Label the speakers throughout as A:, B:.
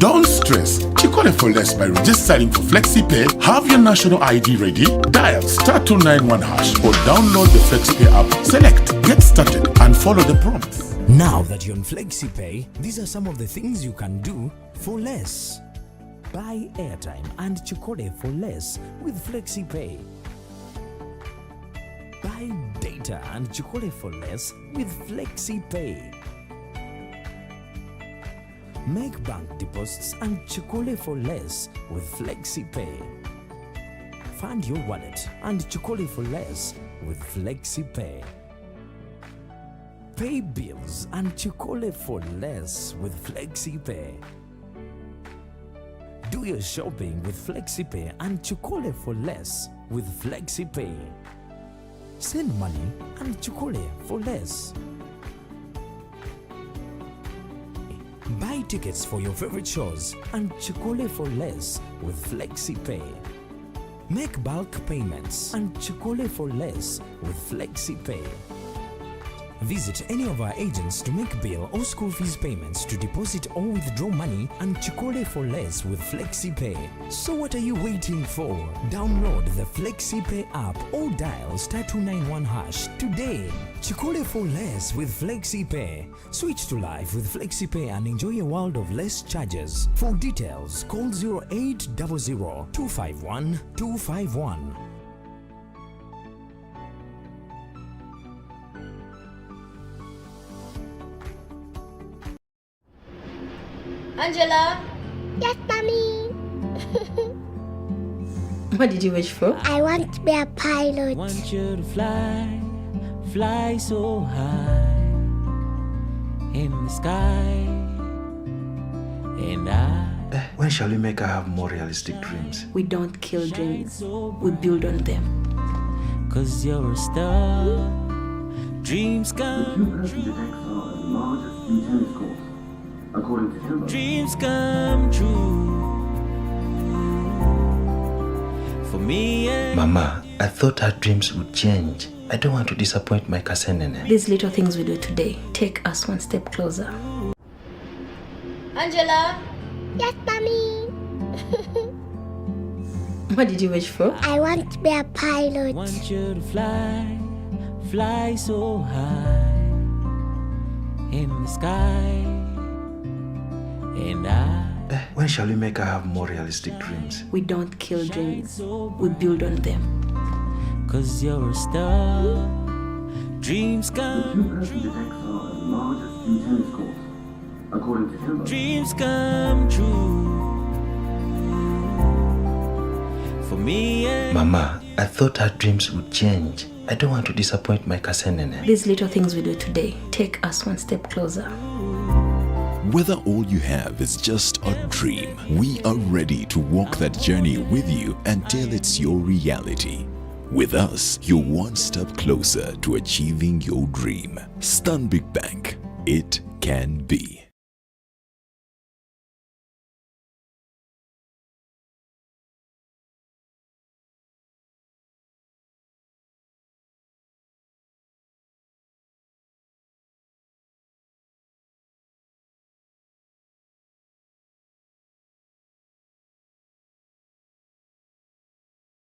A: Don't stress. Chikole for less by registering for FlexiPay. Have your national ID ready. Dial *291# or download the FlexiPay app. Select Get Started and follow the prompts.
B: Now that you're on FlexiPay, these are some of the things you can do for less. Buy airtime and Chikole for less with FlexiPay. Buy data and Chikole for less with FlexiPay. Make bank deposits and Chikole for less with FlexiPay. Fund your wallet and Chikole for less with FlexiPay. Pay bills and Chikole for less with FlexiPay. Do your shopping with FlexiPay and Chikole for less with FlexiPay. Send money and Chikole for less. Buy tickets for your favorite shows and Chikole for less with FlexiPay. Make bulk payments and Chikole for less with FlexiPay. Visit any of our agents to make bill or school fees payments, to deposit or withdraw money, and Chikole for less with FlexiPay. So what are you waiting for? Download the FlexiPay app or dial *291# today. Chikole for less with FlexiPay. Switch to life with FlexiPay and enjoy a world of less charges. For details, call 0800 251 251.
C: Angela?
D: Yes, Mommy.
C: What did you wish for?
D: I want to be a pilot.
E: Want you to fly, fly so high in the sky. And
F: when shall we make her have more realistic dreams?
C: We don't kill dreams, we build on them.
E: 'Cause you're a star, dreams come true. Dreams come true for me and
F: Mama, I thought her dreams would change. I don't want to disappoint my Kasenene.
C: These little things we do today take us one step closer. Angela?
D: Yes, Mommy.
C: What did you wish for?
D: I want to be a pilot.
E: Want you to fly, fly so high in the sky. And
F: when shall we make her have more realistic dreams?
C: We don't kill dreams, we build on them.
E: 'Cause you're a star, dreams come true. Dreams come true for me and
F: Mama, I thought her dreams would change. I don't want to disappoint my Kasenene.
C: These little things we do today take us one step closer.
G: Whether all you have is just a dream, we are ready to walk that journey with you until it's your reality. With us, you're one step closer to achieving your dream. Stanbic Bank, it can be.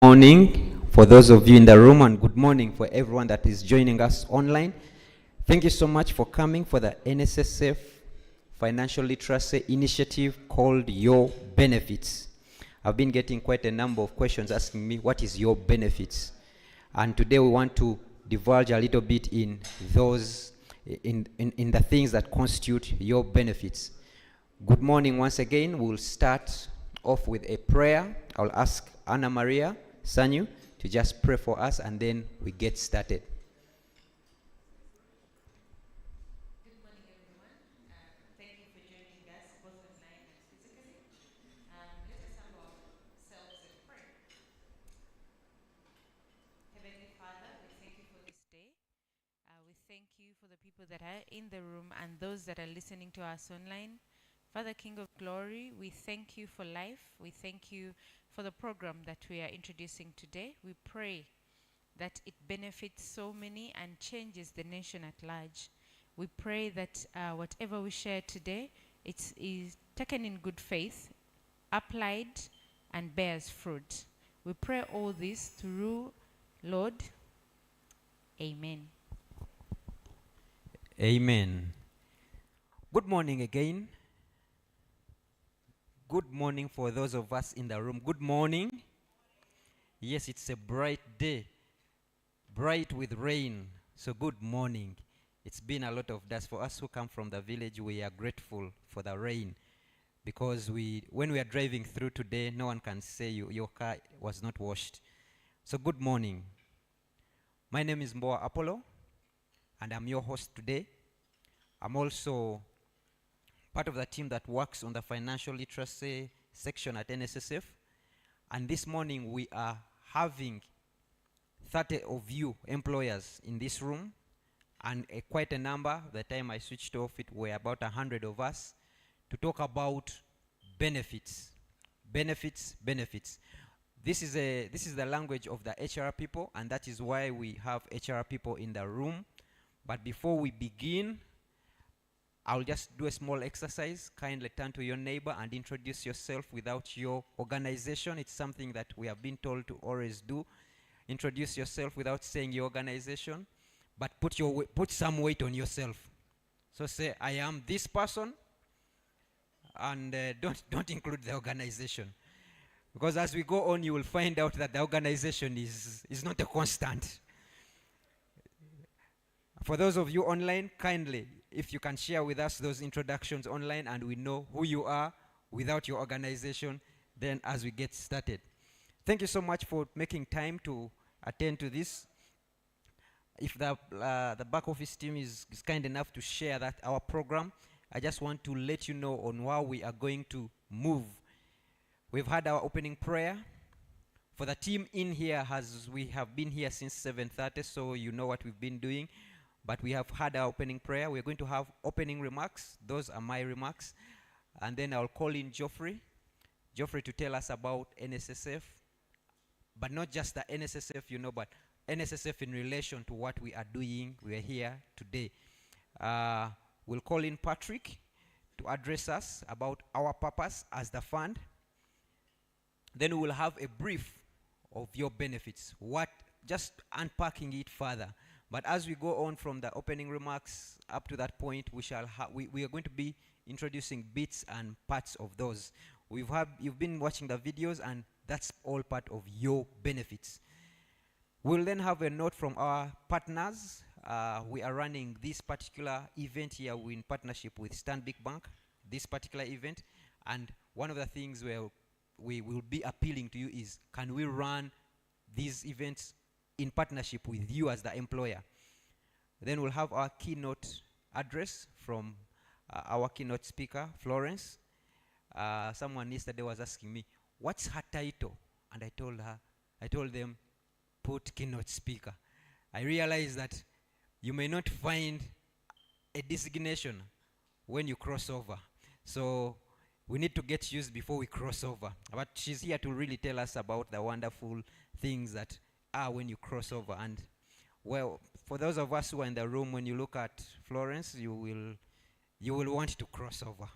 H: Morning for those of you in the room, and good morning for everyone that is joining us online. Thank you so much for coming for the NSSF Financial Literacy Initiative called Your Benefits. I've been getting quite a number of questions asking me, what is your benefits? And today we want to divulge a little bit in those, in the things that constitute your benefits. Good morning once again. We'll start off with a prayer. I'll ask Anna Maria Sanyu to just pray for us, and then we get started.
I: Good morning, everyone. Thank you for joining us both online and physically. Let us humble ourselves and pray. Heavenly Father, we thank you for this day. We thank you for the people that are in the room and those that are listening to us online. Father, King of Glory, we thank you for life. We thank you for the program that we are introducing today. We pray that it benefits so many and changes the nation at large. We pray that whatever we share today It is taken in good faith, applied, and bears fruit. We pray all this through Lord. Amen.
H: Amen. Good morning again. Good morning for those of us in the room. Good morning. Yes, it's a bright day, bright with rain. So good morning. It's been a lot of dust. For us who come from the village, we are grateful for the rain, because when we are driving through today, no one can say your car was not washed. So good morning. My name is Mboa Apollo, and I'm your host today. I'm also part of the team that works on the financial literacy section at NSSF. And this morning we are having 30 of you employers in this room, and quite a number. The time I switched off, it were about 100 of us, to talk about benefits. Benefits. This is the language of the HR people, and that is why we have HR people in the room. But before we begin, I'll just do a small exercise. Kindly turn to your neighbor and introduce yourself without your organization. It's something that we have been told to always do. Introduce yourself without saying your organization, but put some weight on yourself. So say, I am this person, and don't include the organization. Because as we go on, you will find out that the organization is not a constant. For those of you online, kindly, if you can share with us those introductions online and we know who you are without your organization, then as we get started. Thank you so much for making time to attend to this. If the back office team is kind enough to share that our program, I just want to let you know on how we are going to move. We've had our opening prayer. For the team in here, we have been here since 7:30, so you know what we've been doing. But we have had our opening prayer. We're going to have opening remarks. Those are my remarks. And then I'll call in Geoffrey to tell us about NSSF. But not just the NSSF, but NSSF in relation to what we are doing. We are here today. We'll call in Patrick to address us about our purpose as the fund. Then we will have a brief of your benefits, just unpacking it further. But as we go on from the opening remarks up to that point, we are going to be introducing bits and parts of those. You've been watching the videos, and that's all part of your benefits. We'll then have a note from our partners. We are running this particular event here in partnership with Stanbic Bank, this particular event. And one of the things where we will be appealing to you is, can we run these events in partnership with you as the employer? Then we'll have our keynote address from our keynote speaker, Florence. Someone yesterday was asking me, what's her title? And I told them, put keynote speaker. I realized that you may not find a designation when you cross over. So we need to get used before we cross over. But she's here to really tell us about the wonderful things that are when you cross over. And well, for those of us who are in the room, when you look at Florence, you will want to cross over.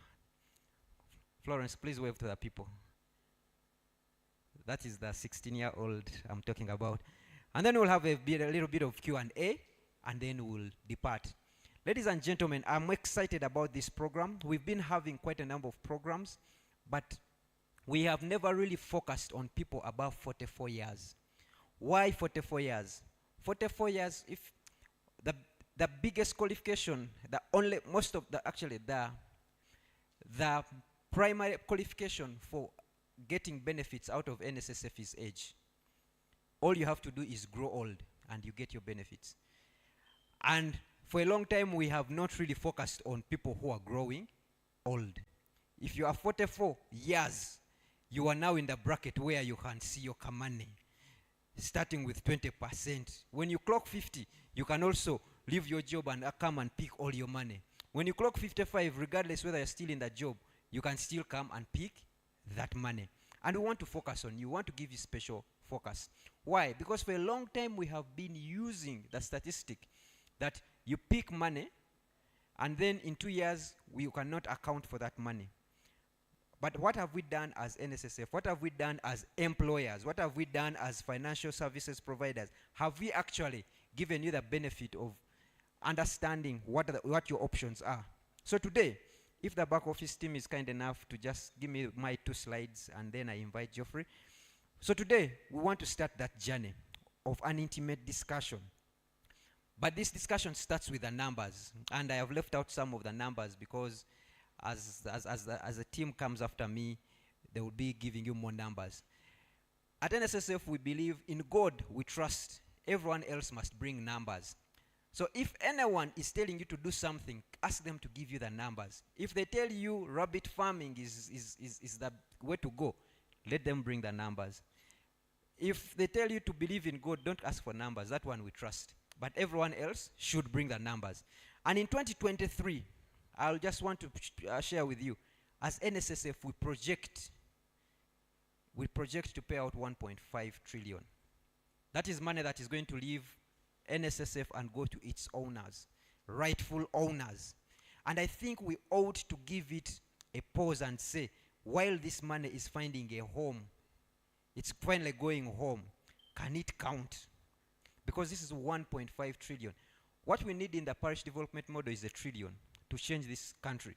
H: Florence, please wave to the people. That is the 16-year-old I'm talking about. And then we'll have a little bit of Q&A, and then we'll depart. Ladies and gentlemen, I'm excited about this program. We've been having quite a number of programs, but we have never really focused on people above 44 years. Why 44 years? 44 years, if the biggest qualification, the primary qualification for getting benefits out of NSSF is age. All you have to do is grow old and you get your benefits. And for a long time, we have not really focused on people who are growing old. If you are 44 years, you are now in the bracket where you can see your money, starting with 20%. When you clock 50, you can also leave your job and come and pick all your money. When you clock 55, regardless whether you're still in the job, you can still come and pick that money. And we want to focus on you. We want to give you special focus. Why? Because for a long time, we have been using the statistic that you pick money And then in 2 years, we cannot account for that money. But what have we done as NSSF? What have we done as employers? What have we done as financial services providers? Have we actually given you the benefit of understanding what your options are? So today, if the back office team is kind enough to just give me my 2 slides and then I invite Geoffrey. So today, we want to start that journey of an intimate discussion. But this discussion starts with the numbers. And I have left out some of the numbers because as the team comes after me, they will be giving you more numbers. At NSSF, we believe in God, we trust. Everyone else must bring numbers. So if anyone is telling you to do something, ask them to give you the numbers. If they tell you rabbit farming is the way to go, let them bring the numbers. If they tell you to believe in God, don't ask for numbers. That one we trust. But everyone else should bring the numbers. And in 2023, I'll just want to share with you, as NSSF, we project to pay out 1.5 trillion. That is money that is going to leave NSSF and go to its owners, rightful owners. And I think we ought to give it a pause and say, while this money is finding a home, it's finally going home, can it count? Because this is 1.5 trillion. What we need in the parish development model is 1 trillion to change this country.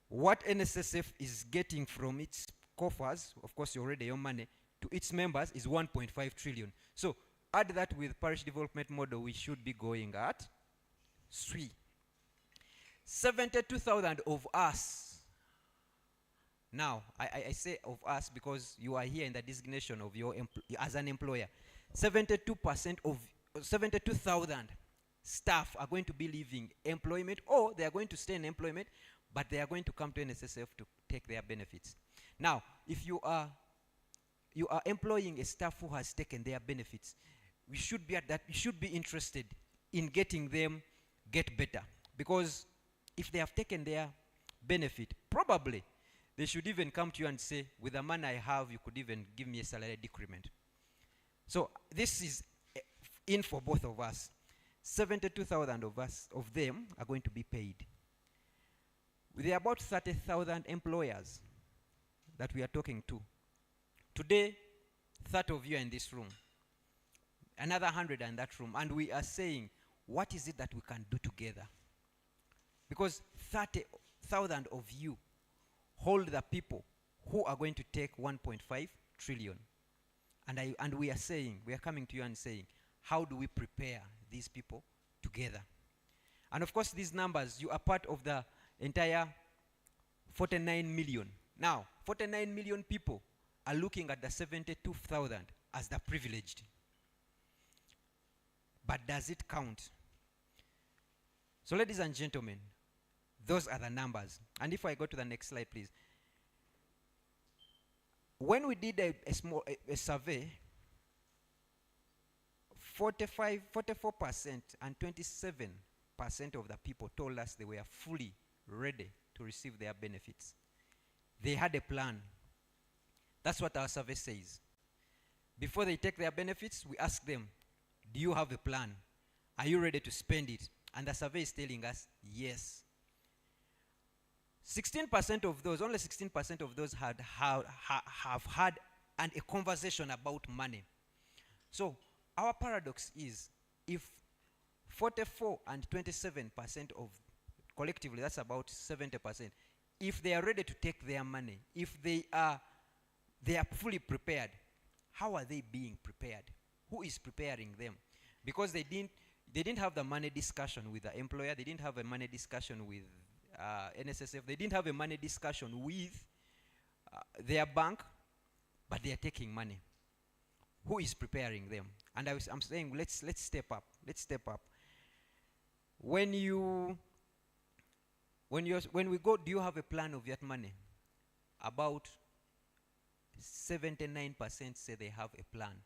H: What NSSF is getting from its coffers, of course you already your money, to its members is 1.5 trillion. So add that with parish development model, we should be going at 72,000 of us. Now, I say of us because you are here in the designation of your as an employer. 72,000 staff are going to be leaving employment, or they are going to stay in employment, but they are going to come to NSSF to take their benefits. Now, if you are employing a staff who has taken their benefits, we should be interested in getting them get better, because if they have taken their benefit, probably they should even come to you and say, with the money I have, you could even give me a salary decrement. So this is in for both of us. 72,000 of them are going to be paid. There are about 30,000 employers that we are talking to. Today, 30 of you are in this room. Another 100 are in that room. And we are saying, what is it that we can do together? Because 30,000 of you hold the people who are going to take 1.5 trillion. And we are saying, we are coming to you and saying, how do we prepare these people together? And of course, these numbers, you are part of the entire 49 million. Now, 49 million people are looking at the 72,000 as the privileged. But does it count? So ladies and gentlemen, those are the numbers. And if I go to the next slide, please. When we did a survey, 44% and 27% of the people told us they were fully ready to receive their benefits. They had a plan. That's what our survey says. Before they take their benefits, we ask them, do you have a plan? Are you ready to spend it? And the survey is telling us, yes. 16% of those, only 16% of those have had a conversation about money. So our paradox is, if 44 and 27% of, collectively, that's about 70%, if they are ready to take their money, if they are fully prepared, how are they being prepared? Who is preparing them? Because they didn't have the money discussion with the employer, they didn't have a money discussion with NSSF, they didn't have a money discussion with their bank, but they are taking money. Who is preparing them? And I'm saying, let's step up. Let's step up. When we go, do you have a plan of that money? About 79% say they have a plan.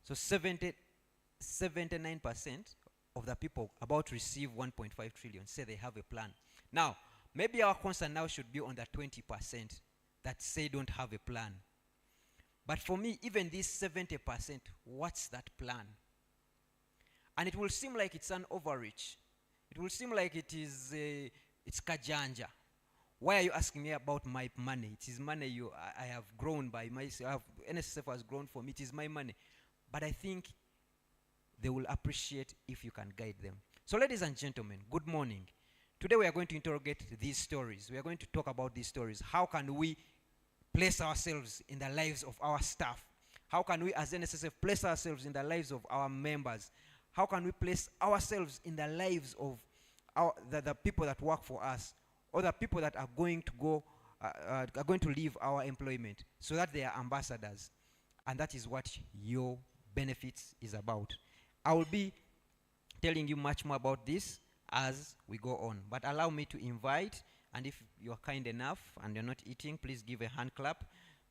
H: So 79% of the people about to receive 1.5 trillion say they have a plan. Now, maybe our concern now should be on the 20% that say don't have a plan. But for me, even this 70%, what's that plan? And it will seem like it's an overreach. It will seem like it is it's kajanja. Why are you asking me about my money? It is money I have grown by myself. NSSF has grown for me. It is my money. But I think they will appreciate if you can guide them. So ladies and gentlemen, good morning. Today we are going to interrogate these stories. We are going to talk about these stories. How can we place ourselves in the lives of our staff? How can we as NSSF place ourselves in the lives of our members? How can we place ourselves in the lives of the people that work for us, or the people that are going to leave our employment, so that they are ambassadors? And that is what your benefits is about. I will be telling you much more about this as we go on, but allow me to invite, and if you are kind enough and you're not eating, please give a hand clap,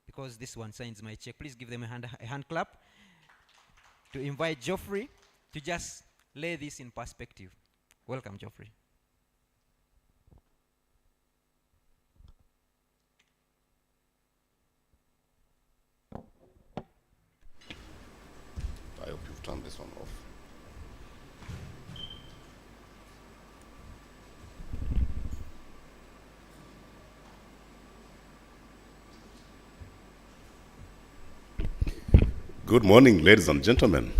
H: because this one signs my check. Please give them a hand clap to invite Geoffrey to just lay this in perspective. Welcome, Geoffrey.
J: I hope you've turned this one off. Good morning, ladies and gentlemen.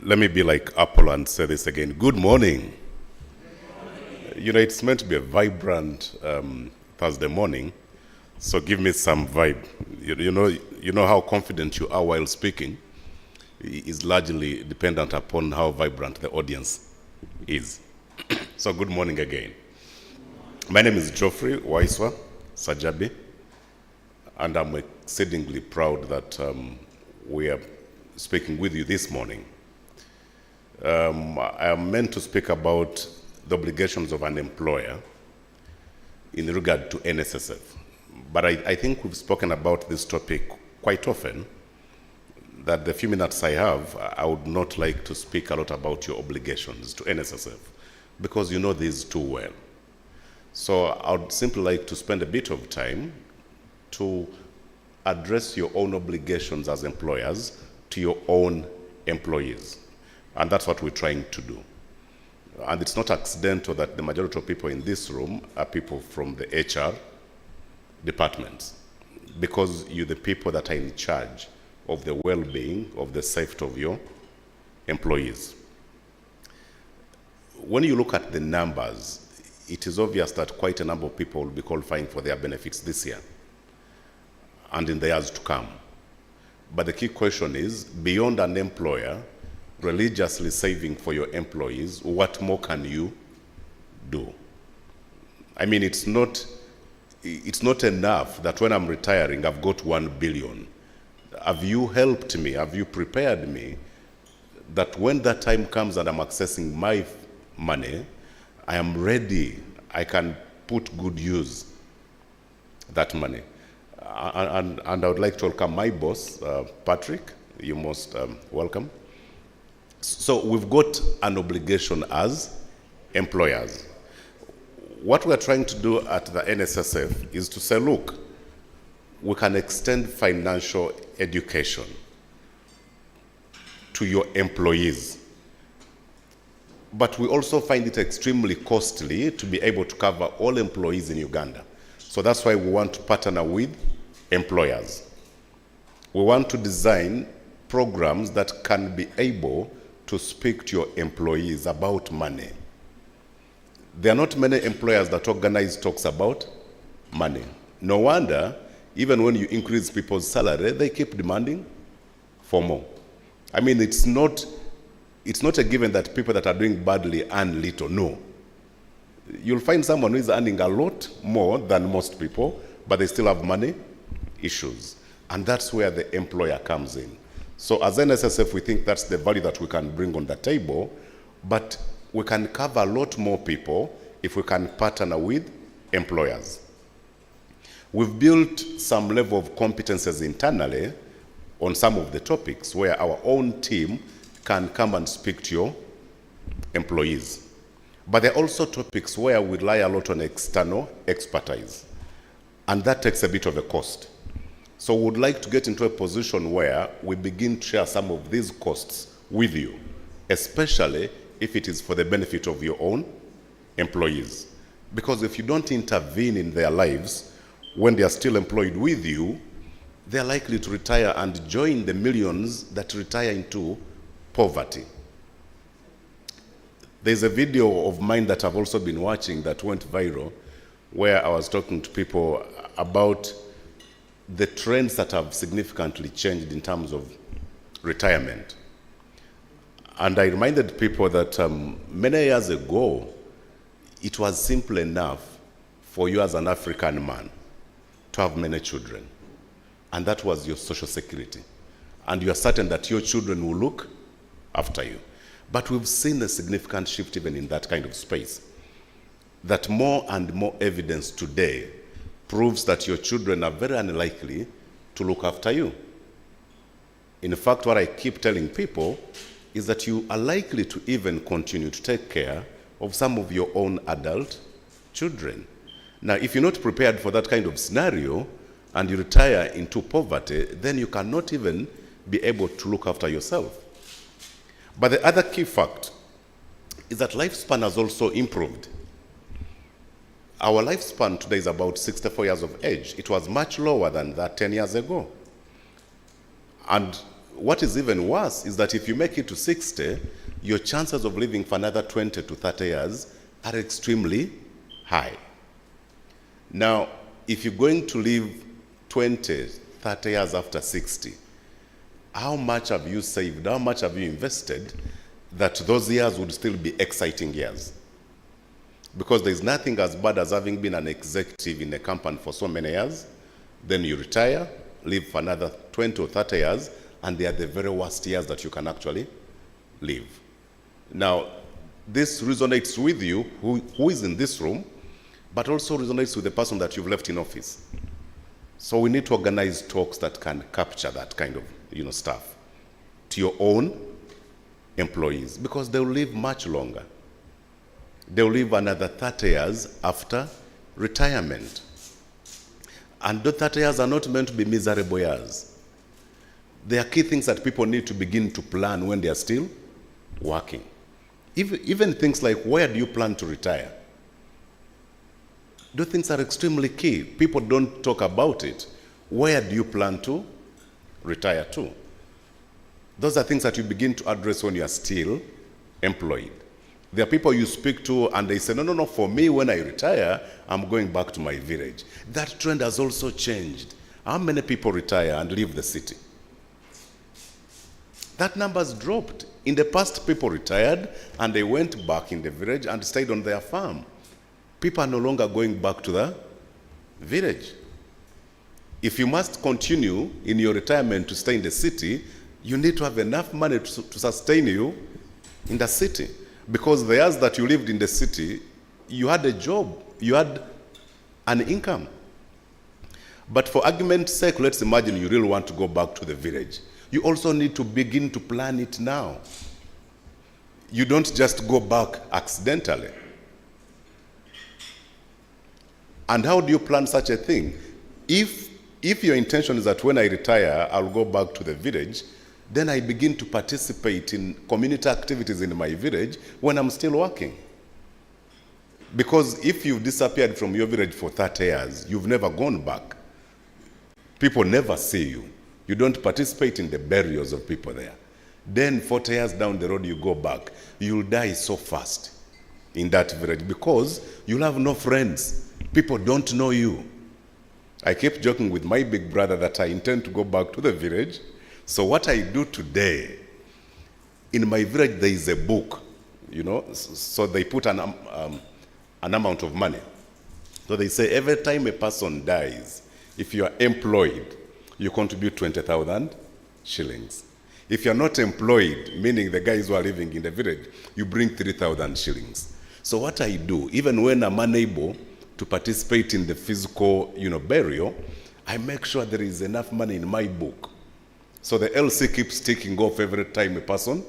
J: Let me be like Apple and say this again. Good morning. You know, it's meant to be a vibrant Thursday morning, so give me some vibe. You know how confident you are while speaking is largely dependent upon how vibrant the audience is. So good morning again. My name is Geoffrey Waiswa Sajabi, and I'm exceedingly proud that we are speaking with you this morning. I am meant to speak about the obligations of an employer in regard to NSSF. But I think we've spoken about this topic quite often, that the few minutes I have, I would not like to speak a lot about your obligations to NSSF, because you know these too well. So I would simply like to spend a bit of time to address your own obligations as employers to your own employees. And that's what we're trying to do. And it's not accidental that the majority of people in this room are people from the HR departments, because you're the people that are in charge of the well-being, of the safety of your employees. When you look at the numbers, it is obvious that quite a number of people will be qualifying for their benefits this year and in the years to come. But the key question is, beyond an employer religiously saving for your employees, what more can you do? I mean, it's not enough that when I'm retiring, I've got 1 billion. Have you helped me? Have you prepared me that when that time comes and I'm accessing my money, I am ready, I can put good use that money? And I would like to welcome my boss, Patrick. You're most welcome. So we've got an obligation as employers. What we're trying to do at the NSSF is to say, look, we can extend financial education to your employees. But we also find it extremely costly to be able to cover all employees in Uganda. So that's why we want to partner with employers. We want to design programs that can be able to speak to your employees about money. There are not many employers that organize talks about money. No wonder, even when you increase people's salary, they keep demanding for more. I mean, it's not a given that people that are doing badly earn little. No. You'll find someone who is earning a lot more than most people, but they still have money issues. And that's where the employer comes in. So as NSSF, we think that's the value that we can bring on the table, but we can cover a lot more people if we can partner with employers. We've built some level of competences internally on some of the topics where our own team can come and speak to your employees. But there are also topics where we rely a lot on external expertise, and that takes a bit of a cost. So we would like to get into a position where we begin to share some of these costs with you, especially if it is for the benefit of your own employees. Because if you don't intervene in their lives when they are still employed with you, they are likely to retire and join the millions that retire into poverty. There's a video of mine that I've also been watching that went viral, where I was talking to people about the trends that have significantly changed in terms of retirement. And I reminded people that many years ago, it was simple enough for you as an African man to have many children. And that was your social security. And you are certain that your children will look after you. But we've seen a significant shift even in that kind of space. That more and more evidence today proves that your children are very unlikely to look after you. In fact, what I keep telling people is that you are likely to even continue to take care of some of your own adult children. Now, if you're not prepared for that kind of scenario and you retire into poverty, then you cannot even be able to look after yourself. But the other key fact is that lifespan has also improved. Our lifespan today is about 64 years of age. It was much lower than that 10 years ago. And what is even worse is that if you make it to 60, your chances of living for another 20 to 30 years are extremely high. Now, if you're going to live 20, 30 years after 60, how much have you saved, how much have you invested that those years would still be exciting years? Because there's nothing as bad as having been an executive in a company for so many years, then you retire, live for another 20 or 30 years, and they are the very worst years that you can actually live. Now, this resonates with you, who is in this room, but also resonates with the person that you've left in office. So we need to organize talks that can capture that kind of stuff to your own employees, because they'll live much longer. They'll live another 30 years after retirement. And those 30 years are not meant to be miserable years. There are key things that people need to begin to plan when they are still working. Even things like, where do you plan to retire? Those things are extremely key. People don't talk about it. Where do you plan to retire to? Those are things that you begin to address when you are still employed. There are people you speak to and they say, no, for me, when I retire, I'm going back to my village. That trend has also changed. How many people retire and leave the city? That number's dropped. In the past, people retired and they went back in the village and stayed on their farm. People are no longer going back to the village. If you must continue in your retirement to stay in the city, you need to have enough money to sustain you in the city. Because the years that you lived in the city, you had a job, you had an income. But for argument's sake, let's imagine you really want to go back to the village. You also need to begin to plan it now. You don't just go back accidentally. And how do you plan such a thing? If your intention is that when I retire, I'll go back to the village, then I begin to participate in community activities in my village when I'm still working. Because if you've disappeared from your village for 30 years, you've never gone back. People never see you. You don't participate in the burials of people there. Then 40 years down the road, you go back. You'll die so fast in that village because you'll have no friends. People don't know you. I keep joking with my big brother that I intend to go back to the village. So what I do today, in my village there is a book, so they put an amount of money. So they say every time a person dies, if you are employed, you contribute 20,000 shillings. If you're not employed, meaning the guys who are living in the village, you bring 3,000 shillings. So what I do, even when I'm unable to participate in the physical, burial, I make sure there is enough money in my book. So the LC keeps ticking off every time a person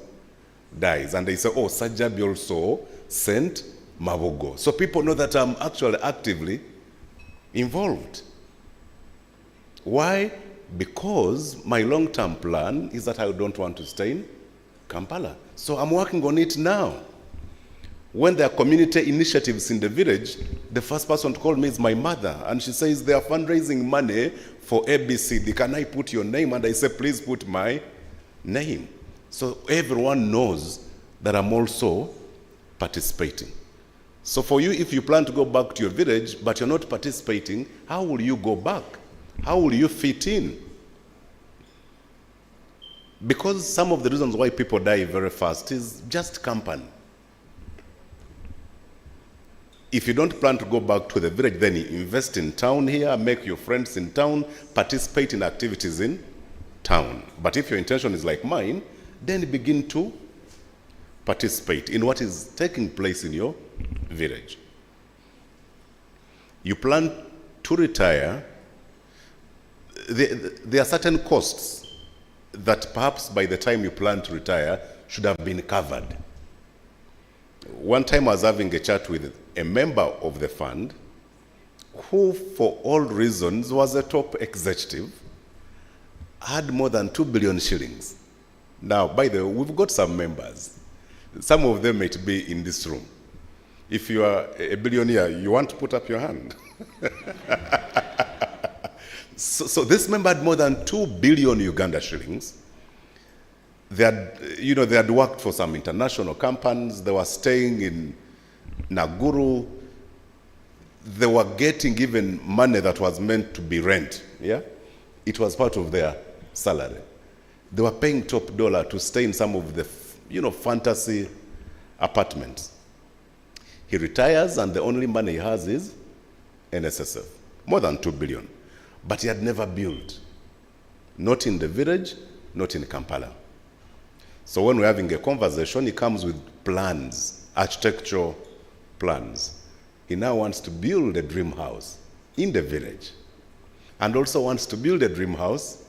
J: dies. And they say, oh, Sajabi also sent Mabogo. So people know that I'm actually actively involved. Why? Because my long-term plan is that I don't want to stay in Kampala. So I'm working on it now. When there are community initiatives in the village, the first person to call me is my mother. And she says, they are fundraising money for ABCD. Can I put your name? And I say, please put my name. So everyone knows that I'm also participating. So for you, if you plan to go back to your village, but you're not participating, how will you go back? How will you fit in? Because some of the reasons why people die very fast is just company. If you don't plan to go back to the village, then you invest in town here, make your friends in town, participate in activities in town. But if your intention is like mine, then begin to participate in what is taking place in your village. You plan to retire, there are certain costs that perhaps by the time you plan to retire should have been covered. One time I was having a chat with a member of the fund who, for all reasons, was a top executive, had more than 2 billion shillings. Now, by the way, we've got some members. Some of them might be in this room. If you are a billionaire, you want to put up your hand. So this member had more than 2 billion Uganda shillings. They had worked for some international companies. They were staying in Naguru. They were getting even money that was meant to be rent. Yeah, it was part of their salary. They were paying top dollar to stay in some of the, fantasy apartments. He retires, and the only money he has is NSSF, more than 2 billion. But he had never built, not in the village, not in Kampala. So when we're having a conversation, he comes with plans, architectural plans. He now wants to build a dream house in the village, and also wants to build a dream house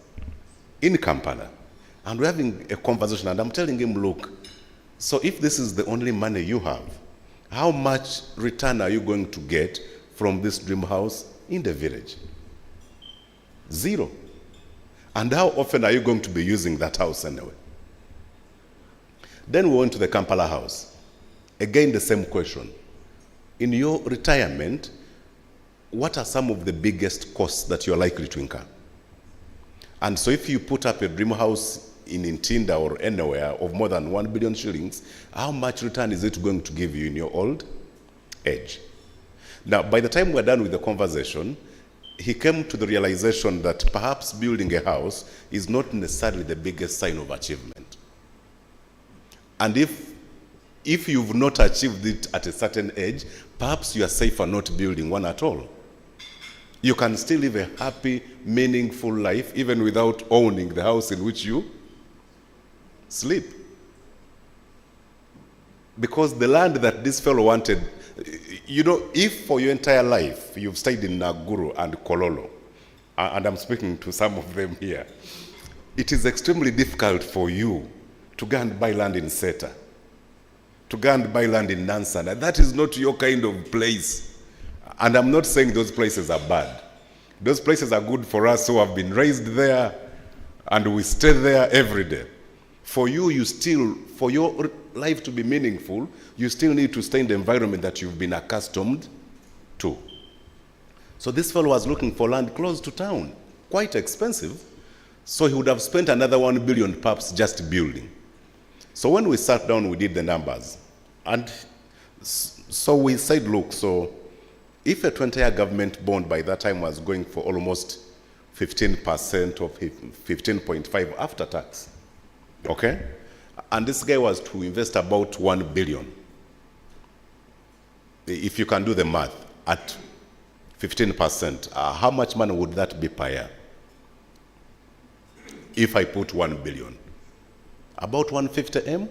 J: in Kampala. And we're having a conversation, and I'm telling him, look, so if this is the only money you have, how much return are you going to get from this dream house in the village? Zero. And how often are you going to be using that house anyway? Then we went to the Kampala house. Again, the same question. In your retirement, what are some of the biggest costs that you're likely to incur? And so if you put up a dream house in Ntinda or anywhere of more than 1 billion shillings, how much return is it going to give you in your old age? Now, by the time we're done with the conversation, he came to the realization that perhaps building a house is not necessarily the biggest sign of achievement. And if you've not achieved it at a certain age, perhaps you are safer not building one at all. You can still live a happy, meaningful life even without owning the house in which you sleep. Because the land that this fellow wanted, if for your entire life you've stayed in Naguru and Kololo, and I'm speaking to some of them here, it is extremely difficult for you to go and buy land in Seta, to go and buy land in Nansana. That is not your kind of place. And I'm not saying those places are bad. Those places are good for us who have been raised there, and we stay there every day. For you, for your life to be meaningful, you still need to stay in the environment that you've been accustomed to. So this fellow was looking for land close to town, quite expensive. So he would have spent another 1 billion perhaps just building. So when we sat down, we did the numbers. And so we said, look, so if a 20-year government bond by that time was going for almost 15% or 15.5 after tax, okay? And this guy was to invest about 1 billion. If you can do the math, at 15%, how much money would that be per year? If I put 1 billion. About 150 M,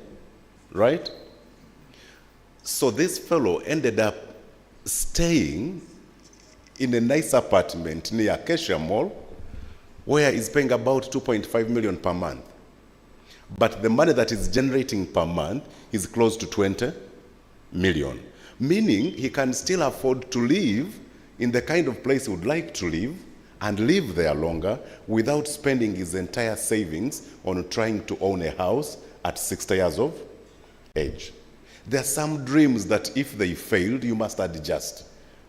J: right? So this fellow ended up staying in a nice apartment near Acacia Mall, where he's paying about 2.5 million per month. But the money that is generating per month is close to 20 million. Meaning he can still afford to live in the kind of place he would like to live and live there longer without spending his entire savings on trying to own a house at 60 years of age. There are some dreams that if they failed, you must adjust.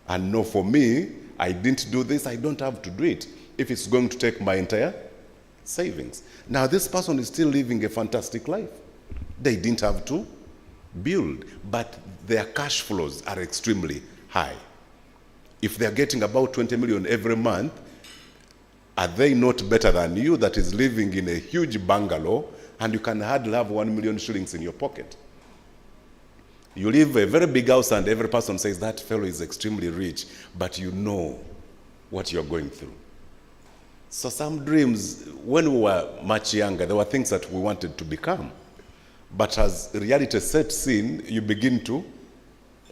J: And no, for me, I didn't do this, I don't have to do it if it's going to take my entire savings. Now, this person is still living a fantastic life. They didn't have to build, but their cash flows are extremely high. If they're getting about 20 million every month, are they not better than you that is living in a huge bungalow and you can hardly have 1 million shillings in your pocket? You live a very big house and every person says that fellow is extremely rich, but you know what you're going through. So some dreams, when we were much younger, there were things that we wanted to become. But as reality sets in, you begin to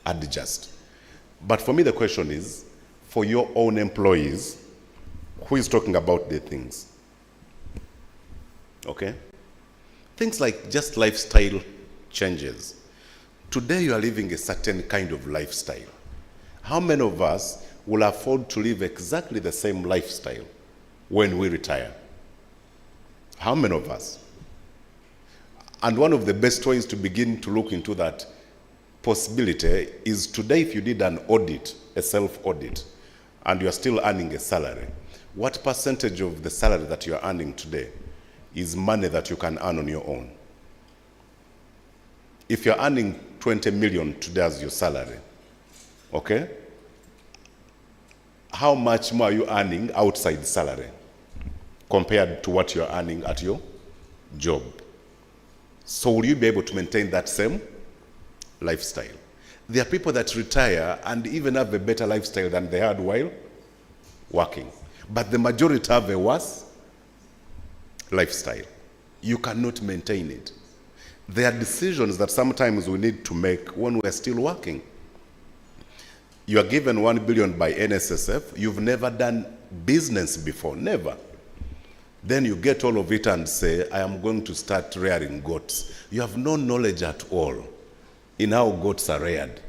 J: adjust. But for me, the question is, for your own employees, who is talking about the things? Okay? Things like just lifestyle changes. Today you are living a certain kind of lifestyle. How many of us will afford to live exactly the same lifestyle when we retire? How many of us? And one of the best ways to begin to look into that possibility is today, if you did an audit, a self-audit, and you are still earning a salary, what percentage of the salary that you are earning today is money that you can earn on your own? If you're earning 20 million today as your salary, okay? How much more are you earning outside the salary compared to what you're earning at your job? So will you be able to maintain that same lifestyle? There are people that retire and even have a better lifestyle than they had while working. But the majority have a worse lifestyle. You cannot maintain it. There are decisions that sometimes we need to make when we're still working. You are given 1 billion by NSSF. You've never done business before, never. Then you get all of it and say, I am going to start rearing goats. You have no knowledge at all in how goats are reared.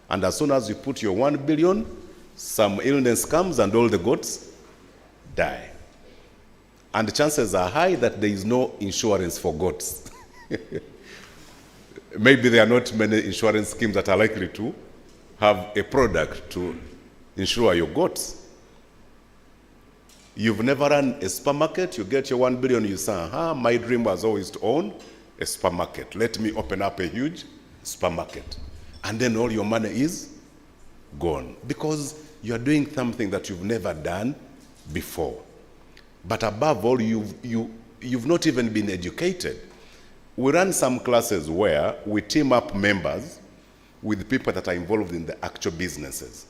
J: And as soon as you put your 1 billion, some illness comes and all the goats die. And the chances are high that there is no insurance for goats. Maybe there are not many insurance schemes that are likely to have a product to insure your goats. You've never run a supermarket, you get your 1 billion, you say, my dream was always to own a supermarket. Let me open up a huge supermarket. And then all your money is gone because you're doing something that you've never done before. But above all, you've not even been educated. We run some classes where we team up members with people that are involved in the actual businesses.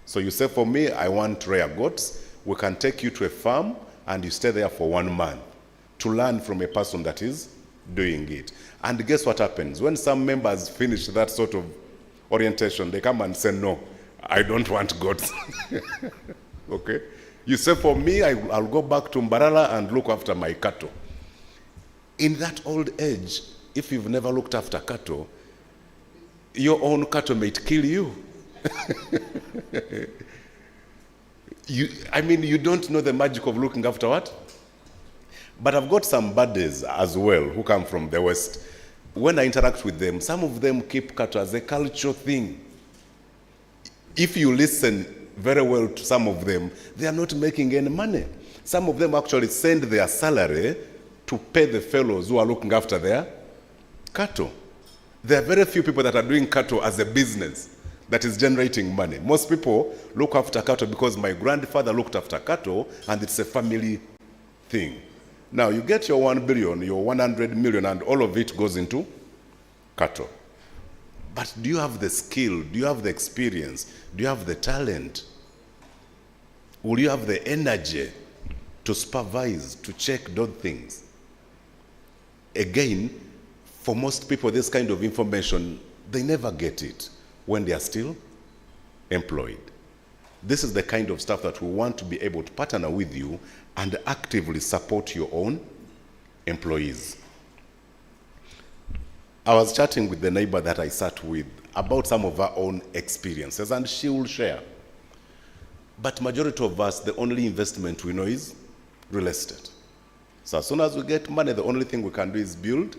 J: So you say, for me, I want rare goats. We can take you to a farm and you stay there for 1 month to learn from a person that is doing it. And guess what happens? When some members finish that sort of orientation, they come and say, no, I don't want goats. Okay? You say, for me, I'll go back to Mbarala and look after my cattle. In that old age, if you've never looked after cattle, your own cattle may kill you. You don't know the magic of looking after what? But I've got some buddies as well who come from the West. When I interact with them, some of them keep cattle as a cultural thing. If you listen very well to some of them, they are not making any money. Some of them actually send their salary to pay the fellows who are looking after their cattle. There are very few people that are doing cattle as a business that is generating money. Most people look after cattle because my grandfather looked after cattle and it's a family thing. Now you get your 1 billion, your 100 million, and all of it goes into cattle. But do you have the skill? Do you have the experience? Do you have the talent? Will you have the energy to supervise, to check those things? Again, for most people, this kind of information, they never get it when they are still employed. This is the kind of stuff that we want to be able to partner with you and actively support your own employees. I was chatting with the neighbor that I sat with about some of our own experiences, and she will share. But majority of us, the only investment we know is real estate. So as soon as we get money, the only thing we can do is build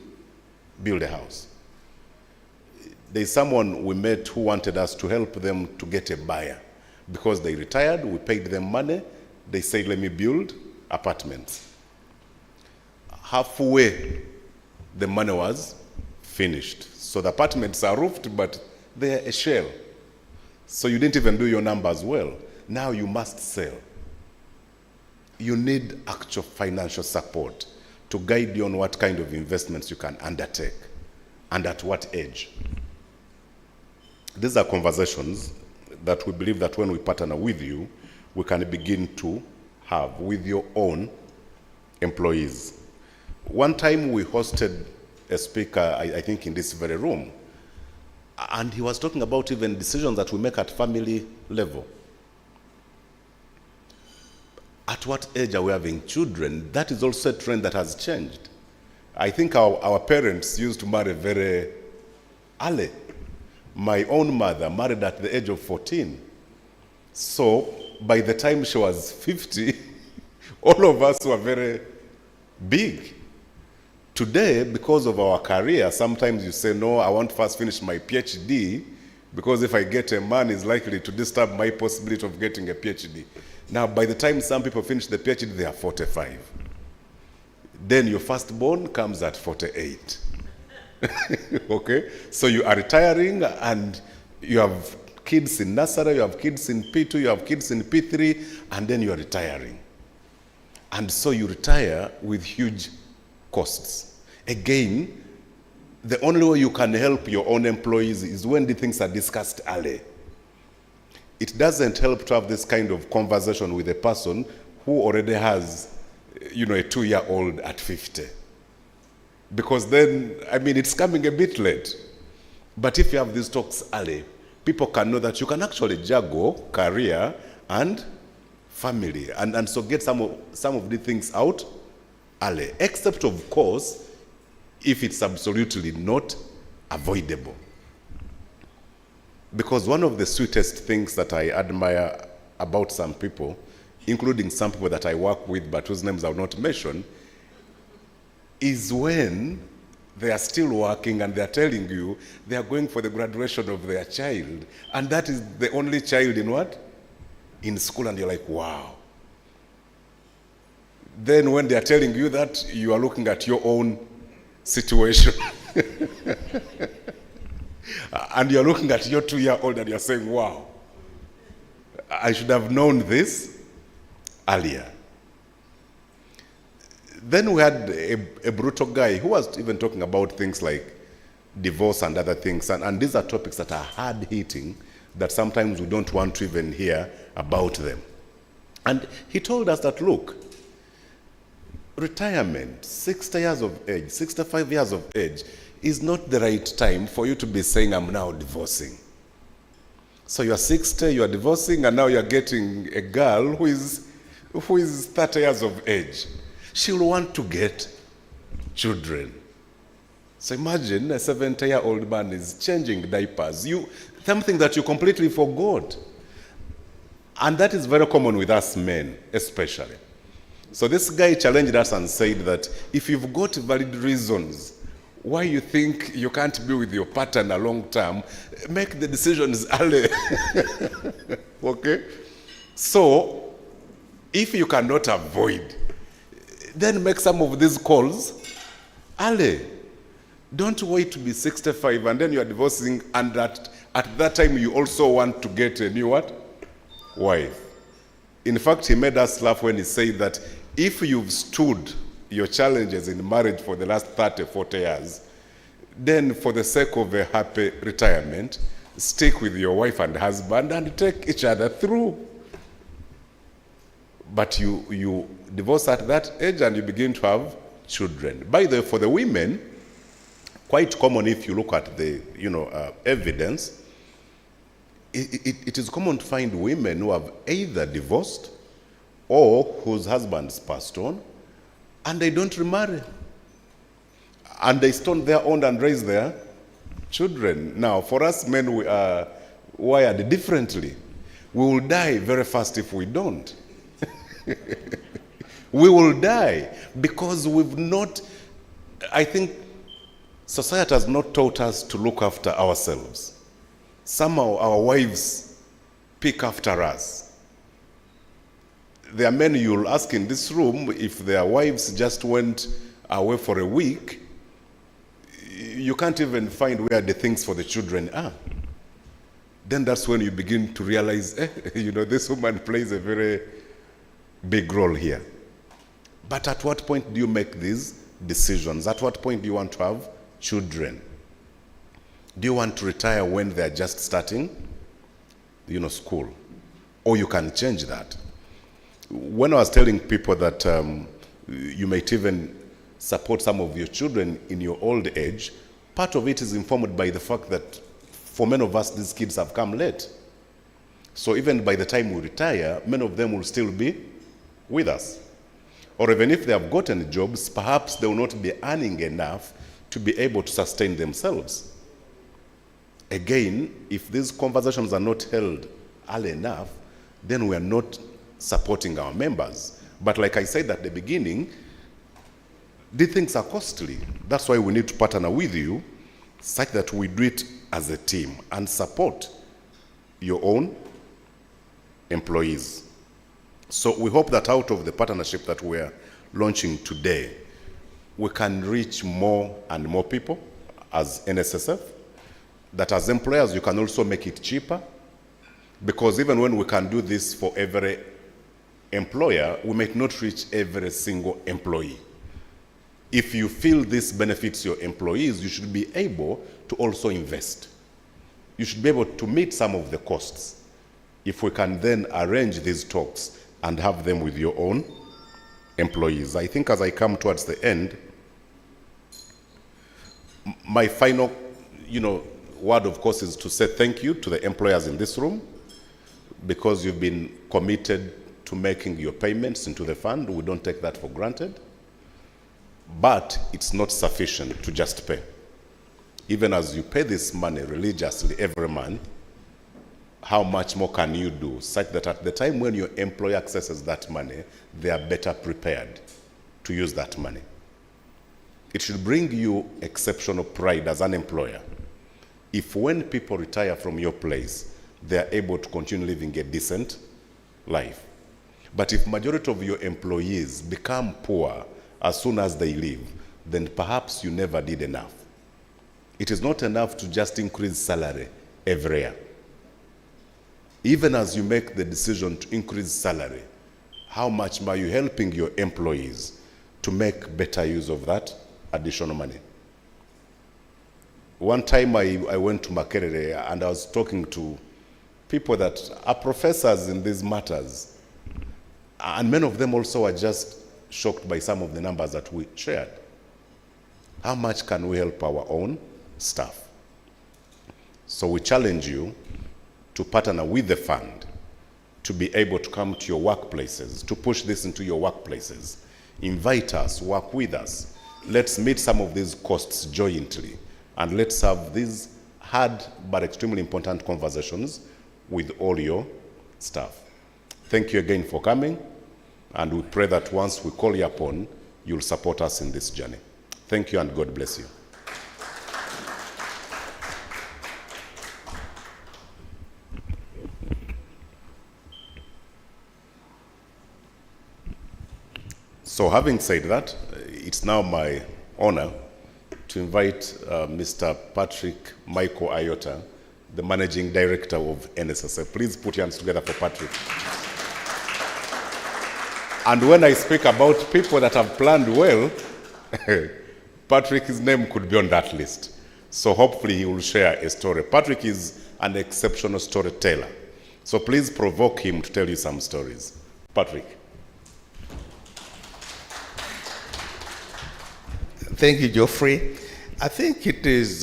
J: build a house. There's someone we met who wanted us to help them to get a buyer. Because they retired, we paid them money. They said, let me build apartments. Halfway, the money was finished. So the apartments are roofed, but they're a shell. So you didn't even do your numbers well. Now you must sell. You need actual financial support to guide you on what kind of investments you can undertake and at what age. These are conversations that we believe that when we partner with you, we can begin to have with your own employees. One time we hosted a speaker, I think in this very room, and he was talking about even decisions that we make at family level. At what age are we having children? That is also a trend that has changed. I think our parents used to marry very early. My own mother married at the age of 14. So by the time she was 50, all of us were very big. Today, because of our career, sometimes you say, no, I want to first finish my PhD, because if I get a man, it's likely to disturb my possibility of getting a PhD. Now, by the time some people finish the PhD, they are 45. Then your firstborn comes at 48. Okay? So you are retiring, and you have kids in nursery, you have kids in P2, you have kids in P3, and then you are retiring. And so you retire with huge costs. Again, the only way you can help your own employees is when the things are discussed early. It doesn't help to have this kind of conversation with a person who already has, a 2-year-old at 50. Because then, it's coming a bit late. But if you have these talks early, people can know that you can actually juggle career and family, and so get some of the things out early, except of course if it's absolutely not avoidable. Because one of the sweetest things that I admire about some people, including some people that I work with but whose names I will not mention, is when they are still working and they are telling you they are going for the graduation of their child, and that is the only child in what? In school, and you're like, wow. Then when they are telling you that, you are looking at your own situation. And you're looking at your 2-year-old and you're saying, wow, I should have known this earlier. Then we had a brutal guy who was even talking about things like divorce and other things. And these are topics that are hard-hitting, that sometimes we don't want to even hear about them. And he told us that, look, retirement, 60 years of age, 65 years of age, is not the right time for you to be saying, I'm now divorcing. So you're 60, you're divorcing, and now you're getting a girl who is 30 years of age. She'll want to get children. So imagine a 70-year-old man is changing diapers. Something that you completely forgot. And that is very common with us men, especially. So this guy challenged us and said that if you've got valid reasons why you think you can't be with your partner long term, make the decisions early. Okay? So, if you cannot avoid, then make some of these calls early. Don't wait to be 65 and then you are divorcing, and at that time you also want to get a new what? Wife. In fact, he made us laugh when he said that if you've stood your challenges in marriage for the last 30, 40 years, then for the sake of a happy retirement, stick with your wife and husband and take each other through. But you divorce at that age and you begin to have children. By the way, for the women, quite common if you look at the evidence, it is common to find women who have either divorced or whose husbands passed on, and they don't remarry. And they stand their own and raise their children. Now, for us men, we are wired differently. We will die very fast if we don't. We will die because we've not, I think, Society has not taught us to look after ourselves. Somehow our wives pick after us. There are men you'll ask in this room, if their wives just went away for a week, you can't even find where the things for the children are. Then that's when you begin to realize, this woman plays a very big role here. But at what point do you make these decisions? At what point do you want to have children? Do you want to retire when they're just starting, school? Or you can change that. When I was telling people that you might even support some of your children in your old age, part of it is informed by the fact that for many of us, these kids have come late. So even by the time we retire, many of them will still be with us. Or even if they have gotten jobs, perhaps they will not be earning enough to be able to sustain themselves. Again, if these conversations are not held early enough, then we are not supporting our members. But like I said at the beginning, these things are costly. That's why we need to partner with you such that we do it as a team and support your own employees. So we hope that out of the partnership that we're launching today, we can reach more and more people as NSSF, that as employers you can also make it cheaper, because even when we can do this for every employer, we might not reach every single employee. If you feel this benefits your employees, you should be able to also invest. You should be able to meet some of the costs. If we can then arrange these talks and have them with your own employees. I think as I come towards the end, my final, word of course is to say thank you to the employers in this room, because you've been committed to making your payments into the fund. We don't take that for granted. But it's not sufficient to just pay. Even as you pay this money religiously every month, how much more can you do such that at the time when your employer accesses that money, they are better prepared to use that money? It should bring you exceptional pride as an employer if when people retire from your place, they are able to continue living a decent life. But if majority of your employees become poor as soon as they leave, then perhaps you never did enough. It is not enough to just increase salary every year. Even as you make the decision to increase salary, how much are you helping your employees to make better use of that additional money? One time I went to Makerere and I was talking to people that are professors in these matters, and many of them also were just shocked by some of the numbers that we shared. How much can we help our own staff? So we challenge you to partner with the fund to be able to come to your workplaces, to push this into your workplaces. Invite us, work with us. Let's meet some of these costs jointly, and let's have these hard but extremely important conversations with all your staff. Thank you again for coming, and we pray that once we call you upon, you'll support us in this journey. Thank you, and God bless you. So having said that, it's now my honor to invite Mr. Patrick Michael Ayota, the Managing Director of NSSF. Please put your hands together for Patrick. And when I speak about people that have planned well, Patrick's name could be on that list. So hopefully he will share a story. Patrick is an exceptional storyteller. So please provoke him to tell you some stories. Patrick.
K: Thank you, Geoffrey. I think it is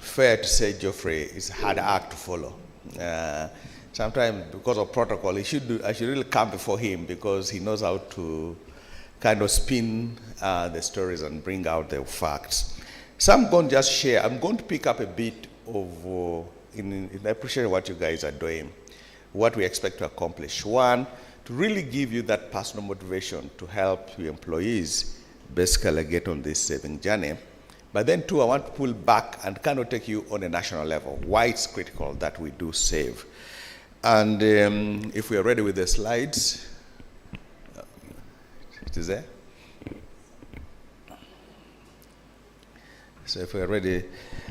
K: fair to say, Geoffrey, it's a hard act to follow. Sometimes, because of protocol, I should really come before him, because he knows how to kind of spin the stories and bring out the facts. So I'm going to just share. I'm going to pick up a bit of, in appreciating what you guys are doing, what we expect to accomplish. One, to really give you that personal motivation to help your employees basically get on this saving journey. But then too, I want to pull back and kind of take you on a national level, why it's critical that we do save. And if we are ready with the slides, it is there. So if we're ready,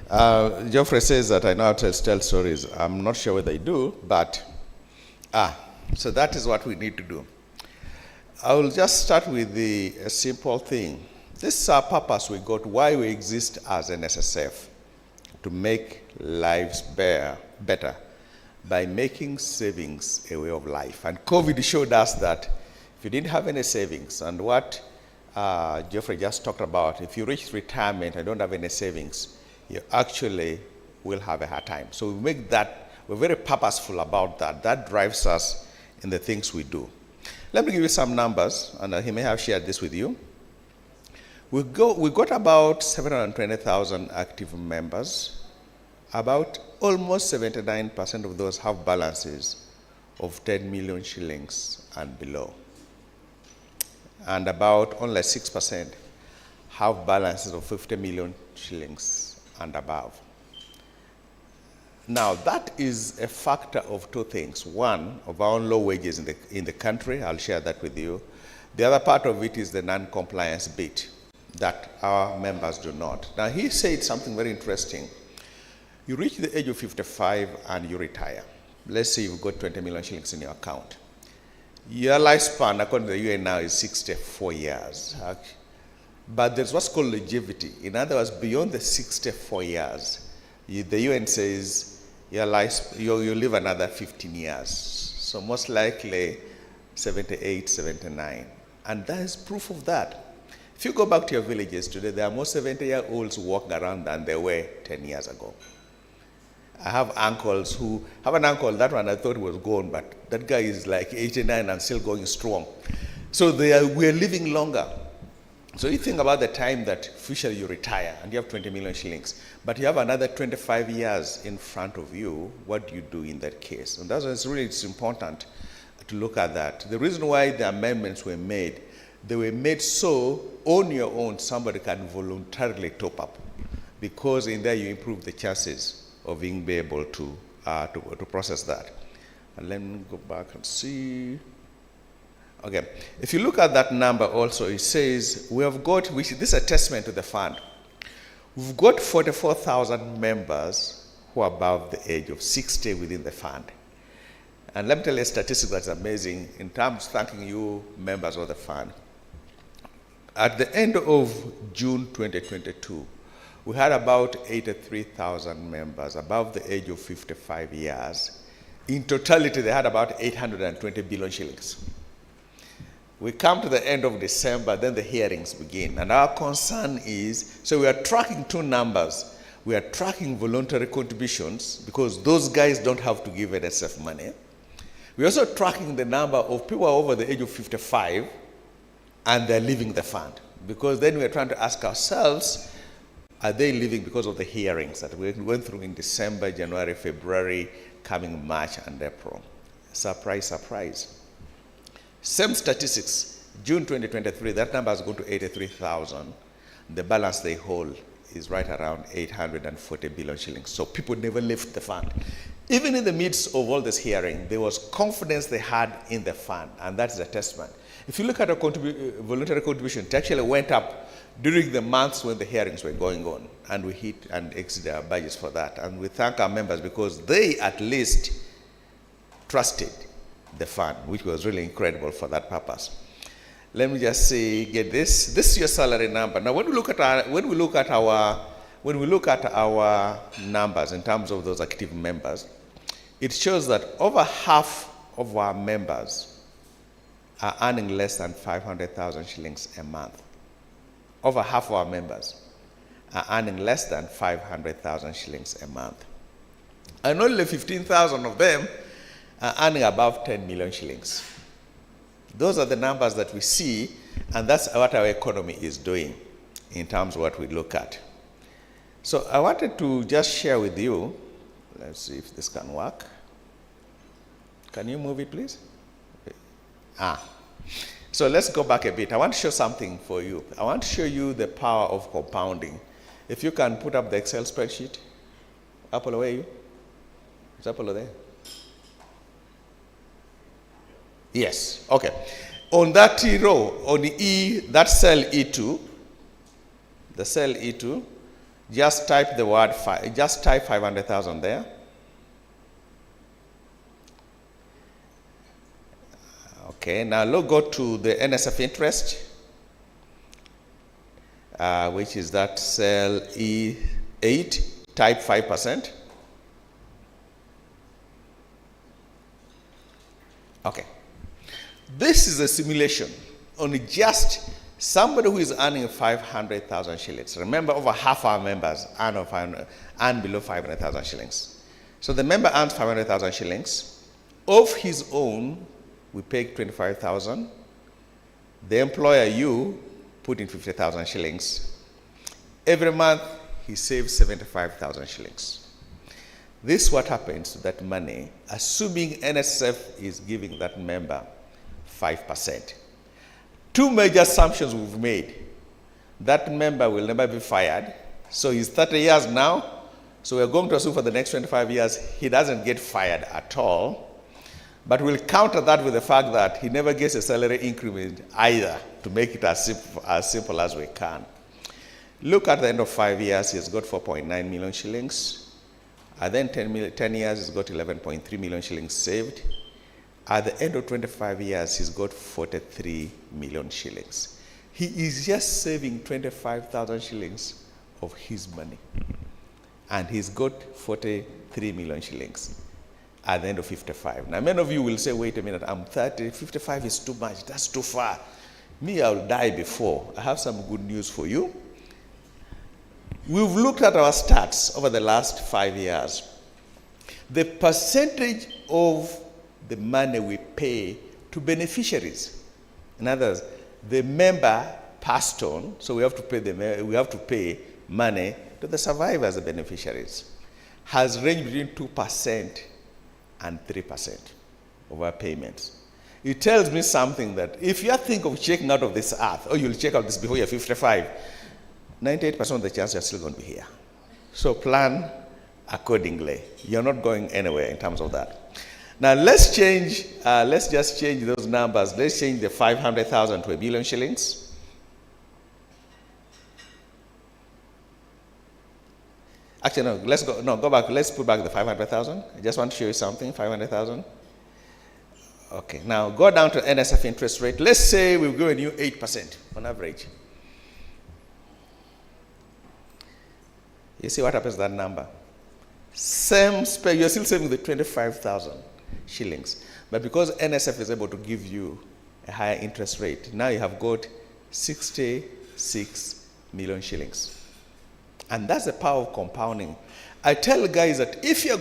K: Geoffrey says that I know how to tell stories. I'm not sure whether I do, but so that is what we need to do. I will just start with a simple thing. This is our purpose we got, why we exist as an SSF, to make lives better by making savings a way of life. And COVID showed us that if you didn't have any savings, and what Geoffrey just talked about, if you reach retirement and don't have any savings, you actually will have a hard time. So we make that, we're very purposeful about that. That drives us in the things we do. Let me give you some numbers, and he may have shared this with you. We got about 720,000 active members. About almost 79% of those have balances of 10 million shillings and below. And about only 6% have balances of 50 million shillings and above. Now, that is a factor of two things. One, of our own low wages in the country. I'll share that with you. The other part of it is the non-compliance bit that our members do not. Now, he said something very interesting. You reach the age of 55 and you retire. Let's say you've got 20 million shillings in your account. Your lifespan, according to the UN now, is 64 years. But there's what's called longevity. In other words, beyond the 64 years, the UN says your life, you live another 15 years. So most likely 78, 79. And that is proof of that. If you go back to your villages today, there are more 70-year-olds walking around than there were 10 years ago. I have uncles who have an uncle, that one I thought was gone, but that guy is like 89 and still going strong. So we're living longer. So you think about the time that officially you retire and you have 20 million shillings, but you have another 25 years in front of you, what do you do in that case? And that's why it's important to look at that. The reason why the amendments were made, they were made so on your own somebody can voluntarily top up, because in there you improve the chances of being able to process that. And let me go back and see. Okay, if you look at that number also, it says we have got, this is a testament to the fund. We've got 44,000 members who are above the age of 60 within the fund. And let me tell you a statistic that's amazing in terms of thanking you members of the fund. At the end of June 2022, we had about 83,000 members above the age of 55 years. In totality, they had about 820 billion shillings. We come to the end of December, then the hearings begin. And our concern is, so we are tracking two numbers. We are tracking voluntary contributions, because those guys don't have to give NSF money. We're also tracking the number of people over the age of 55 and they're leaving the fund. Because then we're trying to ask ourselves, are they leaving because of the hearings that we went through in December, January, February, coming March and April? Surprise, surprise. Same statistics, June 2023, that number has gone to 83,000. The balance they hold is right around 840 billion shillings. So people never left the fund. Even in the midst of all this hearing, there was confidence they had in the fund, and that's a testament. If you look at a voluntary contribution, it actually went up during the months when the hearings were going on, and we hit and exceeded our budgets for that. And we thank our members because they at least trusted the fund, which was really incredible for that purpose. Let me just say, get this. This is your salary number. Now, when we look at our numbers in terms of those active members, it shows that over half of our members are earning less than 500,000 shillings a month. Over half of our members are earning less than 500,000 shillings a month. And only 15,000 of them are earning above 10 million shillings. Those are the numbers that we see, and that's what our economy is doing in terms of what we look at. So I wanted to just share with you, let's see if this can work. Can you move it, please? So let's go back a bit. I want to show something for you. I want to show you the power of compounding. If you can put up the Excel spreadsheet. Apollo, where are you? Is Apollo there? Yes, okay. On that row, on the E, that cell E2, the cell E2, just type the word, just type 500,000 there. Okay, now look, go to the NSF interest, which is that cell E8, type 5%. Okay. This is a simulation on just somebody who is earning 500,000 shillings. Remember, over half our members earn below 500,000 shillings. So the member earns 500,000 shillings. Of his own, we pay 25,000. The employer, you, put in 50,000 shillings. Every month, he saves 75,000 shillings. This is what happens to that money, assuming NSF is giving that member 5%. Two major assumptions we've made. That member will never be fired. So he's 30 years now. So we're going to assume for the next 25 years, he doesn't get fired at all. But we'll counter that with the fact that he never gets a salary increment either, to make it as simple as we can. Look at the end of 5 years, he's got 4.9 million shillings. And then 10 years, he's got 11.3 million shillings saved. At the end of 25 years, he's got 43 million shillings. He is just saving 25,000 shillings of his money. And he's got 43 million shillings at the end of 55. Now, many of you will say, wait a minute, I'm 30, 55 is too much, that's too far. Me, I'll die before. I have some good news for you. We've looked at our stats over the last 5 years. The percentage of the money we pay to beneficiaries, in other words, the member passed on, so we have to pay money to the survivors, the beneficiaries, has ranged between 2% and 3% of our payments. It tells me something that if you think of checking out of this earth, or you'll check out this before you're 55, 98% of the chance you're still going to be here. So plan accordingly. You're not going anywhere in terms of that. Now let's just change those numbers. Let's change the 500,000 to 1 billion shillings. Actually, no, go back. Let's put back the 500,000. I just want to show you something, 500,000. Okay, now go down to NSF interest rate. Let's say we've given you 8% on average. You see what happens to that number? Same spec, you're still saving the 25,000 shillings. But because NSF is able to give you a higher interest rate, now you have got 66 million shillings. And that's the power of compounding. I tell guys that if you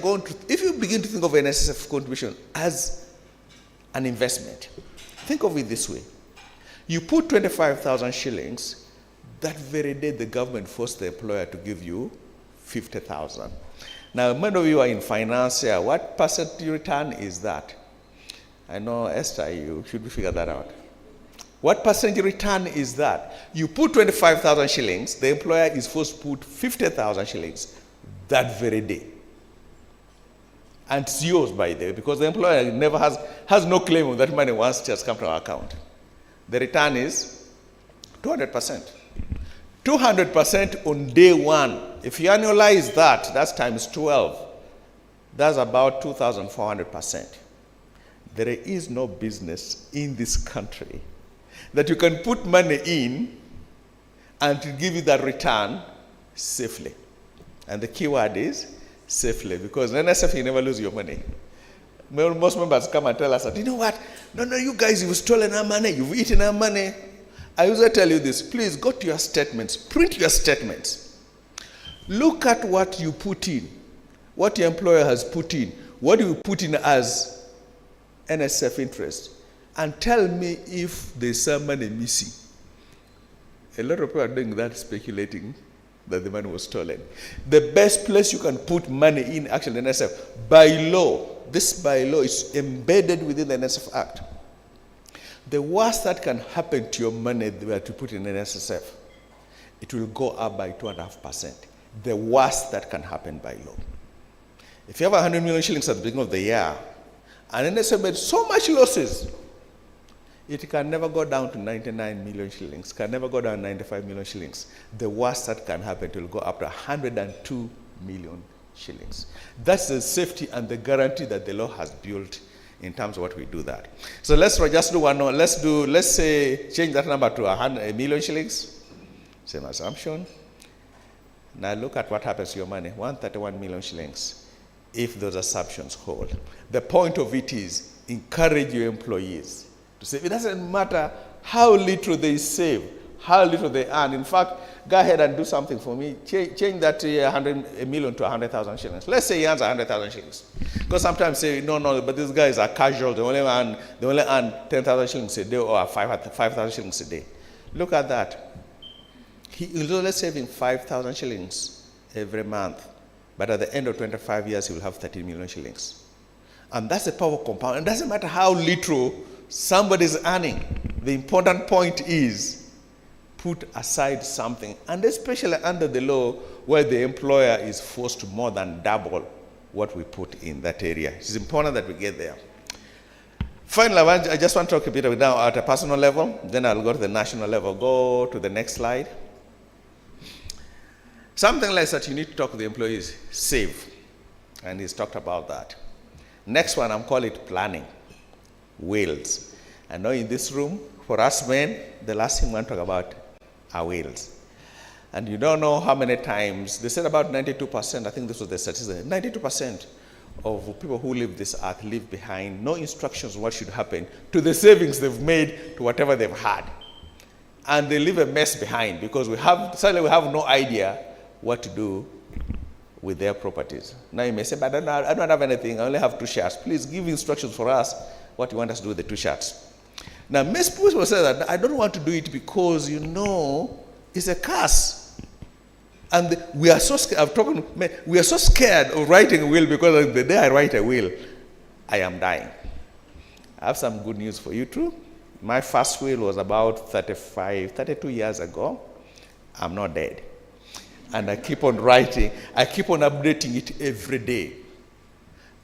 K: begin to think of NSF contribution as an investment, think of it this way. You put 25,000 shillings, that very day the government forced the employer to give you 50,000. Now, many of you are in finance here. What percentage return is that? I know, Esther, you should figure that out. What percentage return is that? You put 25,000 shillings, the employer is forced to put 50,000 shillings that very day. And it's yours, by the way, because the employer never has no claim on that money once it has come to our account. The return is 200%. 200% on day one. If you annualize that, that's times 12. That's about 2,400%. There is no business in this country that you can put money in and to give you that return safely. And the key word is safely, because in NSF you never lose your money. Most members come and tell us that, you know what? No, you guys, you've stolen our money, you've eaten our money. I usually tell you this, please go to your statements, print your statements. Look at what you put in, what your employer has put in, what you put in as NSF interest, and tell me if there's some money missing. A lot of people are doing that, speculating that the money was stolen. The best place you can put money in, actually, NSF, by law, this by law is embedded within the NSF Act. The worst that can happen to your money that you put in NSF it will go up by 2.5%. The worst that can happen by law. If you have 100 million shillings at the beginning of the year, and NSF made so much losses, it can never go down to 99 million shillings, can never go down to 95 million shillings. The worst that can happen, it will go up to 102 million shillings. That's the safety and the guarantee that the law has built in terms of what we do that. So let's just do one more. Let's say, change that number to 100 million shillings. Same assumption. Now look at what happens to your money, 131 million shillings, if those assumptions hold. The point of it is, encourage your employees to save. It doesn't matter how little they save, how little they earn. In fact, go ahead and do something for me. Change that 100 million to 100,000 shillings. Let's say he earns 100,000 shillings. Because sometimes say, no, but these guys are casual. They only earn 10,000 shillings a day or 5,000 shillings a day. Look at that. He is only saving 5,000 shillings every month. But at the end of 25 years, he will have 13 million shillings. And that's the power of compound. It doesn't matter how little somebody is earning. The important point is put aside something. And especially under the law where the employer is forced to more than double what we put in that area. It's important that we get there. Finally, I just want to talk a bit now at a personal level. Then I'll go to the national level. Go to the next slide. Something like that, you need to talk to the employees, save. And he's talked about that. Next one, I'm calling it planning, wills. I know in this room, for us men, the last thing we want to talk about are wills. And you don't know how many times, they said about 92%, I think this was the statistic, 92% of people who live this earth leave behind no instructions on what should happen to the savings they've made, to whatever they've had. And they leave a mess behind because suddenly we have no idea what to do with their properties. Now you may say, but I don't have anything, I only have 2 shares. Please give instructions for us what you want us to do with the 2 shares. Now most people say that I don't want to do it because it's a curse. And we are so scared, we are so scared of writing a will because the day I write a will, I am dying. I have some good news for you too. My first will was about 32 years ago. I'm not dead. And I keep on writing, I keep on updating it every day.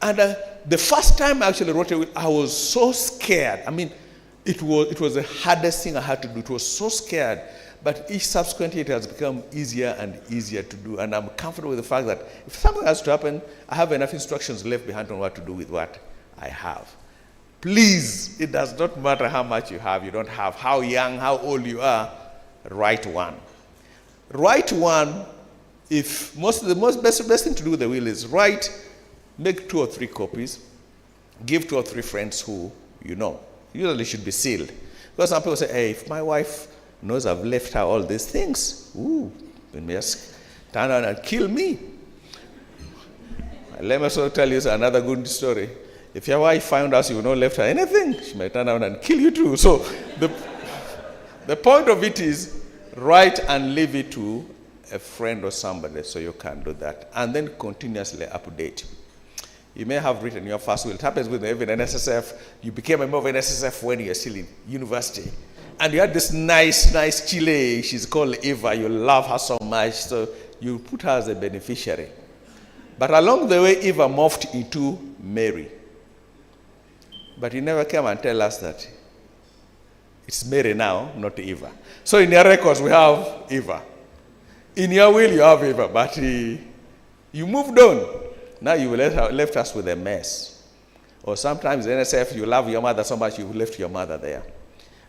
K: And the first time I actually wrote a will, I was so scared. I mean, it was the hardest thing I had to do. It was so scared. But each subsequent year it has become easier and easier to do. And I'm comfortable with the fact that if something has to happen, I have enough instructions left behind on what to do with what I have. Please, it does not matter how much you have, you don't have, how young, how old you are, write one. Write one. If the best thing to do with the will is make 2 or 3 copies, give 2 or 3 friends who you know. Usually should be sealed. Because some people say, hey, if my wife knows I've left her all these things, they may just turn around and kill me. Let me also tell you another good story. If your wife found out you've not left her anything, she may turn around and kill you too. So the point of it is write and leave it to a friend or somebody so you can do that. And then continuously update. You may have written your first will. It happens with even NSSF. You became a member of NSSF when you're still in university. And you had this nice Chile. She's called Eva. You love her so much. So you put her as a beneficiary. But along the way, Eva morphed into Mary. But you never came and tell us that it's Mary now, not Eva. So in your records, we have Eva. In your will, you have Eva, but you moved on. Now you left us with a mess. Or sometimes in NSF, you love your mother so much, you left your mother there.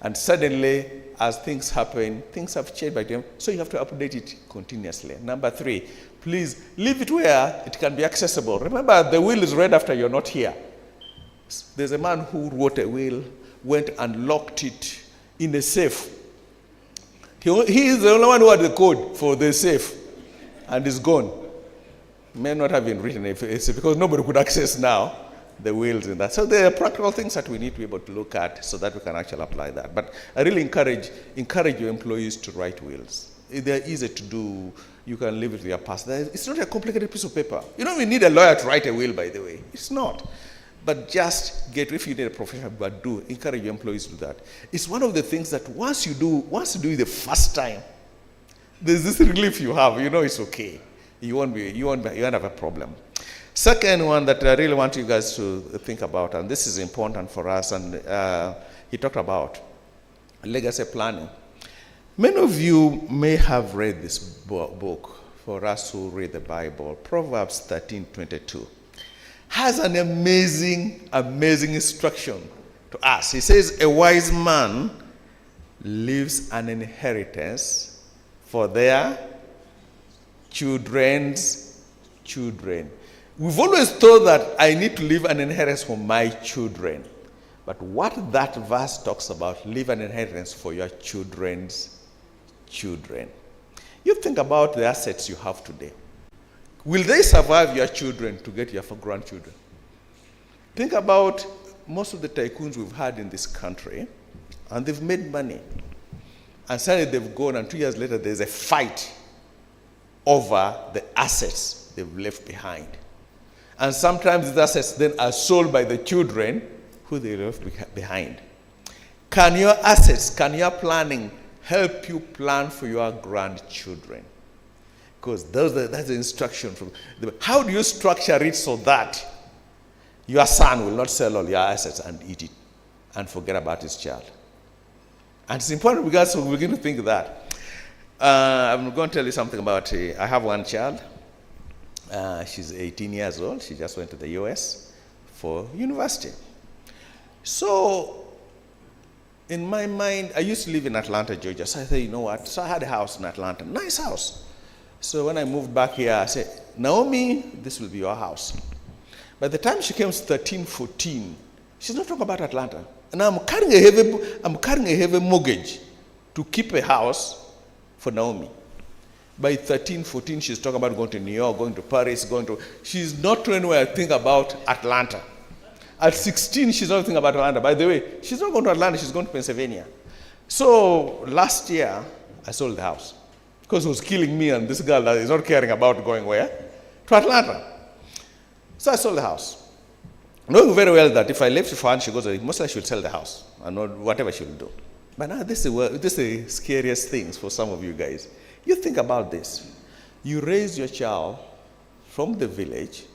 K: And suddenly, as things happen, things have changed by them, so you have to update it continuously. Number 3, please leave it where it can be accessible. Remember, the will is read after you're not here. There's a man who wrote a will, went and locked it in a safe. He is the only one who had the code for the safe, and is gone. May not have been written it's because nobody could access now the wills in that. So there are practical things that we need to be able to look at so that we can actually apply that. But I really encourage your employees to write wills. They're easy to do. You can leave it with your past. It's not a complicated piece of paper. You don't even need a lawyer to write a will, by the way. It's not. But just if you need a professional, but encourage your employees to do that. It's one of the things that once you do it the first time, There's this relief you have. You know it's okay. You won't have a problem. Second one that I really want you guys to think about, and this is important for us, and he talked about legacy planning. Many of you may have read this book. For us who read the Bible, Proverbs 13:22 has an amazing, amazing instruction to us. He says, a wise man leaves an inheritance for their children's children. We've always thought that I need to leave an inheritance for my children. But what that verse talks about, leave an inheritance for your children's children. You think about the assets you have today. Will they survive your children to get your grandchildren? Think about most of the tycoons we've had in this country, and they've made money. And suddenly they've gone, and 2 years later there's a fight over the assets they've left behind. And sometimes these assets then are sold by the children who they left behind. Can your assets, can your planning help you plan for your grandchildren? Because that's the instruction from how do you structure it so that your son will not sell all your assets and eat it and forget about his child? And it's important because we begin to think that. I'm going to tell you something about I have one child. She's 18 years old. She just went to the US for university. So in my mind, I used to live in Atlanta, Georgia. So I said, you know what? So I had a house in Atlanta, nice house. So when I moved back here, I said, Naomi, this will be your house. By the time she came 13, 14, she's not talking about Atlanta. And I'm carrying a heavy mortgage to keep a house for Naomi. By 13, 14, she's talking about going to New York, going to Paris, she's not anywhere to think about Atlanta. At 16, she's not thinking about Atlanta. By the way, she's not going to Atlanta, she's going to Pennsylvania. So last year, I sold the house because it was killing me, and this girl is not caring about going where? To Atlanta. So I sold the house. Knowing very well that if I left for her and she goes, most likely she'll sell the house and not whatever she'll do. But now this is the scariest things for some of you guys. You think about this. You raise your child from the village,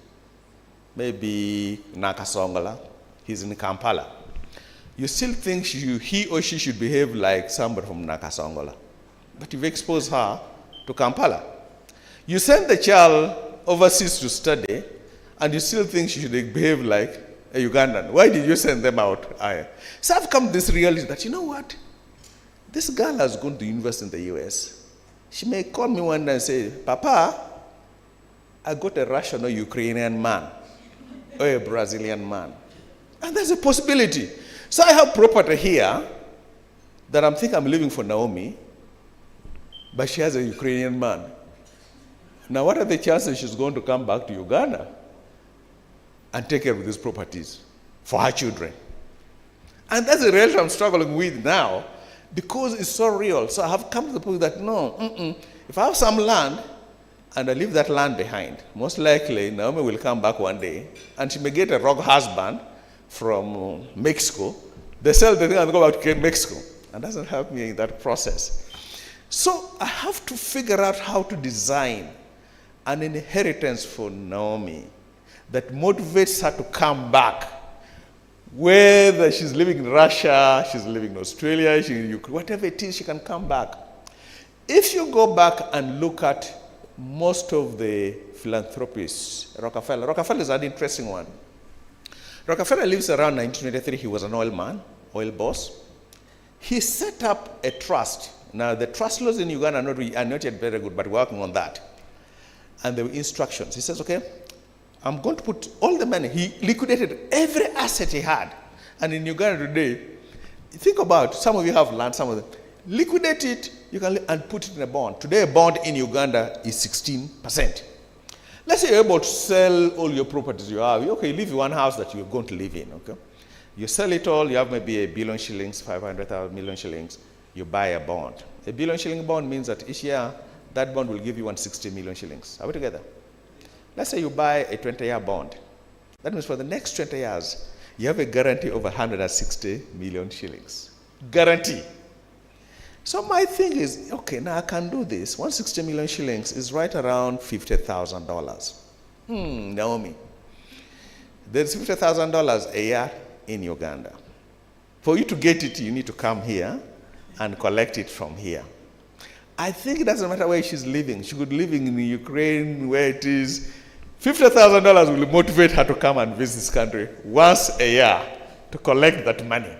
K: maybe Nakasongola, he's in Kampala. You still think he or she should behave like somebody from Nakasongola. But you've exposed her to Kampala. You send the child overseas to study, and you still think she should behave like a Ugandan. Why did you send them out? So I've come to this reality that, you know what? This girl has gone to university in the US. She may call me one day and say, Papa, I got a Russian or Ukrainian man, or a Brazilian man. And there's a possibility. So I have property here that I'm thinking I'm living for Naomi, but she has a Ukrainian man. Now what are the chances she's going to come back to Uganda and take care of these properties for her children? And that's the reality I'm struggling with now, because it's so real. So I have come to the point that if I have some land and I leave that land behind, most likely Naomi will come back one day and she may get a rogue husband from Mexico. They sell the thing and go back to Mexico. And that doesn't help me in that process. So I have to figure out how to design an inheritance for Naomi that motivates her to come back. Whether she's living in Russia, she's living in Australia, whatever it is, she can come back. If you go back and look at most of the philanthropists, Rockefeller is an interesting one. Rockefeller lives around 1923. He was an oil man, oil boss. He set up a trust. Now, the trust laws in Uganda are not yet very good, but we're working on that. And there were instructions. He says, okay, I'm going to put all the money. He liquidated every asset he had. And in Uganda today, think about, some of you have land, some of them. Liquidate it, you can and put it in a bond. Today, a bond in Uganda is 16%. Let's say you're able to sell all your properties you have. Okay, you leave one house that you're going to live in, okay? You sell it all, you have maybe a billion shillings, 500,000 million shillings, you buy a bond. A billion shilling bond means that each year, that bond will give you 160 million shillings. Are we together? Let's say you buy a 20-year bond. That means for the next 20 years, you have a guarantee of 160 million shillings. Guarantee. So my thing is, okay, now I can do this. 160 million shillings is right around $50,000. Naomi, there's $50,000 a year in Uganda. For you to get it, you need to come here and collect it from here. I think it doesn't matter where she's living. She could live in Ukraine, where it is. $50,000 will motivate her to come and visit this country once a year to collect that money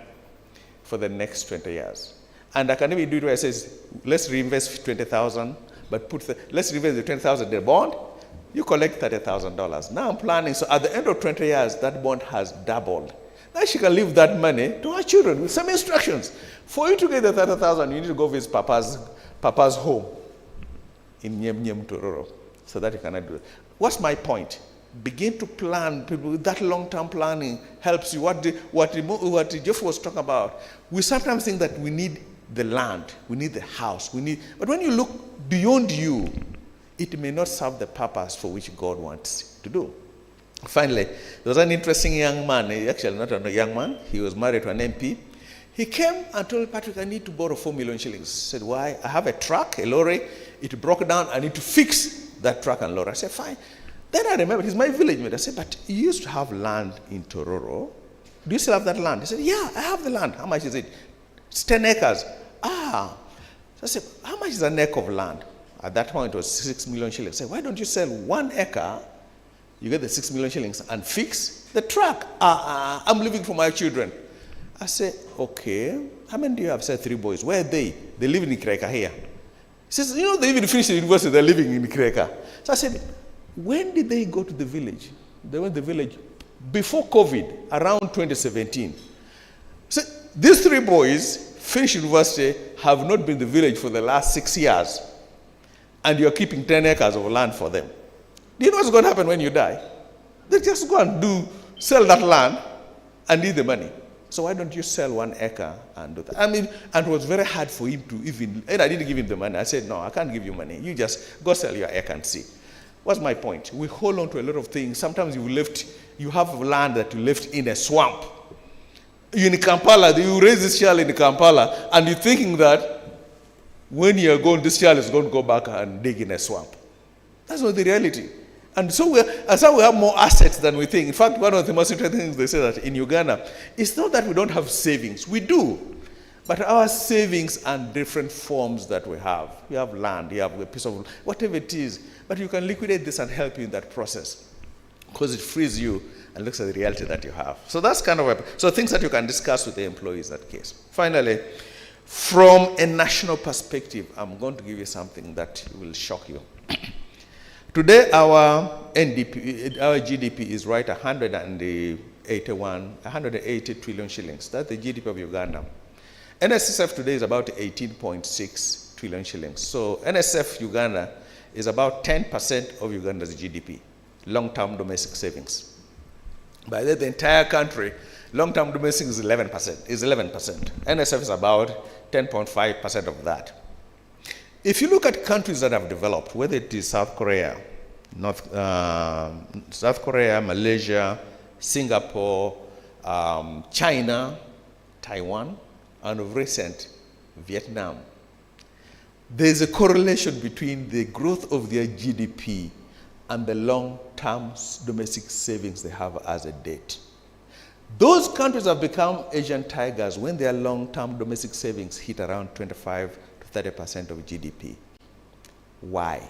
K: for the next 20 years. And I can even do it where it says, let's reinvest 20,000, but let's reinvest the 20,000 in the bond. You collect $30,000. Now I'm planning, so at the end of 20 years, that bond has doubled. Now she can leave that money to her children with some instructions. For you to get the 30,000, you need to go visit Papa's home in Nyem Tororo, so that you cannot do it. What's my point? Begin to plan. People, that long-term planning helps you. What Jeff was talking about, we sometimes think that we need the land, we need the house, but when you look beyond you, it may not serve the purpose for which God wants to do. Finally, there was an interesting young man, actually not a young man, he was married to an MP. He came and told Patrick, I need to borrow 4 million shillings. He said, why? I have a truck, a lorry, it broke down, I need to fix that truck and lorry. I said, fine. Then I remembered, he's my village mate. I said, but you used to have land in Tororo. Do you still have that land? He said, yeah, I have the land. How much is it? It's 10 acres. So I said, how much is an acre of land? At that point, it was 6 million shillings. I said, why don't you sell 1 acre, you get the 6 million shillings, and fix the truck? I'm living for my children. I said, okay. How many do you have? I said, 3 boys. Where are they? They live in Kreka here. He says, you know, they even finished the university, they're living in Kreka. So I said, when did they go to the village? They went to the village before COVID, around 2017. So these 3 boys finished university, have not been in the village for the last 6 years, and you're keeping 10 acres of land for them. Do you know what's going to happen when you die? They just go and sell that land and need the money. So why don't you sell 1 acre and do that? I mean, and it was very hard for him to even, and I didn't give him the money. I said, no, I can't give you money. You just go sell your acre and see. What's my point? We hold on to a lot of things. Sometimes you have land that you left in a swamp. You're in Kampala, you raise this child in Kampala, and you're thinking that when you're going, this child is going to go back and dig in a swamp. That's not the reality. And so we have more assets than we think. In fact, one of the most interesting things they say that in Uganda, it's not that we don't have savings. We do. But our savings are different forms that we have. You have land, you have a piece of, whatever it is. But you can liquidate this and help you in that process, because it frees you and looks at the reality that you have. So that's kind of so things that you can discuss with the employees in that case. Finally, from a national perspective, I'm going to give you something that will shock you. Today, our GDP is right 180 trillion shillings. That's the GDP of Uganda. NSSF today is about 18.6 trillion shillings. So NSF Uganda is about 10% of Uganda's GDP, long-term domestic savings. By the entire country, long-term domestic is 11%. NSF is about 10.5% of that. If you look at countries that have developed, whether it is South Korea, Malaysia, Singapore, China, Taiwan, and of recent, Vietnam, there's a correlation between the growth of their GDP and the long-term domestic savings they have as a debt. Those countries have become Asian tigers when their long-term domestic savings hit around 25 to 30% of GDP. Why?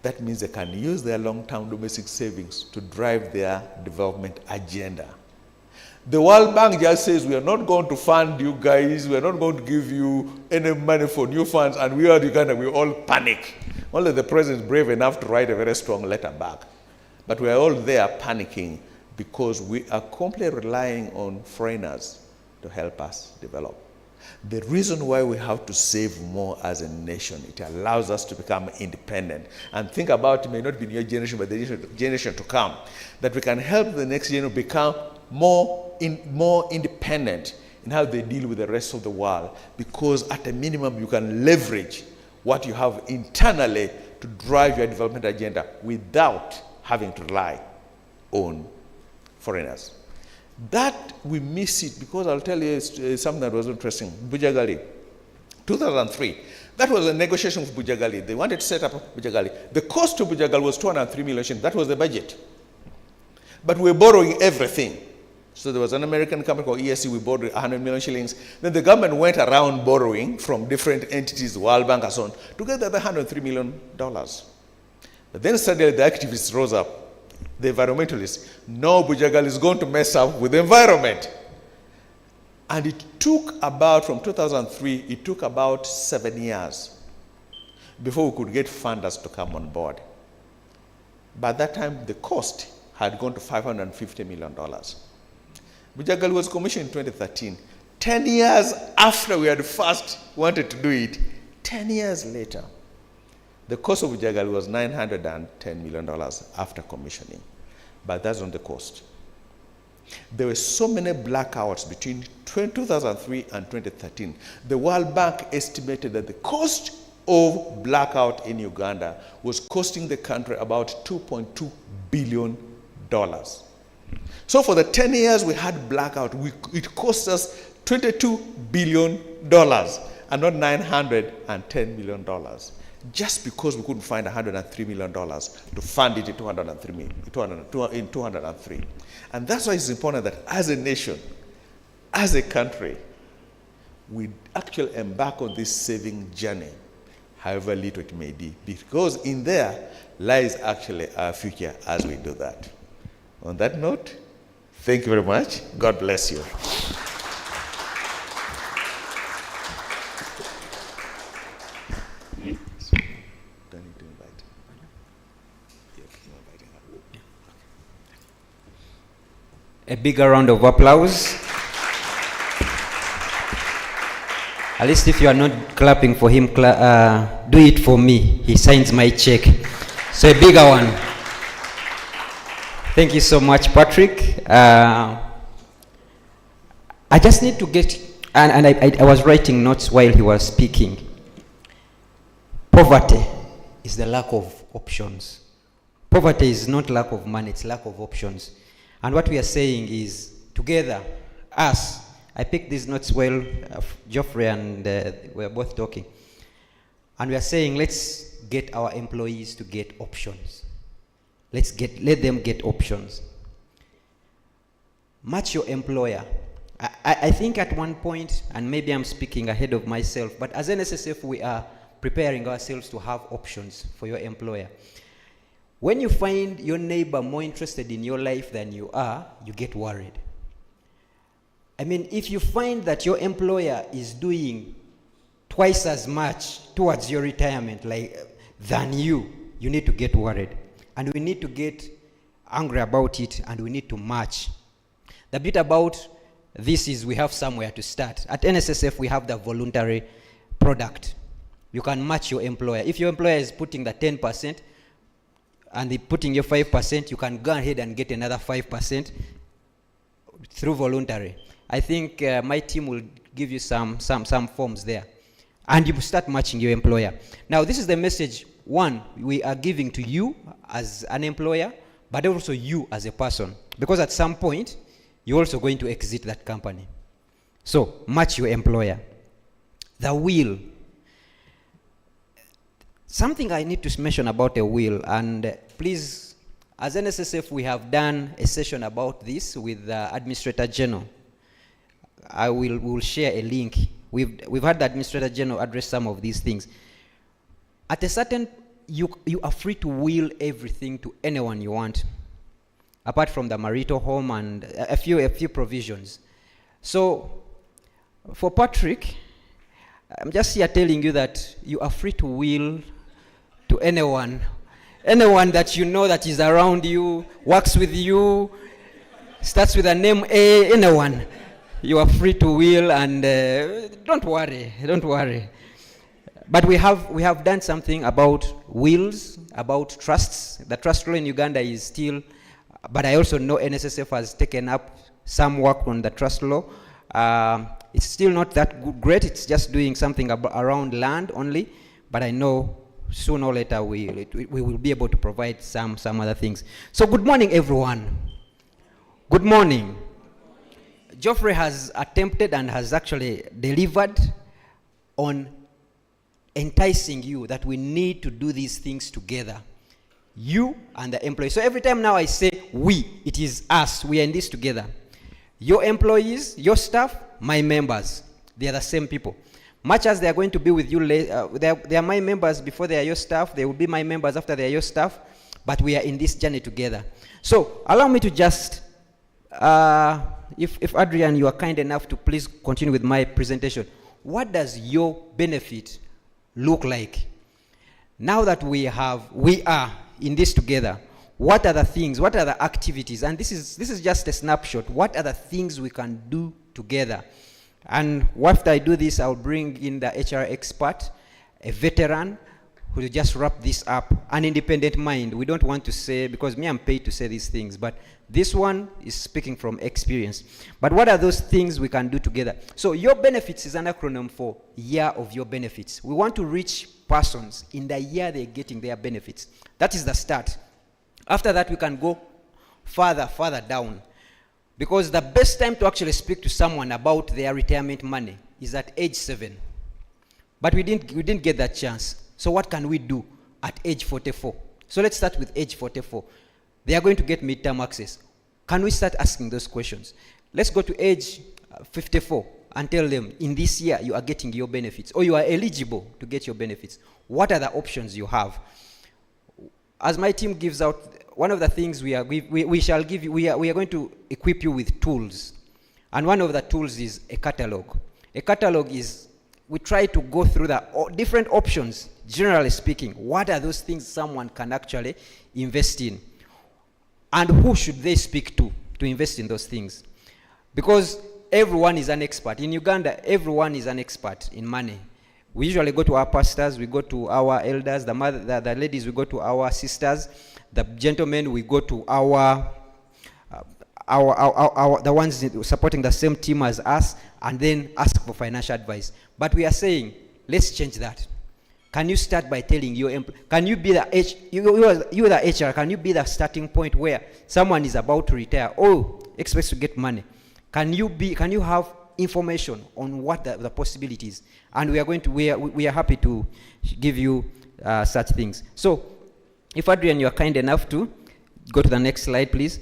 K: That means they can use their long-term domestic savings to drive their development agenda. The World Bank just says, we are not going to fund you guys, we are not going to give you any money for new funds, and we are Uganda, we all panic. Only the president is brave enough to write a very strong letter back. But we are all there panicking because we are completely relying on foreigners to help us develop. The reason why we have to save more as a nation, it allows us to become independent. And think about, it may not be your generation, but the generation to come, that we can help the next generation become more independent in how they deal with the rest of the world, because at a minimum you can leverage what you have internally to drive your development agenda without having to rely on foreigners. That we miss it, because I'll tell you something that was interesting. Bujagali, 2003. That was a negotiation with Bujagali. They wanted to set up Bujagali. The cost to Bujagali was 203 million shillings. That was the budget. But we were borrowing everything. So there was an American company called ESC. We borrowed 100 million shillings. Then the government went around borrowing from different entities, World Bank and so on, to get the $103 million. But then suddenly the activists rose up, the environmentalists. No, Bujagali is going to mess up with the environment. And it took about, from 2003, it took about 7 years before we could get funders to come on board. By that time, the cost had gone to $550 million. Bujagali was commissioned in 2013. 10 years after we had first wanted to do it, 10 years later, the cost of Bujagali was $910 million after commissioning. But that's not the cost. There were so many blackouts between 2003 and 2013. The World Bank estimated that the cost of blackout in Uganda was costing the country about $2.2 billion. So for the 10 years we had blackout, it cost us $22 billion and not $910 million. Just because we couldn't find $103 million to fund it in 203. And that's why it's important that as a nation, as a country, we actually embark on this saving journey, however little it may be, because in there lies actually our future as we do that. On that note, thank you very much. God bless you.
H: A bigger round of applause. At least if you are not clapping for him, do it for me. He signs my check. So a bigger one. Thank you so much, Patrick. I just need to get, and I was writing notes while he was speaking. Poverty is the lack of options. Poverty is not lack of money, it's lack of options. And what we are saying is, together, us, I picked these notes while Geoffrey and we were both talking. And we are saying, let's get our employees to get options. Let them get options. Match your employer. I think at one point, and maybe I'm speaking ahead of myself, but as NSSF, we are preparing ourselves to have options for your employer. When you find your neighbor more interested in your life than you are, you get worried. I mean, if you find that your employer is doing twice as much towards your retirement than you need to get worried. And we need to get angry about it, and we need to match. The bit about this is we have somewhere to start. At NSSF, we have the voluntary product. You can match your employer. If your employer is putting the 10%, and they're putting your 5%, you can go ahead and get another 5% through voluntary. I think my team will give you some forms there. And you start matching your employer. Now, this is the message, one, we are giving to you as an employer, but also you as a person. Because at some point, you're also going to exit that company. So, match your employer. The will. Something I need to mention about a will, and please, as NSSF, we have done a session about this with the Administrator General. We will share a link. We've had the Administrator General address some of these things. At a certain, you are free to will everything to anyone you want, apart from the marital home and a few provisions. So, for Patrick, I'm just here telling you that you are free to will to anyone that you know that is around you, works with you, starts with a name A, anyone. You are free to will, and don't worry. But we have done something about wills, about trusts. The trust law in Uganda is still, but I also know NSSF has taken up some work on the trust law. It's still not that great. It's just doing something around land only, but I know sooner or later we will be able to provide some other things. So good morning, everyone. Good morning. Geoffrey has attempted and has actually delivered on enticing you that we need to do these things together. You and the employee. So every time now I say we, it is us. We are in this together. Your employees, your staff, my members. They are the same people. Much as they are going to be with you, they are my members before they are your staff. They will be my members after they are your staff. But we are in this journey together. So allow me to just, if Adrian, you are kind enough to please continue with my presentation. What does your benefit look like? Now that we are in this together, what are the things, what are the activities? And this is just a snapshot. What are the things we can do together? And after I do this, I'll bring in the HR expert, a veteran, who will just wrap this up. An independent mind. We don't want to say, because me, I'm paid to say these things, but this one is speaking from experience. But what are those things we can do together? So your benefits is an acronym for year of your benefits. We want to reach persons in the year they're getting their benefits. That is the start. After that, we can go further down. Because the best time to actually speak to someone about their retirement money is at age 7. But we didn't get that chance. So what can we do at age 44? So let's start with age 44. They are going to get midterm access. Can we start asking those questions? Let's go to age 54 and tell them, in this year, you are getting your benefits, or you are eligible to get your benefits. What are the options you have? As my team gives out, one of the things we are going to equip you with tools. And one of the tools is a catalog. A catalog is, we try to go through the different options, generally speaking. What are those things someone can actually invest in? And who should they speak to invest in those things? Because everyone is an expert. In Uganda, everyone is an expert in money. We usually go to our pastors, we go to our elders, the ladies, we go to our sisters, the gentlemen, we go to the ones supporting the same team as us, and then ask for financial advice. But we are saying, let's change that. Can you start by telling your employee, can you be you are the HR, can you be the starting point where someone is about to retire or expects to get money? Can you have information on what the possibilities? And we are happy to give you such things. So, if Adrian, you are kind enough to go to the next slide, please.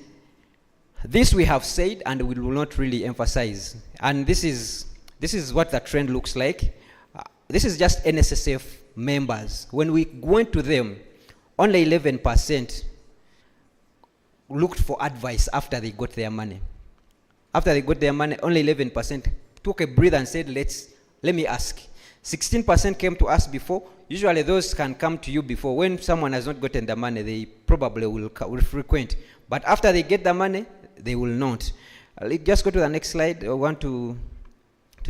H: This we have said, and we will not really emphasize. And this is what the trend looks like. This is just NSSF members. When we went to them, only 11% looked for advice after they got their money. After they got their money, only 11% took a breath and said, let me ask. 16% came to us before. Usually those can come to you before. When someone has not gotten the money, they probably will frequent. But after they get the money, they will not. Just go to the next slide. I want to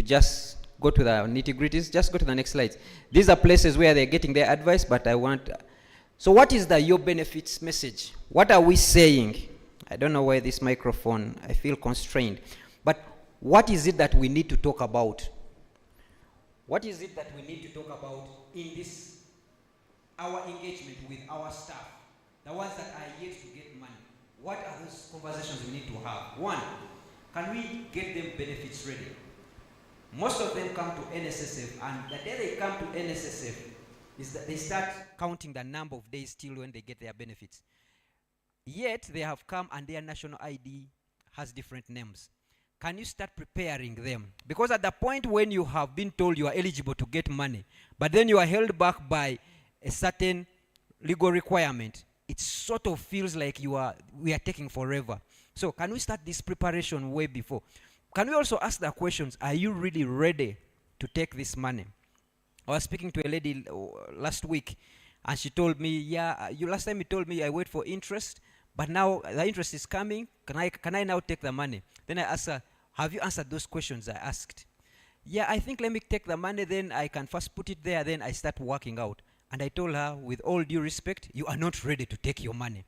H: just go to the nitty-gritties. Just go to the next slide. These are places where they're getting their advice, but I want... So what is the your benefits message? What are we saying? I don't know why this microphone, I feel constrained. But what is it that we need to talk about? What is it that we need to talk about in this, our engagement with our staff, the ones that are yet to get money? What are those conversations we need to have? One, can we get them benefits ready? Most of them come to NSSF, and the day they come to NSSF is that they start counting the number of days till when they get their benefits. Yet they have come and their national ID has different names. Can you start preparing them? Because at the point when you have been told you are eligible to get money, but then you are held back by a certain legal requirement, it sort of feels like we are taking forever. So can we start this preparation way before? Can we also ask the questions, are you really ready to take this money? I was speaking to a lady last week, and she told me, last time you told me I wait for interest, but now the interest is coming. Can I now take the money? Then I asked her, have you answered those questions I asked? Yeah, I think let me take the money, then I can first put it there, then I start working out. And I told her, with all due respect, you are not ready to take your money.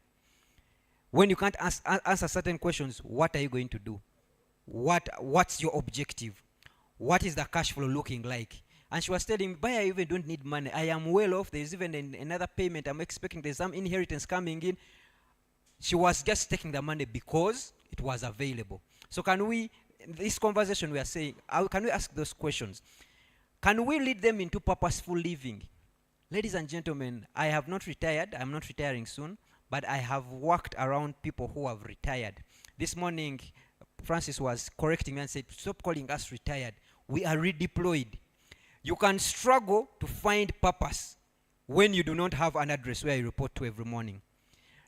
H: When you can't answer certain questions, what are you going to do? What's your objective? What is the cash flow looking like? And she was telling me, but I even don't need money. I am well off. There's even another payment I'm expecting. There's some inheritance coming in. She was just taking the money because it was available. So can we, in this conversation we are saying, can we ask those questions? Can we lead them into purposeful living? Ladies and gentlemen, I have not retired. I'm not retiring soon, but I have worked around people who have retired. This morning, Francis was correcting me and said, stop calling us retired. We are redeployed. You can struggle to find purpose when you do not have an address where you report to every morning.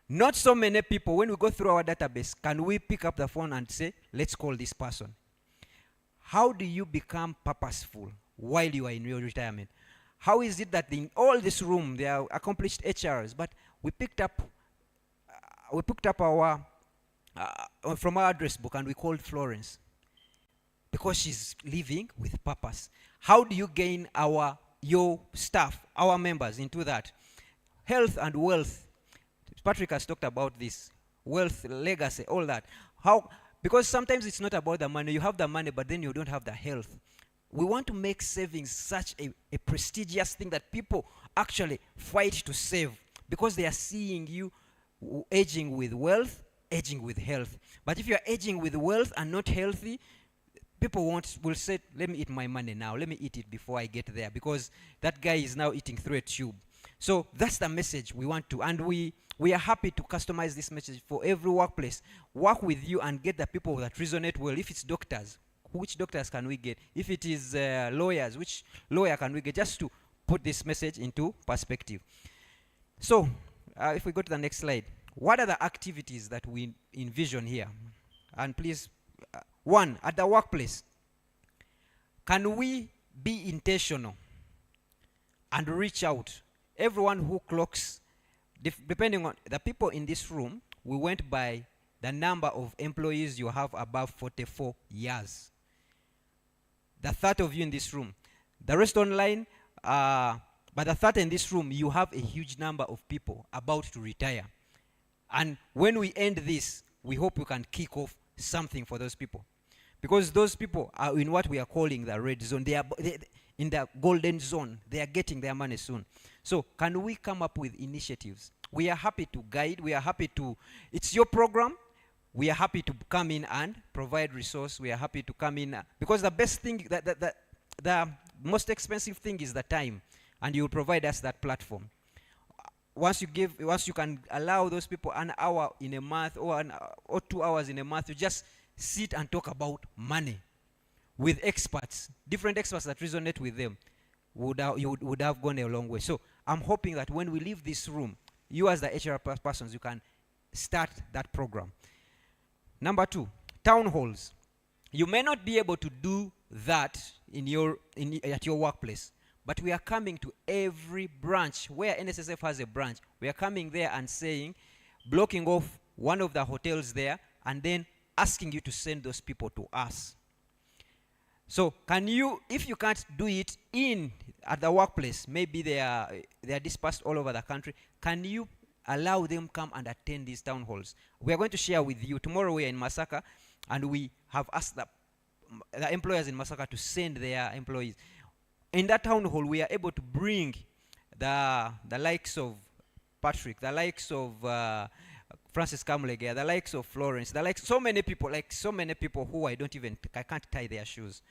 H: Not so many people, when we go through our database, can we pick up the phone and say, let's call this person. How do you become purposeful while you are in your retirement? How is it that in all this room there are accomplished HRs, but we picked up our from our address book and we called Florence because she's living with purpose. How do you gain your staff, our members into that? Health and wealth. Patrick has talked about this. Wealth, legacy, all that. How? Because sometimes it's not about the money. You have the money, but then you don't have the health. We want to make savings such a prestigious thing that people actually fight to save because they are seeing you aging with wealth, aging with health. But if you are aging with wealth and not healthy, people will say, let me eat my money now. Let me eat it before I get there because that guy is now eating through a tube. So that's the message we want to. And we are happy to customize this message for every workplace. Work with you and get the people that resonate well. If it's doctors, which doctors can we get? If it is lawyers, which lawyer can we get? Just to put this message into perspective. So, if we go to the next slide, what are the activities that we envision here? And please, one, at the workplace, can we be intentional and reach out? Everyone who clocks, depending on the people in this room, we went by the number of employees you have above 44 years. The third of you in this room. The rest online, but the third in this room, you have a huge number of people about to retire. And when we end this, we hope we can kick off something for those people. Because those people are in what we are calling the red zone. They are in the golden zone. They are getting their money soon. So can we come up with initiatives? We are happy to guide. We are happy to, it's your program. We are happy to come in and provide resource. We are happy to come in because the best thing, the most expensive thing is the time, and you will provide us that platform. Once you can allow those people an hour in a month or 2 hours in a month to just sit and talk about money with experts, different experts that resonate with them, you would have gone a long way. So I'm hoping that when we leave this room, you as the HR persons, you can start that program. Number 2, town halls. You may not be able to do that at your workplace, but we are coming to every branch where NSSF has a branch. We are coming there and saying, blocking off one of the hotels there, and then asking you to send those people to us. So can you, if you can't do it at the workplace, maybe they are dispersed all over the country, can you allow them come and attend these town halls? We are going to share with you. Tomorrow we are in Masaka, and we have asked the employers in Masaka to send their employees. In that town hall, we are able to bring the likes of Patrick, the likes of Francis Kamlegea, the likes of Florence, so many people who I can't tie their shoes.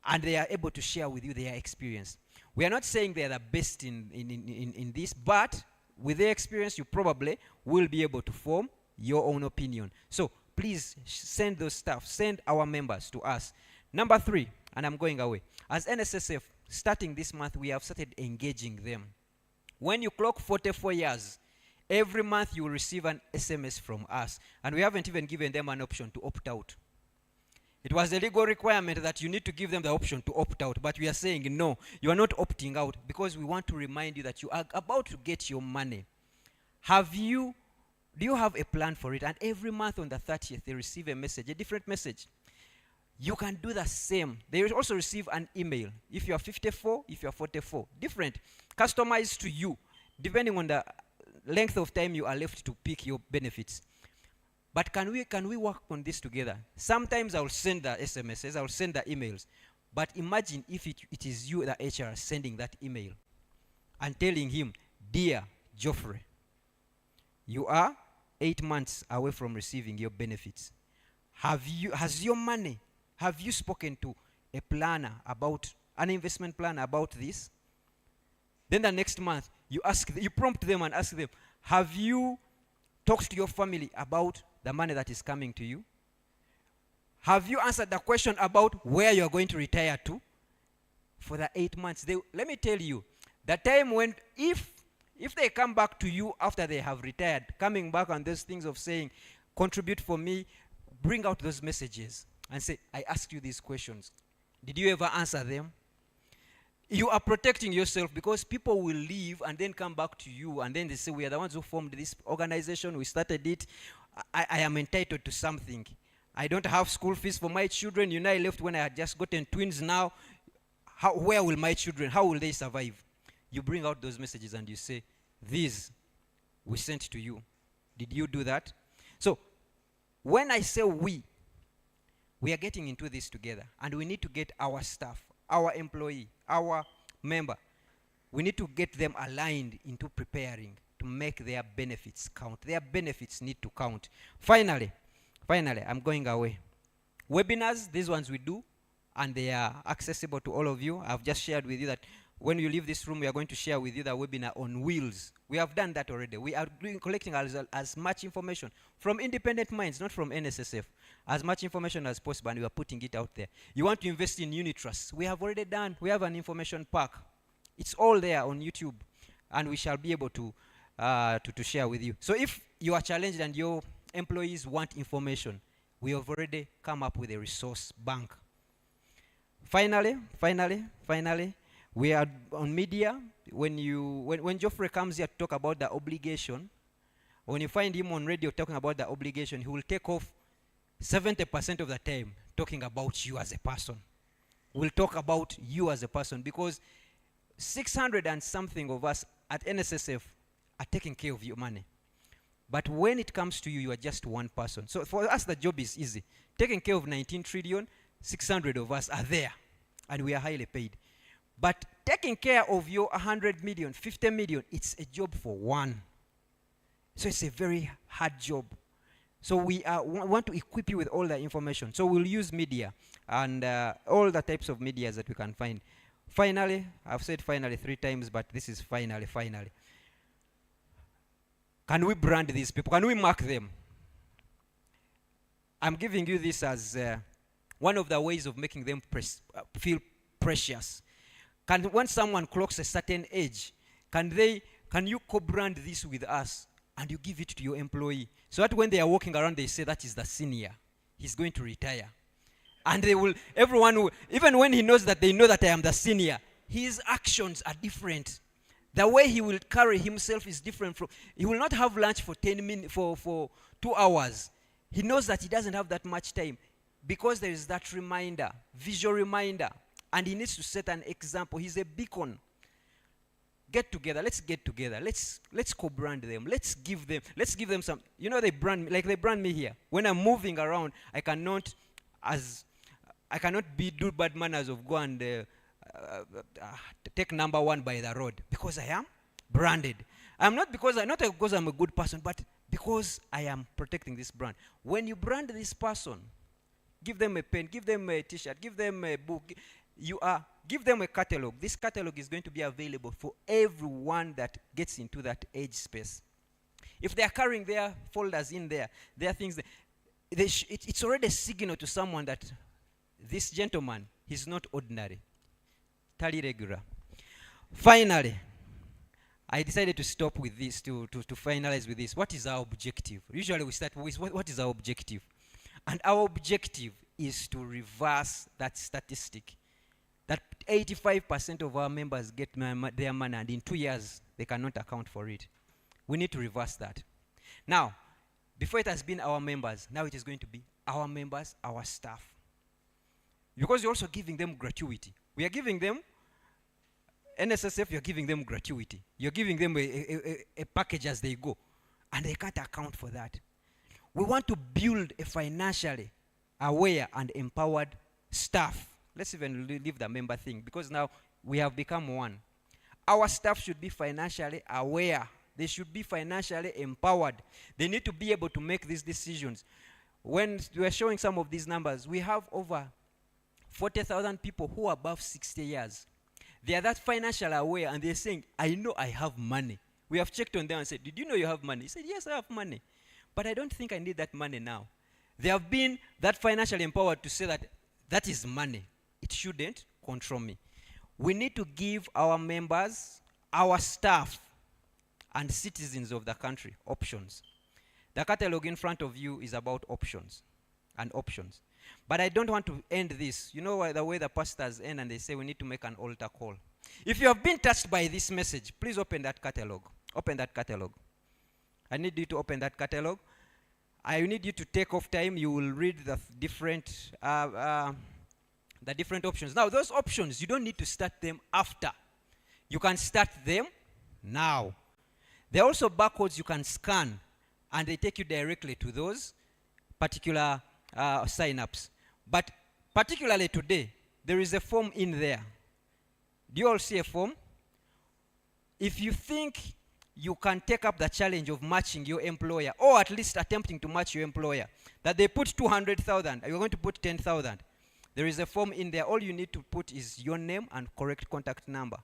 H: And they are able to share with you their experience. We are not saying they are the best in this, but with their experience, you probably will be able to form your own opinion. So please send those staff, send our members to us. Number 3, and I'm going away. As NSSF, starting this month, we have started engaging them. When you clock 44 years, every month you will receive an SMS from us. And we haven't even given them an option to opt out. It was a legal requirement that you need to give them the option to opt out. But we are saying, no, you are not opting out because we want to remind you that you are about to get your money. Do you have a plan for it? And every month on the 30th, they receive a message, a different message. You can do the same. They will also receive an email. If you are 54, if you are 44, different, customized to you, depending on the length of time you are left to pick your benefits. But can we work on this together? Sometimes I will send the SMSs, I will send the emails. But imagine if it is you, the HR, sending that email and telling him, dear Geoffrey, you are 8 months away from receiving your benefits. Have you spoken to a planner about an investment plan about this? Then the next month, you prompt them and ask them, have you talked to your family about the money that is coming to you? Have you answered the question about where you are going to retire to? For the 8 months, let me tell you, the time when, if they come back to you after they have retired, coming back on those things of saying, contribute for me, bring out those messages and say, I asked you these questions. Did you ever answer them? You are protecting yourself, because people will leave and then come back to you and then they say, we are the ones who formed this organization, we started it, I am entitled to something. I don't have school fees for my children. You know, I left when I had just gotten twins now. Where will my children, how will they survive? You bring out those messages and you say, these we sent to you. Did you do that? So when I say we are getting into this together, and we need to get our staff, our employee, our member, we need to get them aligned into preparing to make their benefits count. Their benefits need to count. Finally, I'm going away. Webinars, these ones we do, and they are accessible to all of you. I've just shared with you that when you leave this room, we are going to share with you the webinar on wheels. We have done that already. We are collecting as much information from independent minds, not from NSSF, as much information as possible, and we are putting it out there. You want to invest in unit trusts? We have already done. We have an information pack. It's all there on YouTube, and we shall be able to share with you. So if you are challenged and your employees want information, we have already come up with a resource bank. Finally, we are on media. When Geoffrey comes here to talk about the obligation, when you find him on radio talking about the obligation, he will take off 70% of the time talking about you as a person. We'll talk about you as a person, because 600 and something of us at NSSF are taking care of your money. But when it comes to you, you are just one person. So for us, the job is easy. Taking care of 19 trillion, 600 of us are there, and we are highly paid. But taking care of your 100 million, 50 million, it's a job for one. So it's a very hard job. So we want to equip you with all the information. So we'll use media and all the types of media that we can find. Finally, I've said finally 3 times, but this is finally. Can we brand these people? Can we mark them? I'm giving you this as one of the ways of making them feel precious. When someone clocks a certain age, can you co-brand this with us and you give it to your employee, so that when they are walking around, they say that is the senior. He's going to retire. And everyone will, even when he knows that they know that I am the senior, his actions are different. The way he will carry himself is different. He will not have lunch for 10 minutes, for 2 hours. He knows that he doesn't have that much time, because there is that reminder, visual reminder, and he needs to set an example. He's a beacon. Let's get together. Let's co-brand them. Let's give them some. You know, they brand me, like they brand me here. When I'm moving around, I cannot do bad manners of go and take number 1 by the road, because I am branded. Not because I'm a good person, but because I am protecting this brand. When you brand this person, give them a pen, give them a t-shirt, give them a book, give them a catalog. This catalog is going to be available for everyone that gets into that age space. If they are carrying their folders in there, their things, it's already a signal to someone that this gentleman, he's not ordinary. Totally regular. Finally, I decided to stop with this, to finalize with this. What is our objective? Usually we start with what is our objective? And our objective is to reverse that statistic, that 85% of our members get their money, and in 2 years, they cannot account for it. We need to reverse that. Now, before it has been our members, now it is going to be our members, our staff. Because you're also giving them gratuity. We are giving them, NSSF, you're giving them gratuity. You're giving them a package as they go, and they can't account for that. We want to build a financially aware and empowered staff. Let's even leave the member thing, because now we have become one. Our staff should be financially aware. They should be financially empowered. They need to be able to make these decisions. When we are showing some of these numbers, we have over
L: 40,000 people who are above 60 years. They are that financially aware and they're saying, I know I have money. We have checked on them and said, did you know you have money? He said, yes, I have money. But I don't think I need that money now. They have been that financially empowered to say that that is money. It shouldn't control me. We need to give our members, our staff, and citizens of the country options. The catalog in front of you is about options and options. But I don't want to end this. You know the way the pastors end and they say we need to make an altar call. If you have been touched by this message, please open that catalog. Open that catalog. I need you to open that catalog. I need you to take off time. You will read the different options. Now, those options, you don't need to start them after. You can start them now. There are also barcodes you can scan, and they take you directly to those particular sign-ups. But particularly today, there is a form in there. Do you all see a form? If you think you can take up the challenge of matching your employer, or at least attempting to match your employer, that they put 200,000, you're going to put 10,000. There is a form in there. All you need to put is your name and correct contact number.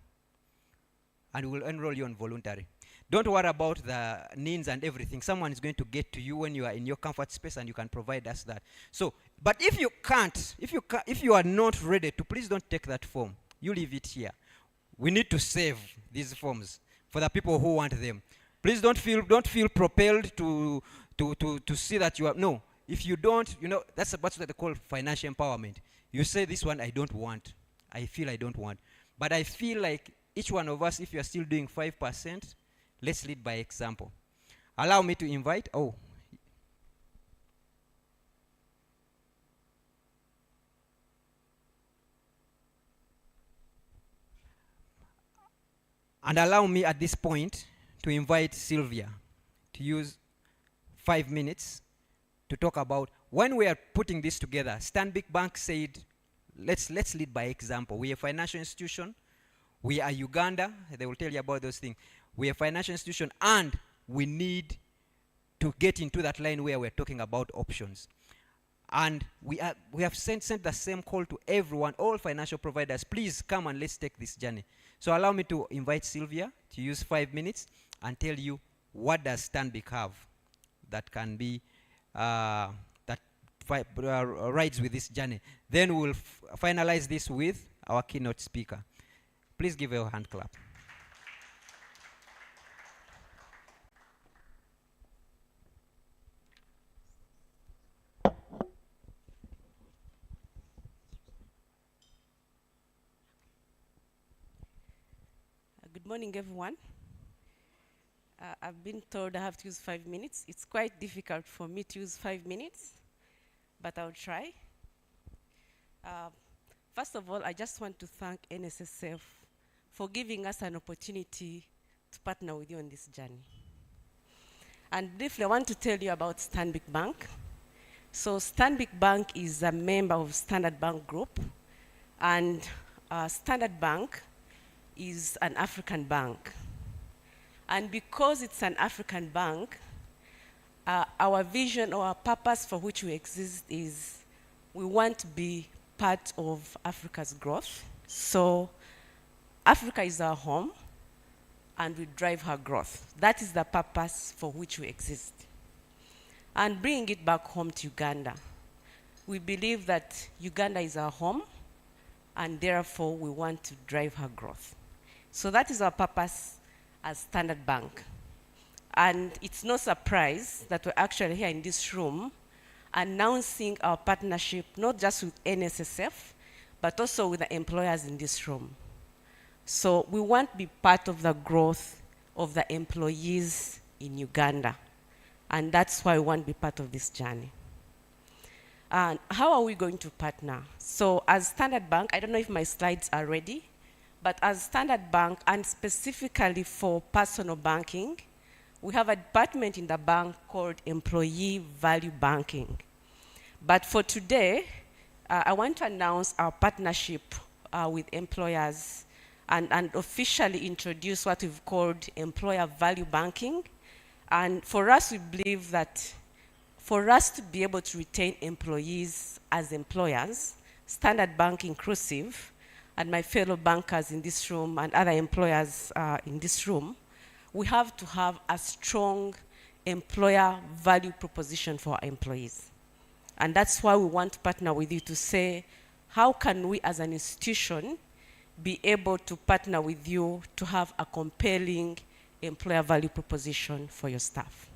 L: And we'll enroll you on voluntary. Don't worry about the needs and everything. Someone is going to get to you when you are in your comfort space and you can provide us that. So, but if you can't, if you are not ready to, please don't take that form. You leave it here. We need to save these forms for the people who want them. Please don't feel propelled to see that you are, no. If you don't, that's what they call financial empowerment. You say this one I don't want. I feel I don't want. But I feel like each one of us, if you are still doing 5%, let's lead by example. Allow me to invite, and allow me at this point to invite Sylvia to use 5 minutes to talk about, when we are putting this together, Stanbic Bank said, let's lead by example. We are a financial institution. We are Uganda. They will tell you about those things. We are a financial institution, and we need to get into that line where we're talking about options. And we have sent the same call to everyone, all financial providers. Please come and let's take this journey. So allow me to invite Sylvia to use 5 minutes and tell you what does Stanbic have that can be rides with this journey. Then we'll finalize this with our keynote speaker. Please give her a hand clap.
M: Good morning, everyone. I've been told I have to use 5 minutes. It's quite difficult for me to use 5 minutes, but I'll try. First of all, I just want to thank NSSF for giving us an opportunity to partner with you on this journey. And briefly, I want to tell you about Stanbic Bank. So Stanbic Bank is a member of Standard Bank Group, and Standard Bank is an African bank. And because it's an African bank, our vision or our purpose for which we exist is we want to be part of Africa's growth. So Africa is our home, and we drive her growth. That is the purpose for which we exist. And bringing it back home to Uganda, we believe that Uganda is our home, and therefore we want to drive her growth. So that is our purpose as Standard Bank. And it's no surprise that we're actually here in this room announcing our partnership, not just with NSSF, but also with the employers in this room. So we want to be part of the growth of the employees in Uganda. And that's why we want to be part of this journey. And how are we going to partner? So as Standard Bank, I don't know if my slides are ready, but as Standard Bank, and specifically for personal banking, we have a department in the bank called Employee Value Banking. But for today, I want to announce our partnership with employers and officially introduce what we've called Employer Value Banking. And for us, we believe that for us to be able to retain employees as employers, Standard Bank inclusive, and my fellow bankers in this room and other employers in this room, we have to have a strong employer value proposition for our employees. And that's why we want to partner with you to say, how can we as an institution be able to partner with you to have a compelling employer value proposition for your staff?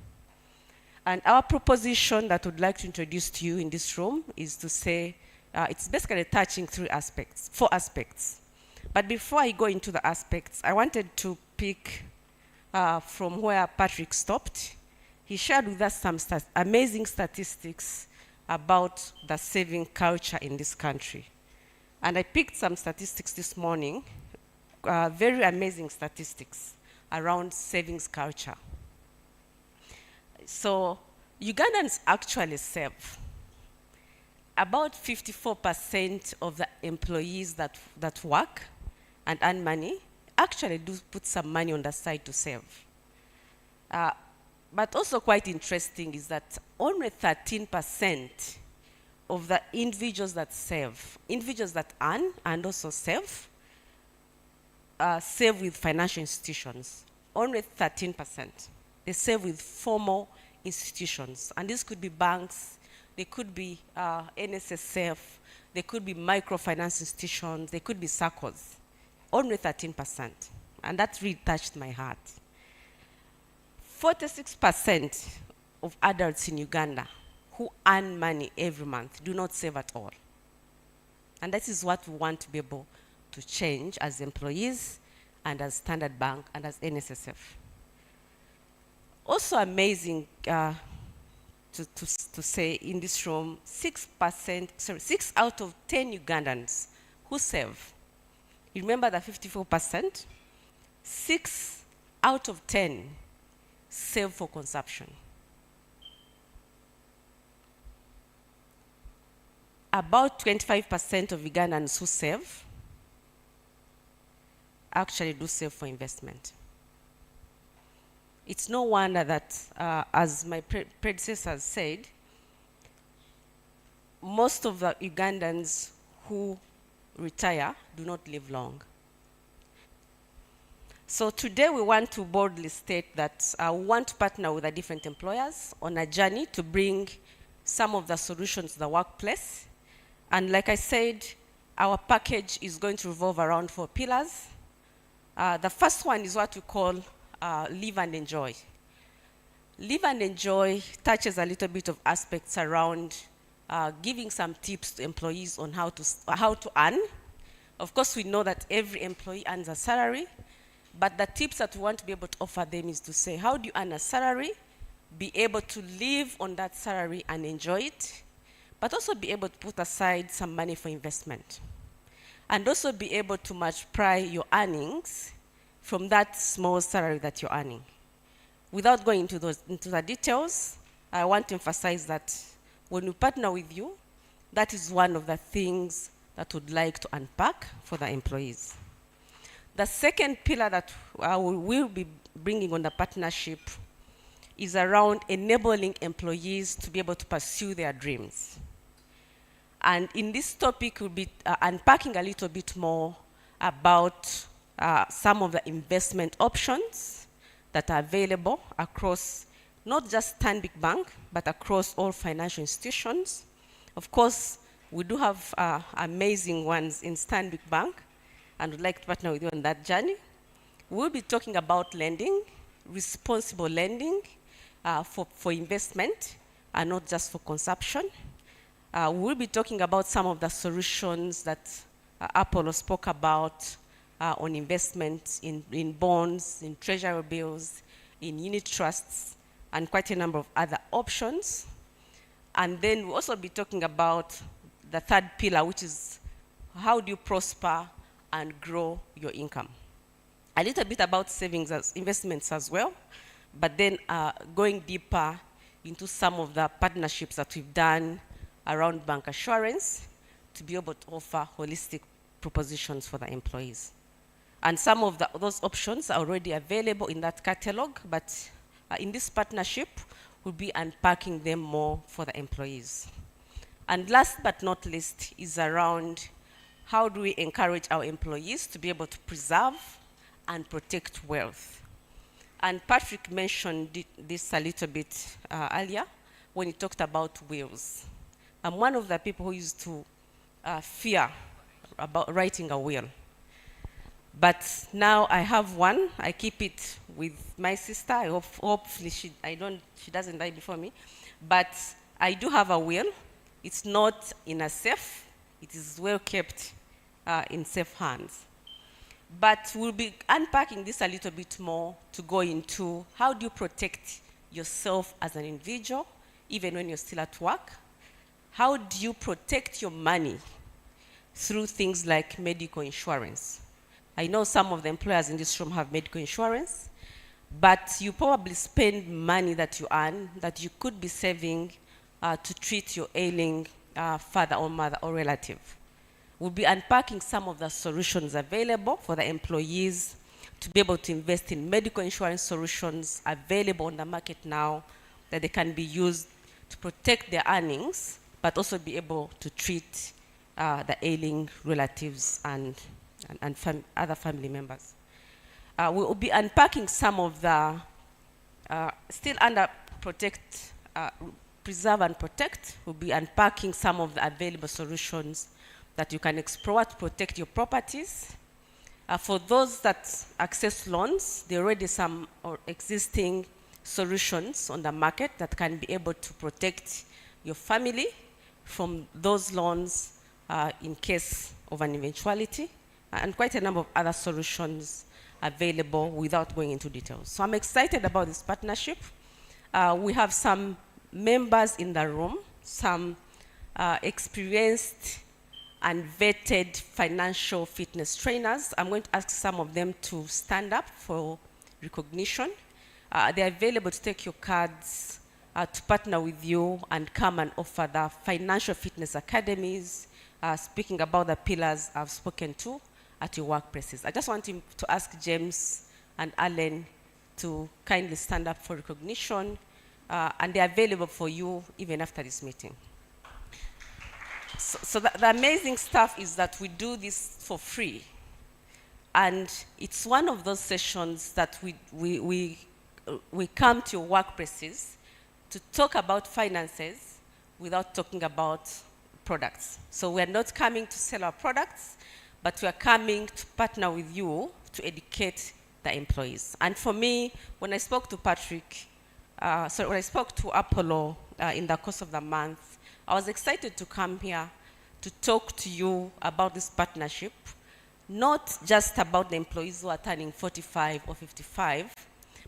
M: And our proposition that we'd like to introduce to you in this room is to say, it's basically touching four aspects. But before I go into the aspects, I wanted to pick from where Patrick stopped. He shared with us some amazing statistics about the saving culture in this country. And I picked some statistics this morning, very amazing statistics around savings culture. So Ugandans actually save. About 54% of the employees that work and earn money actually do put some money on the side to save. But also quite interesting is that only 13% of the individuals that save, individuals that earn and also save with financial institutions. Only 13%. They save with formal institutions. And this could be banks, they could be NSSF, they could be microfinance institutions, they could be SACCOs. Only 13%. And that really touched my heart. 46% of adults in Uganda who earn money every month do not save at all. And that is what we want to be able to change as employees and as Standard Bank and as NSSF. Also amazing to say in this room, 6 out of 10 Ugandans who save. You remember the 54%? 6 out of 10 save for consumption. About 25% of Ugandans who save actually do save for investment. It's no wonder that, as my predecessors said, most of the Ugandans who retire do not live long. So today we want to boldly state that we want to partner with the different employers on a journey to bring some of the solutions to the workplace. And like I said, our package is going to revolve around 4 pillars. The first one is what we call live and enjoy. Live and enjoy touches a little bit of aspects around giving some tips to employees on how to earn. Of course, we know that every employee earns a salary, but the tips that we want to be able to offer them is to say, how do you earn a salary, be able to live on that salary and enjoy it, but also be able to put aside some money for investment. And also be able to multiply your earnings from that small salary that you're earning. Without going into the details, I want to emphasize that when we partner with you, that is one of the things that we'd like to unpack for the employees. The second pillar that we will be bringing on the partnership is around enabling employees to be able to pursue their dreams. And in this topic, we'll be unpacking a little bit more about some of the investment options that are available across not just Stanbic Bank, but across all financial institutions. Of course, we do have amazing ones in Stanbic Bank, and we'd like to partner with you on that journey. We'll be talking about lending, responsible lending for investment, and not just for consumption. We'll be talking about some of the solutions that Apollo spoke about on investment in bonds, in treasury bills, in unit trusts, and quite a number of other options. And then we'll also be talking about the third pillar, which is how do you prosper and grow your income. A little bit about savings as investments as well, but then going deeper into some of the partnerships that we've done around bank assurance to be able to offer holistic propositions for the employees. And some of those options are already available in that catalog, but in this partnership, we'll be unpacking them more for the employees. And last but not least is around how do we encourage our employees to be able to preserve and protect wealth. And Patrick mentioned this a little bit earlier when he talked about wills. I'm one of the people who used to fear about writing a will. But now I have one. I keep it with my sister. Hopefully she doesn't die before me. But I do have a will. It's not in a safe. It is well kept in safe hands. But we'll be unpacking this a little bit more to go into how do you protect yourself as an individual, even when you're still at work? How do you protect your money through things like medical insurance? I know some of the employers in this room have medical insurance, but you probably spend money that you earn that you could be saving to treat your ailing father or mother or relative. We'll be unpacking some of the solutions available for the employees to be able to invest in medical insurance solutions available on the market now that they can be used to protect their earnings, but also be able to treat the ailing relatives and other family members. We will be unpacking some of the, still under preserve and protect. We'll be unpacking some of the available solutions that you can explore to protect your properties. For those that access loans, there are already some existing solutions on the market that can be able to protect your family from those loans in case of an eventuality, and quite a number of other solutions available without going into details. So I'm excited about this partnership. We have some members in the room, some experienced and vetted financial fitness trainers. I'm going to ask some of them to stand up for recognition. They're available to take your cards, to partner with you and come and offer the financial fitness academies, speaking about the pillars I've spoken to at your workplaces. I just want him to ask James and Alan to kindly stand up for recognition, and they're available for you even after this meeting. So the amazing stuff is that we do this for free. And it's one of those sessions that we come to your workplaces to talk about finances without talking about products. So we're not coming to sell our products, but we are coming to partner with you to educate the employees. And for me, when I spoke to Patrick, when I spoke to Apollo in the course of the month, I was excited to come here to talk to you about this partnership, not just about the employees who are turning 45 or 55,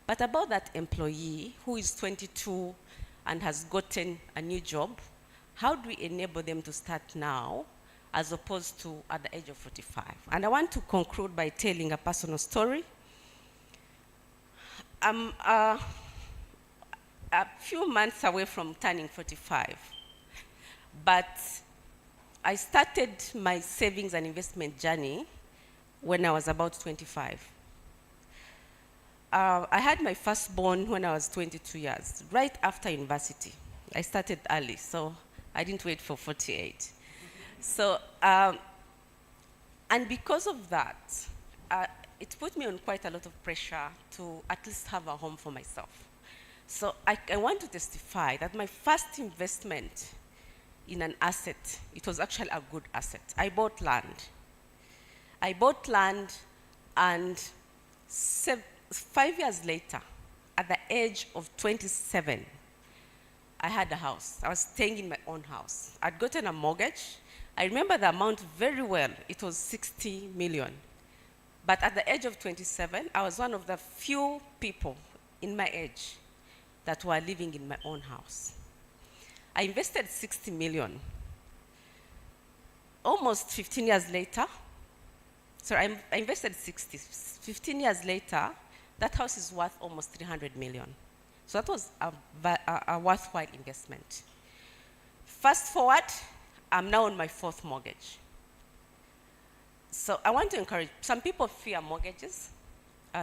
M: but about that employee who is 22 and has gotten a new job. How do we enable them to start now as opposed to at the age of 45? And I want to conclude by telling a personal story. I'm a few months away from turning 45, but I started my savings and investment journey when I was about 25. I had my firstborn when I was 22 years, right after university. I started early, so I didn't wait for 48. So, and because of that, it put me on quite a lot of pressure to at least have a home for myself. So I want to testify that my first investment in an asset, it was actually a good asset. I bought land. And 5 years later, at the age of 27, I had a house. I was staying in my own house. I'd gotten a mortgage. I remember the amount very well. It was 60 million. But at the age of 27, I was one of the few people in my age that were living in my own house. I invested 60 million. Almost 15 years later, I invested 60. 15 years later, that house is worth almost 300 million. So that was a worthwhile investment. Fast forward, I'm now on my 4th mortgage. So I want to encourage, some people fear mortgages.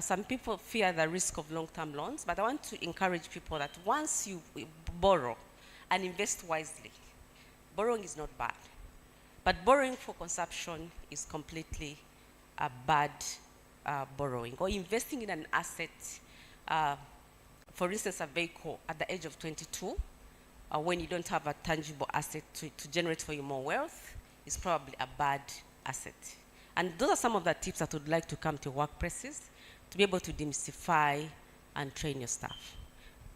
M: Some people fear the risk of long-term loans, but I want to encourage people that once you borrow and invest wisely, borrowing is not bad. But borrowing for consumption is completely a bad borrowing. Or investing in an asset, for instance, a vehicle at the age of 22, when you don't have a tangible asset to generate for you more wealth, is probably a bad asset. And those are some of the tips that would like to come to workplaces to be able to demystify and train your staff.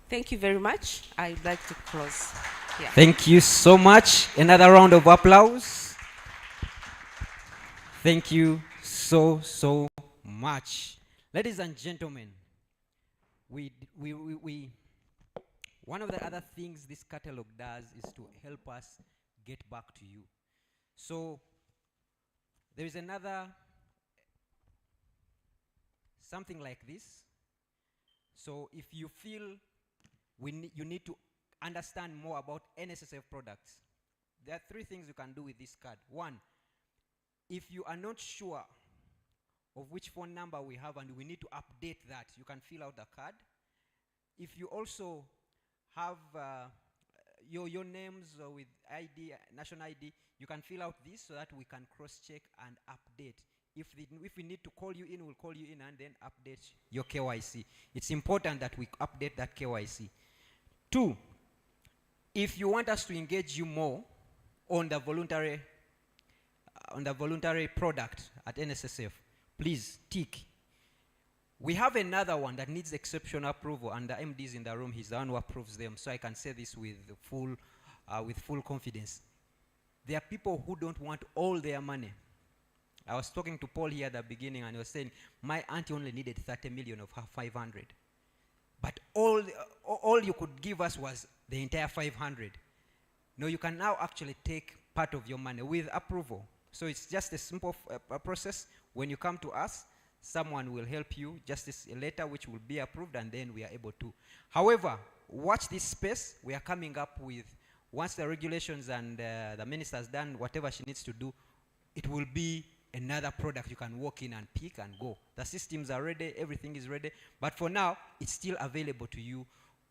M: Thank you very much. I'd like to close here.
L: Thank you so much. Another round of applause. Thank you so much. Ladies and gentlemen, one of the other things this catalog does is to help us get back to you. So there is another, something like this. So if you feel you need to understand more about NSSF products, there are 3 things you can do with this card. 1, if you are not sure of which phone number we have and we need to update that, you can fill out the card. If you also have your names with ID, national ID, you can fill out this so that we can cross-check and update. If we need to call you in, we'll call you in and then update your KYC. It's important that we update that KYC. 2, if you want us to engage you more on the voluntary product at NSSF, please tick. We have another one that needs exceptional approval, and the MD is in the room. He's the one who approves them, so I can say this with full confidence. There are people who don't want all their money. I was talking to Paul here at the beginning, and he was saying, my auntie only needed 30 million of her 500. But all you could give us was the entire 500. No, you can now actually take part of your money with approval. So it's just a simple process. When you come to us, someone will help you, just a letter which will be approved, and then we are able to. However, watch this space. We are coming up with, once the regulations and the minister has done whatever she needs to do, it will be another product you can walk in and pick and go. The systems are ready, everything is ready, but for now, it's still available to you.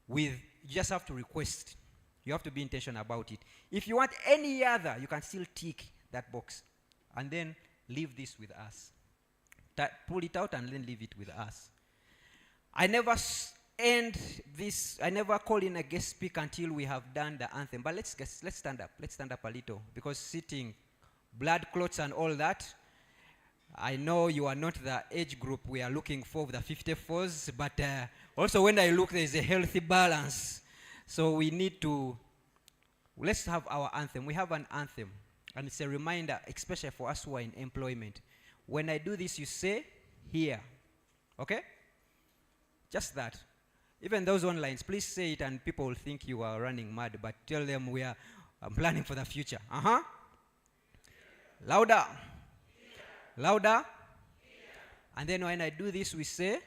L: You just have to request. You have to be intentional about it. If you want any other, you can still tick that box and then leave this with us. Pull it out and then leave it with us. I never end this, I never call in a guest speaker until we have done the anthem. But let's stand up. Let's stand up a little, because sitting, blood clots and all that, I know you are not the age group we are looking for, the 54s, but also when I look, there's a healthy balance. So we need to, let's have our anthem. We have an anthem, and it's a reminder, especially for us who are in employment. When I do this, you say, here. Okay? Just that. Even those online, please say it, and people will think you are running mad, but tell them we are planning for the future. Louder. Louder. And then when I do this, we say,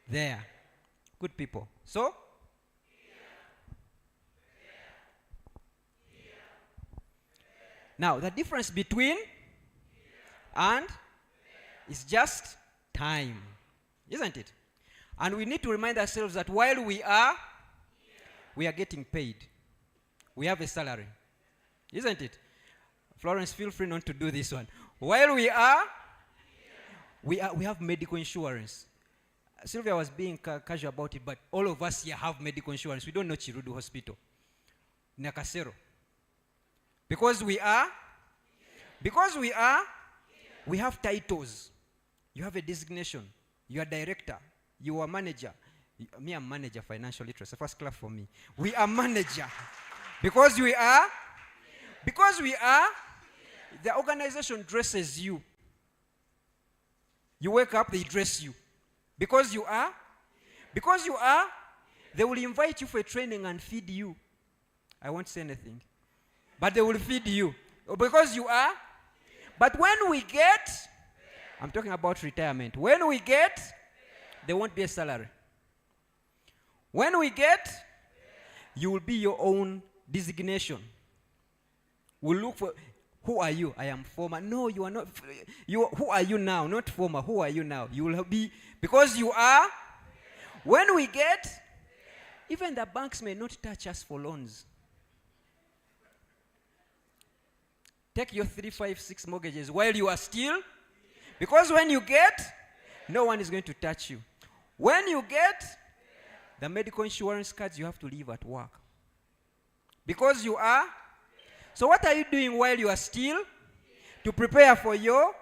L: there. Good people. So? Now, the difference between and is just time, isn't it? And we need to remind ourselves that while we are getting paid. We have a salary, isn't it? Florence, feel free not to do this one. While we have medical insurance. Sylvia was being casual about it, but all of us here have medical insurance. We don't know Chirudu Hospital, Nakasero. Because we have titles. You have a designation. You are director. You are manager. Me, I'm manager, financial literacy. First class for me. We are manager. Because we are, the organization dresses you. You wake up, they dress you. Because you are, they will invite you for a training and feed you. I won't say anything. But they will feed you. Because you are. But when we get, I'm talking about retirement. When we get, there won't be a salary. When we get, you will be your own designation. We'll look for, who are you? I am former. No, you are not. Who are you now? Not former. Who are you now? You will be, because you are. When we get, even the banks may not touch us for loans. Take your 356 mortgages while you are still, because when you get, no one is going to touch you. When you get the medical insurance cards, you have to leave at work. Because you are. So what are you doing while you are still? To prepare for your,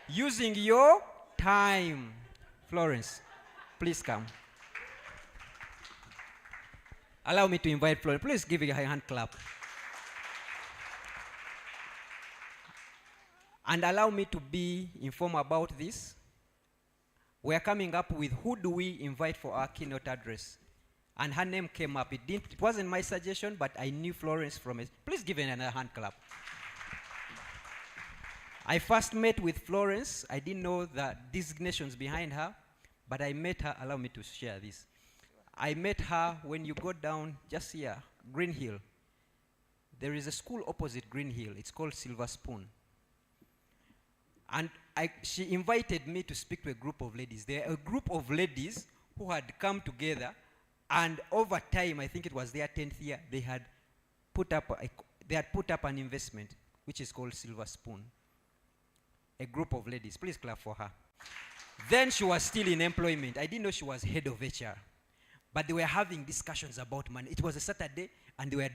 L: using your time. Florence, please come. Allow me to invite Florence. Please give her a hand clap. And allow me to be informed about this. We are coming up with who do we invite for our keynote address. And her name came up. It wasn't my suggestion, but I knew Florence from it. Please give her another hand clap. I first met with Florence. I didn't know the designations behind her, but I met her. Allow me to share this. I met her when you go down just here, Green Hill. There is a school opposite Green Hill. It's called Silver Spoon. And she invited me to speak to a group of ladies. They're a group of ladies who had come together, and over time, I think it was their 10th year, they had put up an investment, which is called Silver Spoon. A group of ladies. Please clap for her. Then she was still in employment. I didn't know she was head of HR. But they were having discussions about money. It was a Saturday, and they were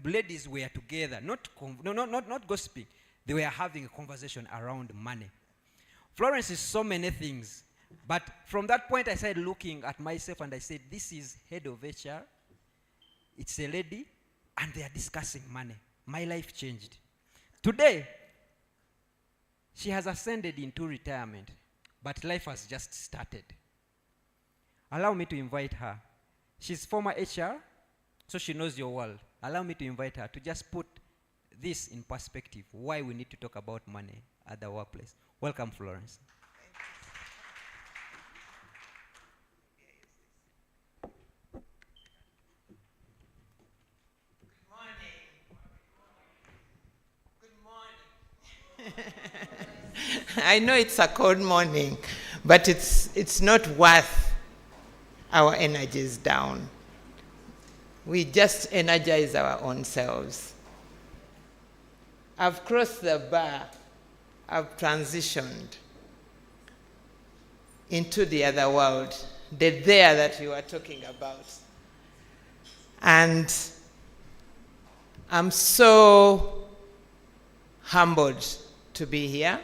L: ladies were together, not gossiping. They were having a conversation around money. Florence is so many things. But from that point, I started looking at myself, and I said, this is head of HR. It's a lady, and they are discussing money. My life changed. Today, she has ascended into retirement, but life has just started. Allow me to invite her. She's former HR, so she knows your world. Allow me to invite her to just put this in perspective, why we need to talk about money at the workplace. Welcome, Florence.
N: I know it's a cold morning, but it's not worth our energies down. We just energize our own selves. I've crossed the bar. I've transitioned into the other world, the there that you were talking about. And I'm so humbled to be here.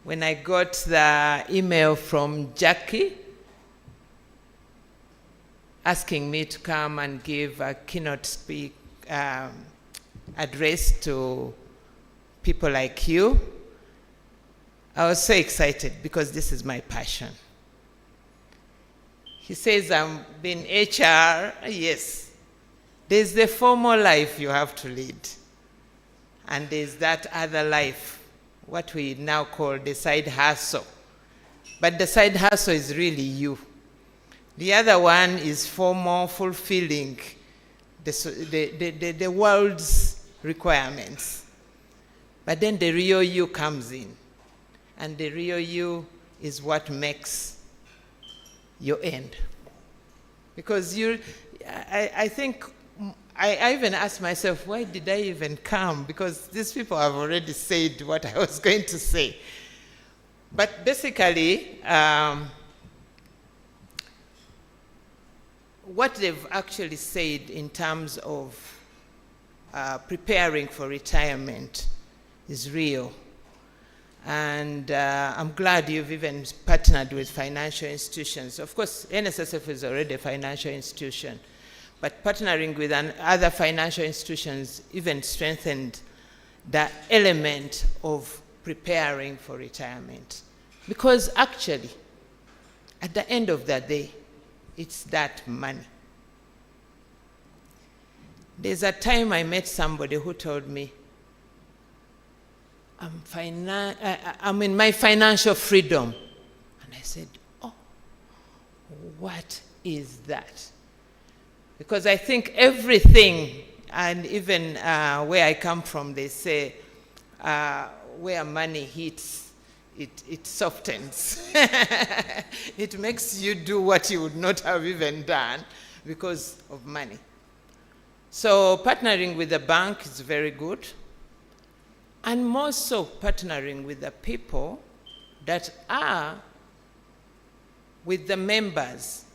N: When I got the email from Jackie asking me to come and give a keynote address to people like you, I was so excited because this is my passion. He says, I'm being HR. Yes. There's the formal life you have to lead. And there's that other life, what we now call the side hustle. But the side hustle is really you. The other one is formal, fulfilling the world's requirements. But then the real you comes in. And the real you is what makes your end. Because I think, I even asked myself, why did I even come? Because these people have already said what I was going to say. But basically, what they've actually said in terms of preparing for retirement is real. And I'm glad you've even partnered with financial institutions. Of course, NSSF is already a financial institution, but partnering with other financial institutions even strengthened the element of preparing for retirement. Because actually, at the end of the day, it's that money. There's a time I met somebody who told me, I'm in my financial freedom. And I said, oh, what is that? Because I think everything, and even where I come from, they say, where money hits, it softens. It makes you do what you would not have even done because of money. So partnering with the bank is very good. and more so partnering with the people that are with the members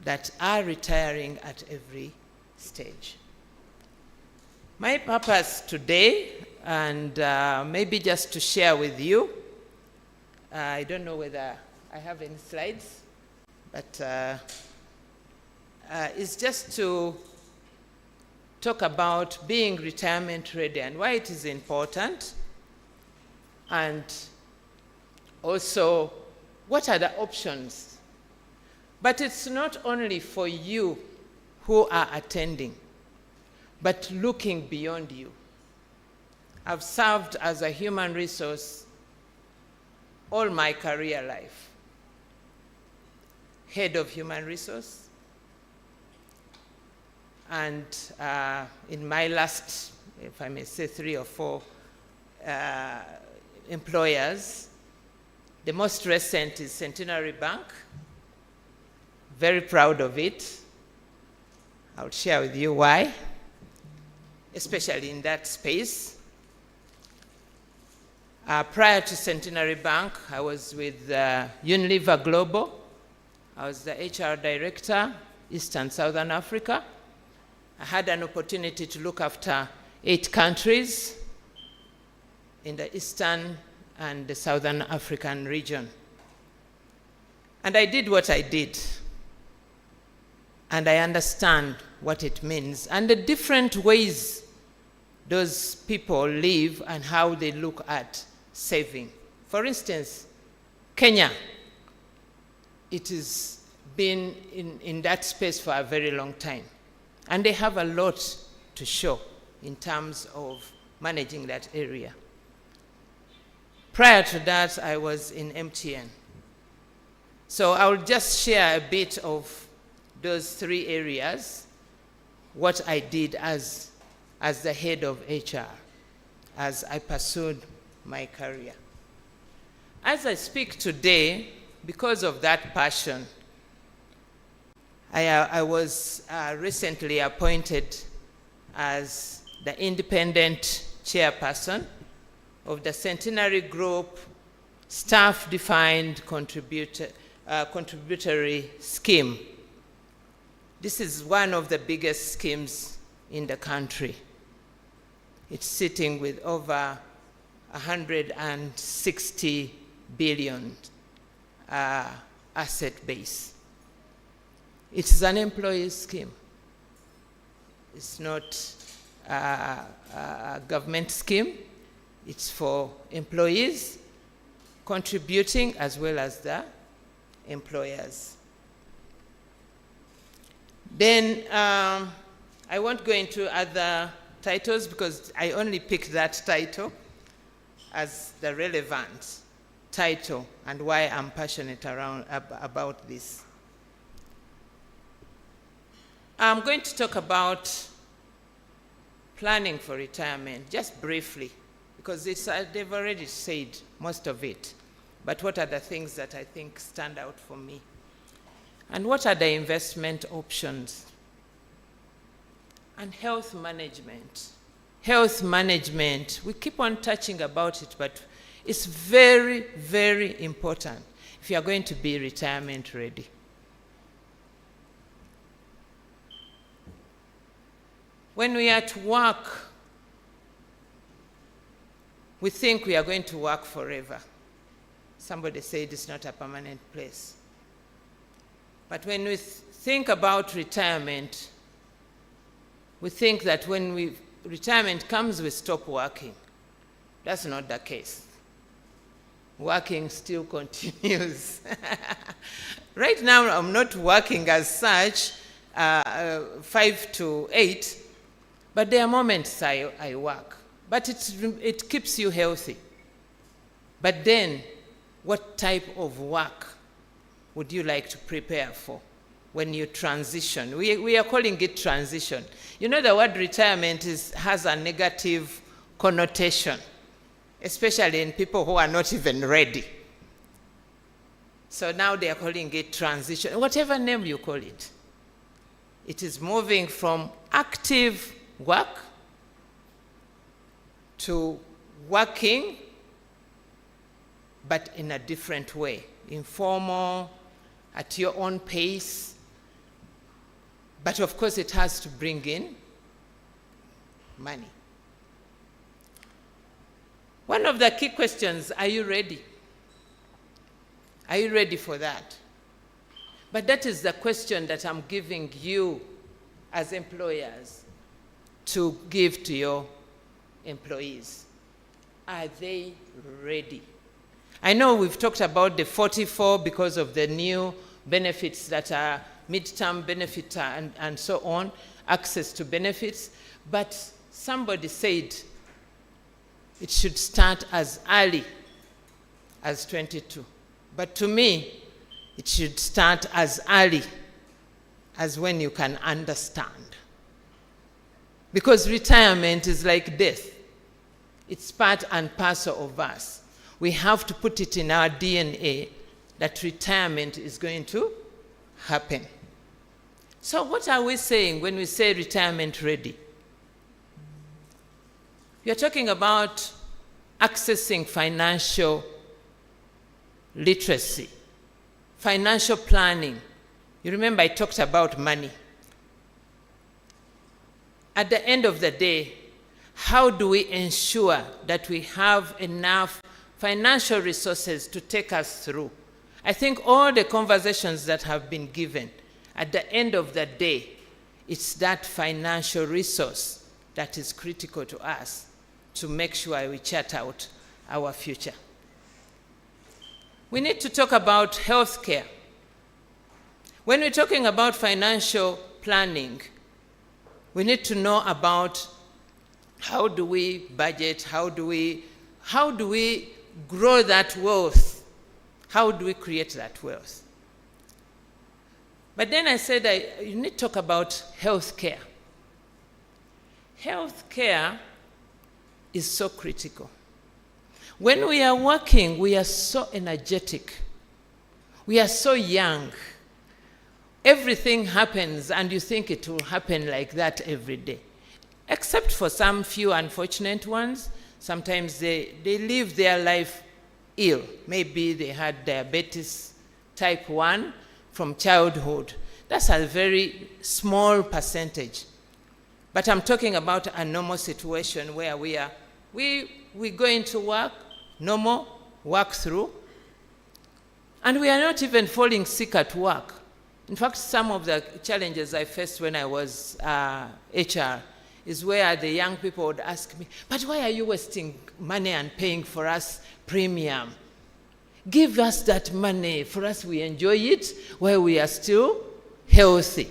N: that are retiring at every stage. My purpose today, and maybe just to share with you, I don't know whether I have any slides, but is just to talk about being retirement ready and why it is important, and also what are the options. But it's not only for you who are attending, but looking beyond you. I've served as a human resource all my career life. Head of human resource. And in my last, if I may say, 3 or 4 employers, the most recent is Centenary Bank. Very proud of it. I'll share with you why, especially in that space. Prior to Centenary Bank, I was with Unilever Global. I was the HR director, East and Southern Africa. I had an opportunity to look after 8 countries in the Eastern and the Southern African region. And I did what I did. And I understand what it means and the different ways those people live and how they look at saving. For instance, Kenya, it has been in that space for a very long time. And they have a lot to show in terms of managing that area. Prior to that, I was in MTN. So I'll just share a bit of those 3 areas, what I did as the head of HR, as I pursued my career. As I speak today, because of that passion, I was recently appointed as the independent chairperson of the Centenary Group Staff-Defined Contributory Scheme. This is one of the biggest schemes in the country. It's sitting with over 160 billion asset base. It is an employee scheme. It's not a government scheme. It's for employees contributing as well as the employers. Then I won't go into other titles because I only picked that title as the relevant title and why I'm passionate about this. I'm going to talk about planning for retirement, just briefly, because they've already said most of it. But what are the things that I think stand out for me? And what are the investment options? And health management. Health management, we keep on touching about it, but it's very, very important if you are going to be retirement ready. When we are at work, we think we are going to work forever. Somebody said it's not a permanent place. But when we think about retirement, we think that when retirement comes, we stop working. That's not the case. Working still continues. Right now, I'm not working as such, 5 to 8, but there are moments I work. But it keeps you healthy. But then, what type of work would you like to prepare for when you transition? We are calling it transition. You know, the word retirement has a negative connotation, especially in people who are not even ready. So now they are calling it transition, whatever name you call it. It is moving from active work to working, but in a different way, informal, at your own pace. But of course, it has to bring in money. One of the key questions, are you ready? Are you ready for that? But that is the question that I'm giving you as employers to give to your employees. Are they ready? I know we've talked about the 44 because of the new benefits that are midterm benefit and so on, access to benefits, but somebody said it should start as early as 22. But to me, it should start as early as when you can understand. Because retirement is like death. It's part and parcel of us. We have to put it in our DNA that retirement is going to happen. So what are we saying when we say retirement ready? We are talking about accessing financial literacy, financial planning. You remember I talked about money. At the end of the day, how do we ensure that we have enough financial resources to take us through? I think all the conversations that have been given, at the end of the day, it's that financial resource that is critical to us to make sure we chart out our future. We need to talk about healthcare. When we're talking about financial planning, we need to know about how do we budget, how do we grow that wealth, how do we create that wealth. But then I said you need to talk about healthcare. Healthcare is so critical. When we are working, we are so energetic. We are so young. Everything happens and you think it will happen like that every day. Except for some few unfortunate ones. Sometimes they live their life ill. Maybe they had diabetes type 1 from childhood. That's a very small percentage. But I'm talking about a normal situation where we go into work, normal, work through, and we are not even falling sick at work. In fact, some of the challenges I faced when I was HR is where the young people would ask me, but why are you wasting money and paying for us premium? Give us that money. For us, we enjoy it while we are still healthy.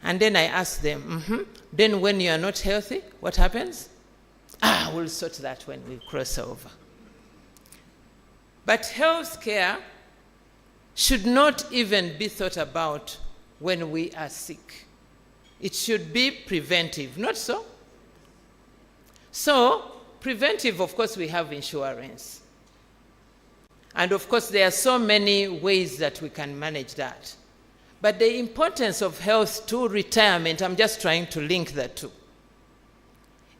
N: And then I ask them, then when you are not healthy, what happens? We'll sort that when we cross over. But healthcare should not even be thought about when we are sick. It should be preventive, not so? So, preventive, of course, we have insurance. And of course, there are so many ways that we can manage that. But the importance of health to retirement, I'm just trying to link the two,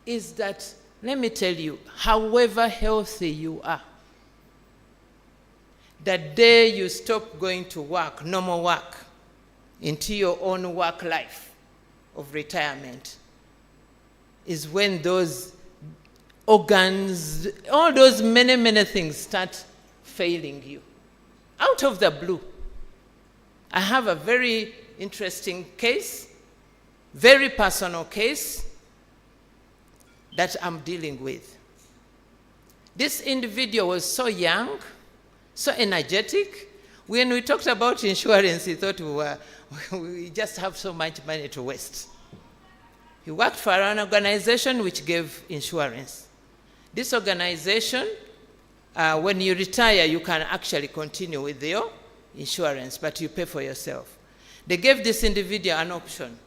N: is that, let me tell you, however healthy you are, the day you stop going to work, normal work, into your own work life of retirement, is when those organs, all those many, many things start failing you. Out of the blue. I have a very interesting case, very personal case that I'm dealing with. This individual was so young, so energetic. When we talked about insurance, he thought we just have so much money to waste. He worked for an organization which gave insurance. This organization, when you retire, you can actually continue with your insurance, but you pay for yourself. They gave this individual an option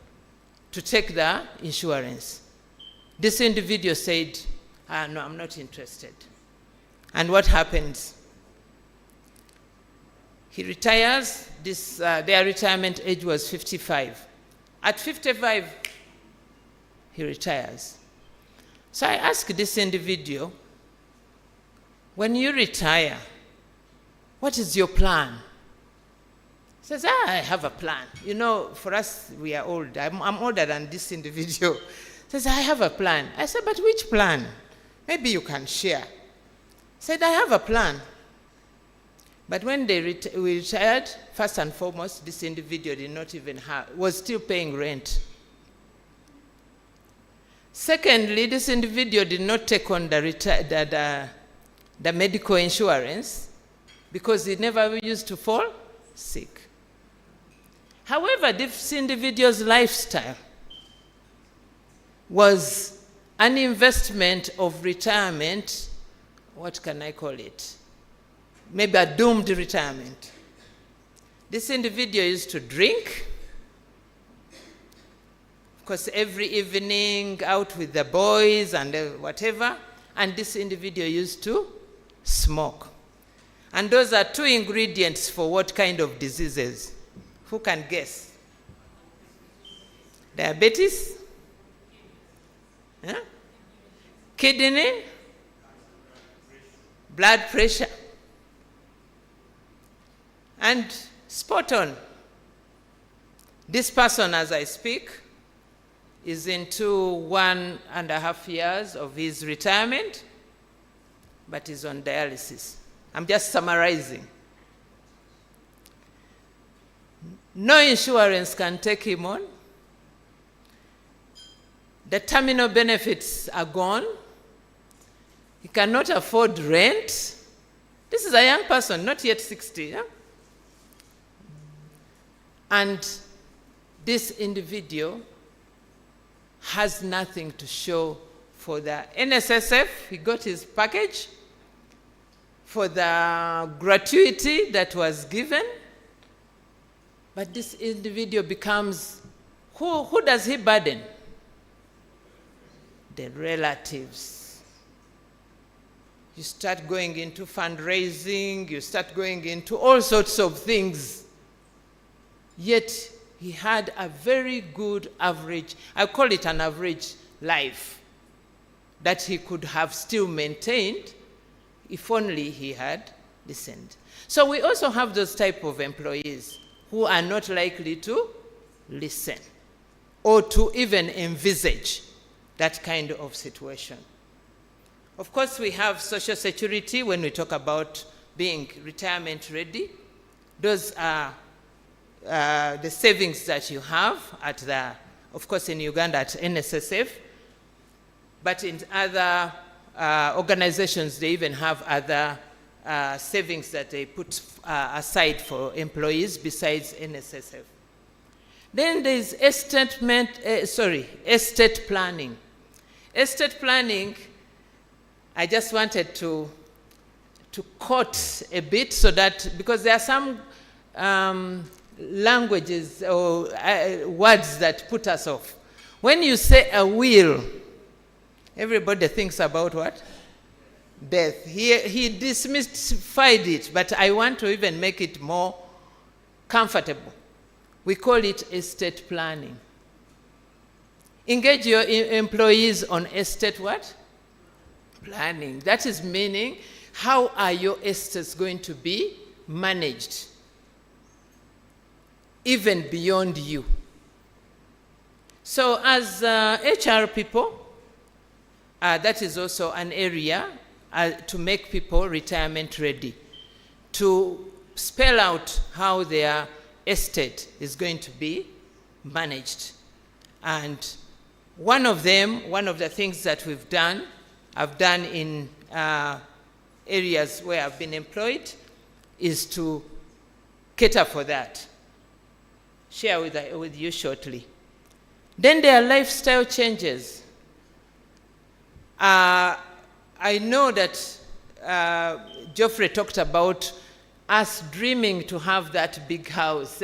N: to take the insurance. This individual said, no, I'm not interested. And what happens? He retires. Their retirement age was 55. At 55, he retires. So I asked this individual, when you retire, what is your plan? He says, I have a plan. You know, for us, we are old. I'm older than this individual. He says, I have a plan. I said, but which plan? Maybe you can share. He said, I have a plan. But when we retired, first and foremost, this individual did not even was still paying rent. Secondly, this individual did not take on the medical insurance because he never used to fall sick. However, this individual's lifestyle was an investment of retirement. What can I call it? Maybe a doomed retirement. This individual used to drink, of course, every evening out with the boys and whatever, and this individual used to smoke. And those are two ingredients for what kind of diseases? Who can guess? Diabetes? Huh? Kidney? Blood pressure? And spot on. This person, as I speak, is into 1.5 years of his retirement, but is on dialysis. I'm just summarizing. No insurance can take him on. The terminal benefits are gone. He cannot afford rent. This is a young person, not yet 60. Yeah? And this individual has nothing to show for the NSSF. He got his package, for the gratuity that was given. But this individual becomes, who does he burden? The relatives. You start going into fundraising, you start going into all sorts of things. Yet he had a very good average, I call it an average life, that he could have still maintained if only he had listened. So we also have those type of employees who are not likely to listen or to even envisage that kind of situation. Of course, we have Social Security when we talk about being retirement ready. Those are the savings that you have at the, of course in Uganda at NSSF, but in other organizations they even have other savings that they put aside for employees besides NSSF. Then there's estate planning. Estate planning, I just wanted to quote a bit so that, because there are some languages or words that put us off. When you say a will, everybody thinks about what? Death. He demystified it, but I want to even make it more comfortable. We call it estate planning. Engage your employees on estate what? Planning. That is meaning, how are your estates going to be managed? Even beyond you. So as HR people, that is also an area to make people retirement ready, to spell out how their estate is going to be managed. And one of the things that I've done in areas where I've been employed, is to cater for that. Share with you shortly. Then there are lifestyle changes. I know that Geoffrey talked about us dreaming to have that big house,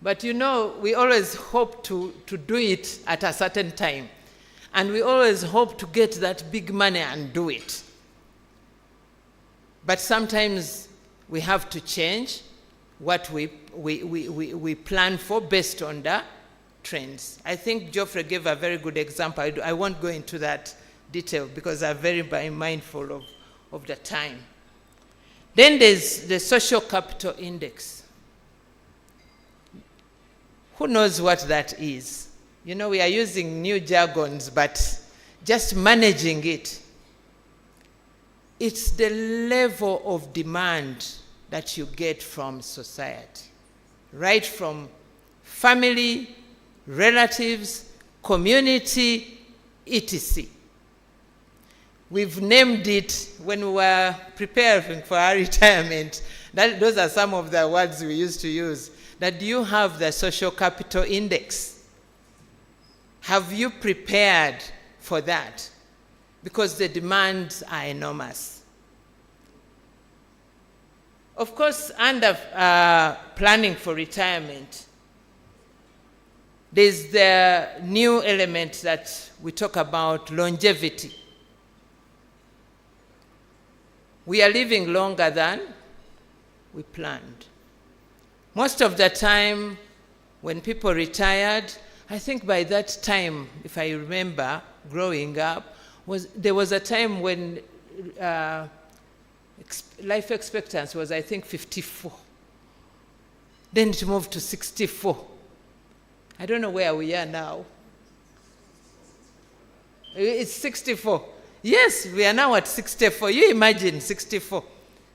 N: but you know, we always hope to do it at a certain time. And we always hope to get that big money and do it. But sometimes we have to change what we plan for based on the trends. I think Geoffrey gave a very good example. I won't go into that detail because I'm very mindful of the time. Then there's the social capital index. Who knows what that is? You know, we are using new jargons, but just managing it. It's the level of demand that you get from society, right from family, relatives, community, etc. We've named it when we were preparing for our retirement. Those are some of the words we used to use. That do you have the social capital index? Have you prepared for that? Because the demands are enormous. Of course, under planning for retirement, there's the new element that we talk about, longevity. We are living longer than we planned. Most of the time, when people retired, I think by that time, if I remember growing up, there was a time when life expectancy was, I think, 54. Then it moved to 64. I don't know where we are now. It's 64. Yes, we are now at 64. You imagine 64.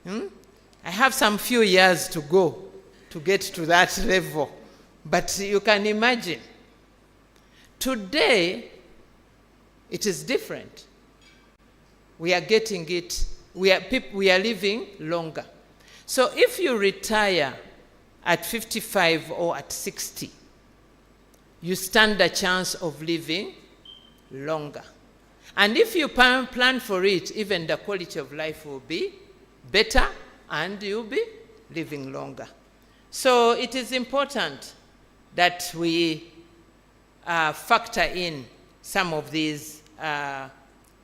N: I have some few years to go to get to that level. But you can imagine. Today, it is different. We are getting it. We are living longer. So if you retire at 55 or at 60, you stand a chance of living longer. And if you plan for it, even the quality of life will be better and you'll be living longer. So it is important that we factor in some of these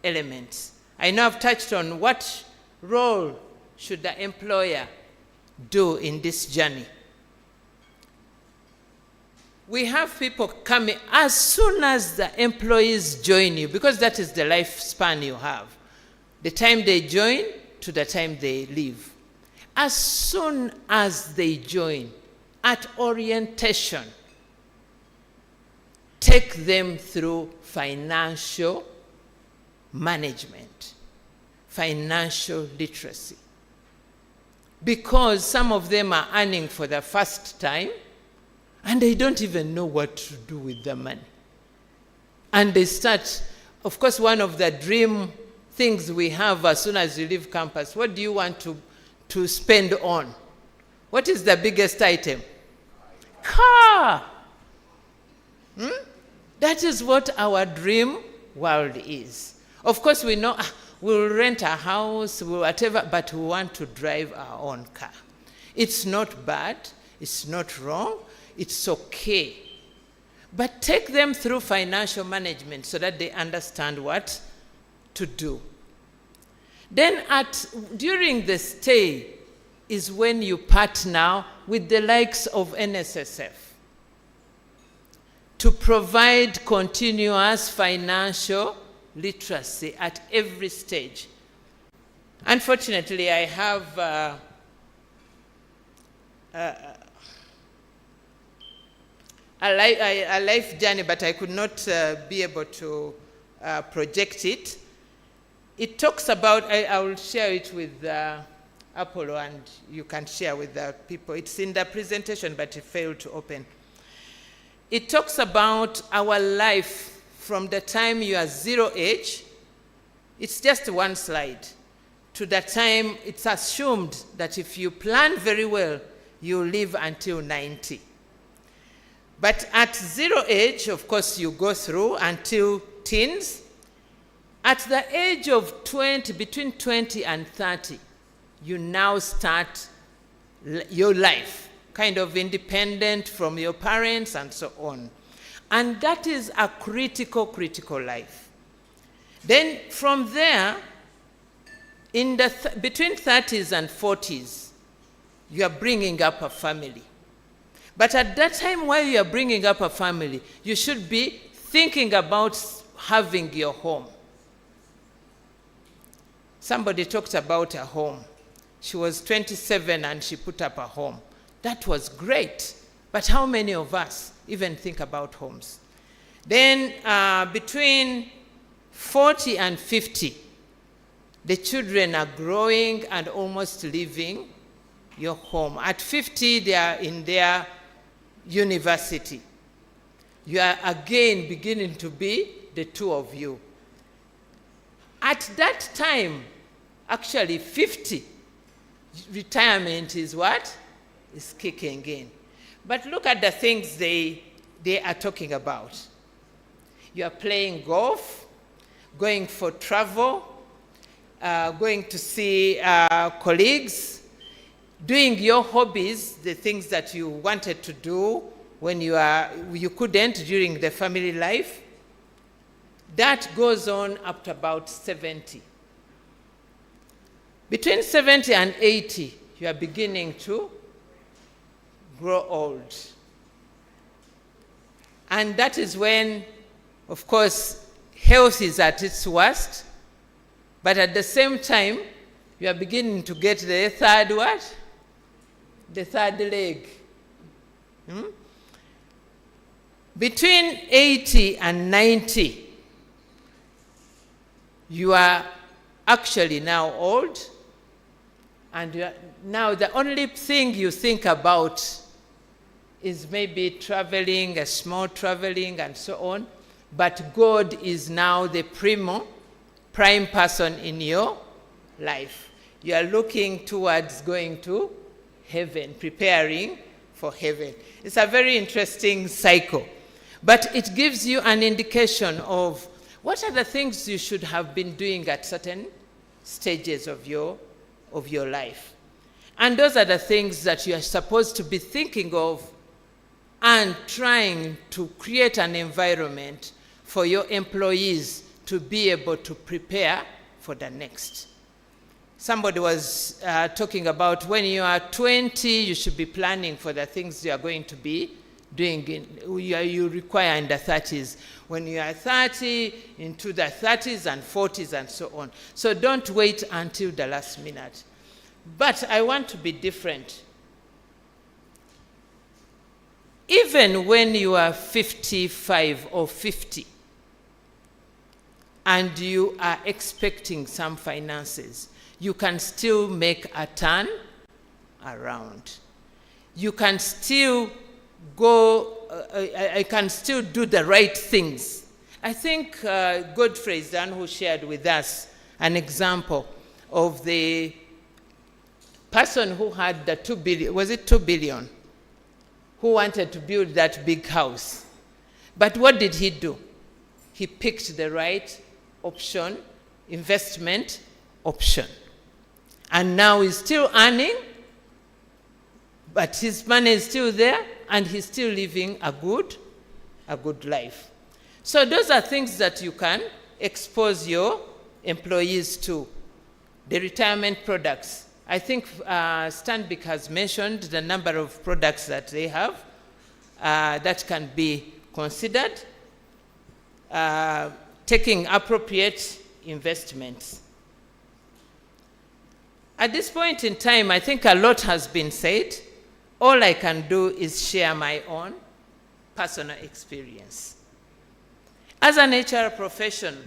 N: elements. I know I've touched on what role should the employer do in this journey. We have people coming as soon as the employees join you, because that is the lifespan you have. The time they join to the time they leave. As soon as they join, at orientation, take them through financial management, financial literacy. Because some of them are earning for the first time, and they don't even know what to do with the money. And they start, of course, one of the dream things we have as soon as you leave campus, what do you want to spend on? What is the biggest item? Car! That is what our dream world is. Of course, we know we'll rent a house, whatever, but we want to drive our own car. It's not bad, it's not wrong, it's okay. But take them through financial management so that they understand what to do. Then during the stay is when you partner with the likes of NSSF to provide continuous financial literacy at every stage. Unfortunately, I have a life journey, but I could not be able to project it. It talks about, I will share it with Apollo, and you can share with the people. It's in the presentation, but it failed to open. It talks about our life from the time you are 0 age, it's just one slide, to the time it's assumed that if you plan very well, you live until 90. But at 0 age, of course, you go through until teens. At the age of 20, between 20 and 30, you now start your life, kind of independent from your parents and so on. And that is a critical life. Then from there, in between 30s and 40s, you are bringing up a family. But at that time, while you are bringing up a family, you should be thinking about having your home. Somebody talked about a home. She was 27 and she put up a home. That was great. But how many of us even think about homes? Then between 40 and 50, the children are growing and almost leaving your home. At 50, they are in their university. You are again beginning to be the two of you. At that time, actually 50, retirement is what? Is kicking in. But look at the things they are talking about. You are playing golf, going for travel, going to see colleagues, doing your hobbies, the things that you wanted to do when you couldn't during the family life. That goes on up to about 70. Between 70 and 80, you are beginning to grow old. And that is when, of course, health is at its worst, but at the same time, you are beginning to get the third what? The third leg. Between 80 and 90, you are actually now old, and now the only thing you think about is maybe traveling, a small traveling, and so on. But God is now the prime person in your life. You are looking towards going to heaven, preparing for heaven. It's a very interesting cycle. But it gives you an indication of what are the things you should have been doing at certain stages of your life. And those are the things that you are supposed to be thinking of and trying to create an environment for your employees to be able to prepare for the next. Somebody was talking about when you are 20, you should be planning for the things you are going to be doing, you require in the 30s. When you are 30, into the 30s and 40s and so on. So don't wait until the last minute. But I want to be different. Even when you are 55 or 50, and you are expecting some finances, you can still make a turn around. You can still I can still do the right things. I think Godfrey is the one who shared with us an example of the person who had the 2 billion, was it 2 billion, who wanted to build that big house. But what did he do? He picked the right option, investment option. And now he's still earning, but his money is still there, and he's still living a good life. So those are things that you can expose your employees to. The retirement products. I think Stanbic has mentioned the number of products that they have that can be considered. Taking appropriate investments. At this point in time, I think a lot has been said. All I can do is share my own personal experience. As an HR professional,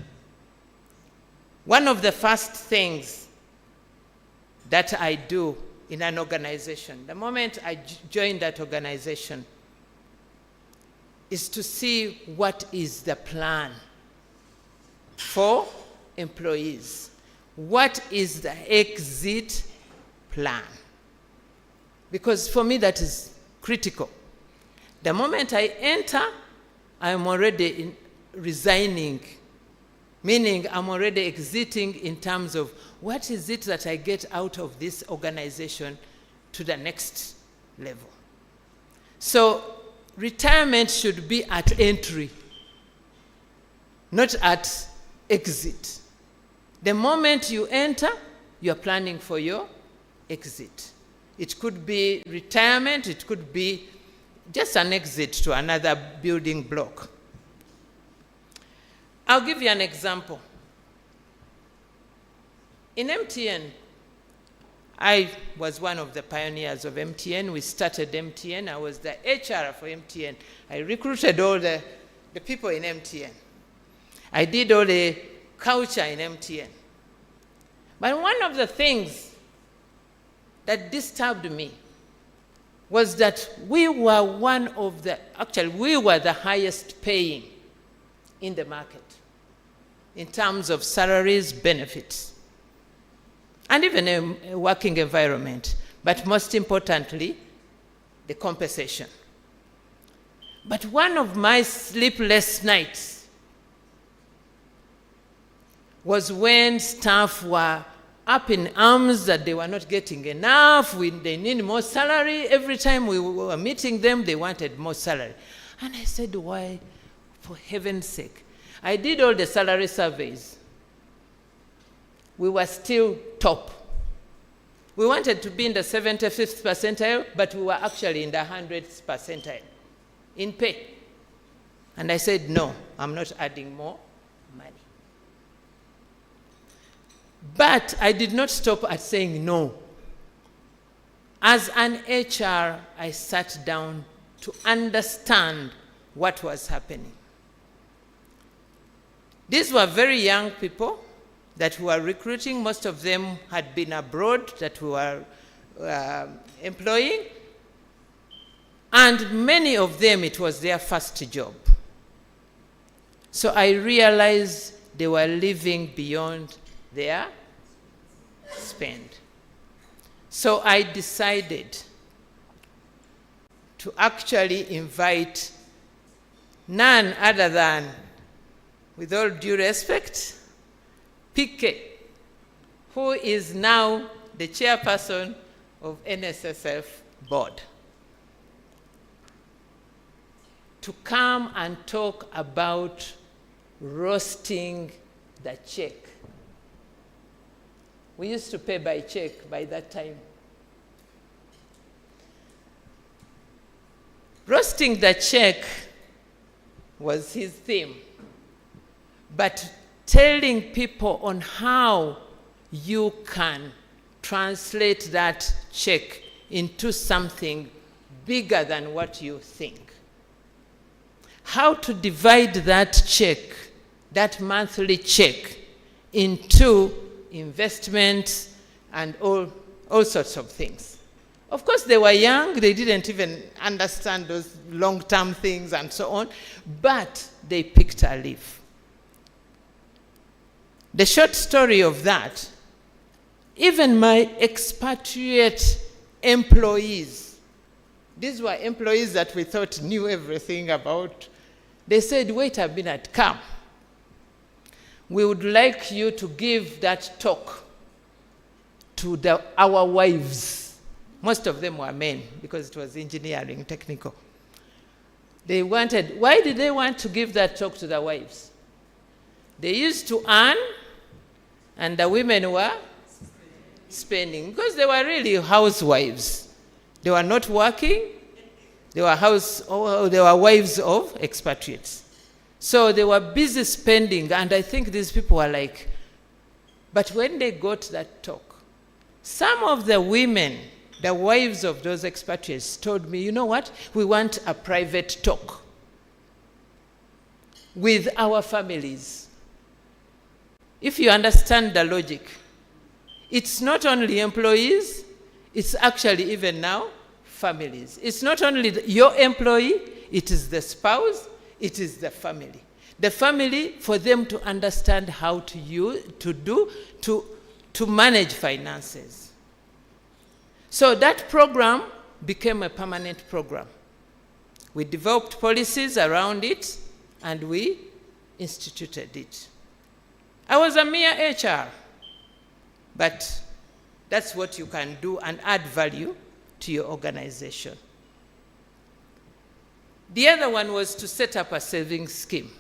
N: one of the first things that I do in an organization, the moment I join that organization, is to see what is the plan for employees. What is the exit plan? Because for me, that is critical. The moment I enter, I'm already resigning, meaning I'm already exiting in terms of what is it that I get out of this organization to the next level. So retirement should be at entry, not at exit. The moment you enter, you're planning for your exit. It could be retirement, it could be just an exit to another building block. I'll give you an example. In MTN, I was one of the pioneers of MTN. We started MTN. I was the HR for MTN. I recruited all the people in MTN. I did all the culture in MTN. But one of the things that disturbed me was that we were we were the highest paying in the market in terms of salaries, benefits, and even a working environment. But most importantly, the compensation. But one of my sleepless nights was when staff were up in arms that they were not getting enough, they need more salary. Every time we were meeting them, they wanted more salary. And I said, why, for heaven's sake? I did all the salary surveys. We were still top. We wanted to be in the 75th percentile, but we were actually in the 100th percentile in pay. And I said, no, I'm not adding more money. But I did not stop at saying no. As an HR, I sat down to understand what was happening. These were very young people that we were recruiting. Most of them had been abroad that we were employing. And many of them, it was their first job. So I realized they were living beyond their spend. So I decided to actually invite none other than, with all due respect, Pique, who is now the chairperson of NSSF board, to come and talk about roasting the check. We used to pay by check by that time. Roasting the check was his theme. But telling people on how you can translate that check into something bigger than what you think. How to divide that check, that monthly check, into investments and all sorts of things. Of course, they were young. They didn't even understand those long-term things and so on, but they picked a leaf. The short story of that, even my expatriate employees, these were employees that we thought knew everything about, they said, wait a minute, come. We would like you to give that talk to our wives. Most of them were men because it was engineering, technical. Why did they want to give that talk to the wives? They used to earn, and the women were spending, because they were really housewives. They were not working. They were wives of expatriates. So they were busy spending, and I think these people were like, but when they got that talk, some of the women, the wives of those expatriates, told me, you know what, we want a private talk with our families. If you understand the logic, it's not only employees, it's actually even now families. It's not only your employee, it is the spouse, it is the family. The family, for them to understand how to manage finances. So that program became a permanent program. We developed policies around it, and we instituted it. I was a mere HR, but that's what you can do and add value to your organization. The other one was to set up a savings scheme.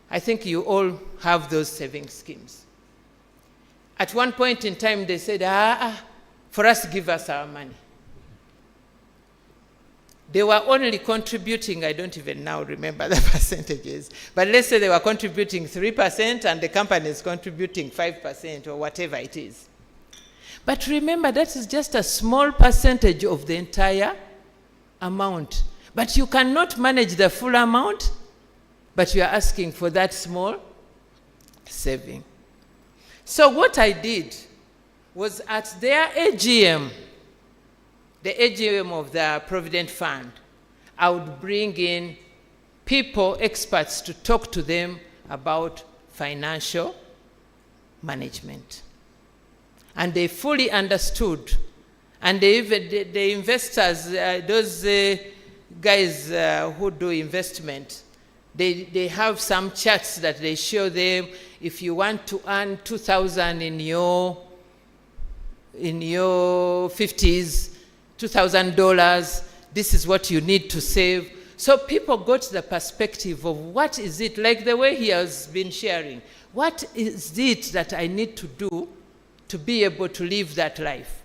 N: I think you all have those savings schemes. At one point in time, they said, for us, give us our money. they were only contributing, I don't even now remember the percentages, but let's say they were contributing 3% and the company is contributing 5% or whatever it is. But remember, that is just a small percentage of the entire amount. But you cannot manage the full amount, but you are asking for that small saving. So what I did was at their AGM, the AGM of the Provident Fund, I would bring in people, experts, to talk to them about financial management. And they fully understood. And they even, the investors, those guys who do investment, they have some charts that they show them. If you want to earn 2,000 in your 50s, $2,000, this is what you need to save. So people got the perspective of what is it, like the way he has been sharing. What is it that I need to do to be able to live that life?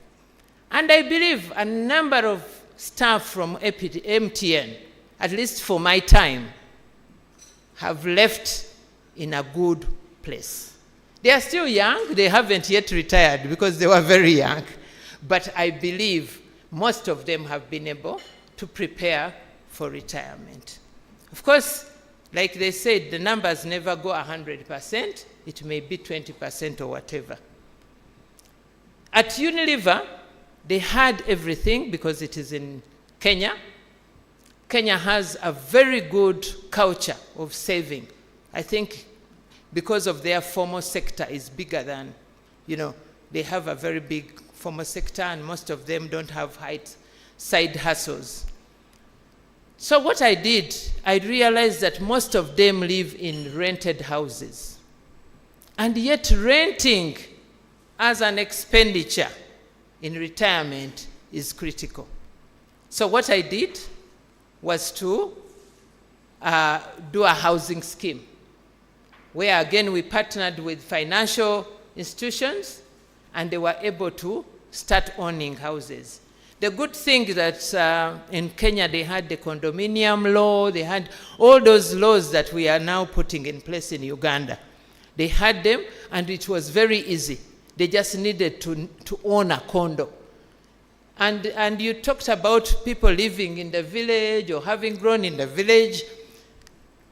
N: And I believe a number of staff from MTN, at least for my time, have left in a good place. They are still young. They haven't yet retired because they were very young. But I believe most of them have been able to prepare for retirement. Of course, like they said, the numbers never go 100%. It may be 20% or whatever. At Unilever, they had everything because it is in Kenya. Kenya has a very good culture of saving. I think because of their formal sector is bigger than, they have a very big formal sector, and most of them don't have side hustles. So what I did, I realized that most of them live in rented houses. And yet renting as an expenditure in retirement is critical. So what I did was to do a housing scheme, where again we partnered with financial institutions, and they were able to start owning houses. The good thing that in Kenya they had the condominium law, they had all those laws that we are now putting in place in Uganda. They had them, and it was very easy. They just needed to own a condo. And you talked about people living in the village or having grown in the village.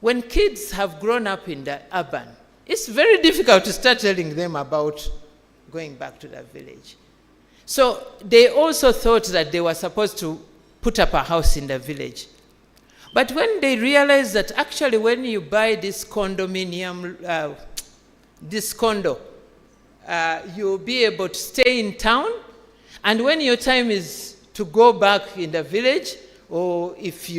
N: When kids have grown up in the urban, it's very difficult to start telling them about going back to the village. So they also thought that they were supposed to put up a house in the village. But when they realized that actually when you buy this condominium, this condo, you'll be able to stay in town, and when your time is to go back in the village, or if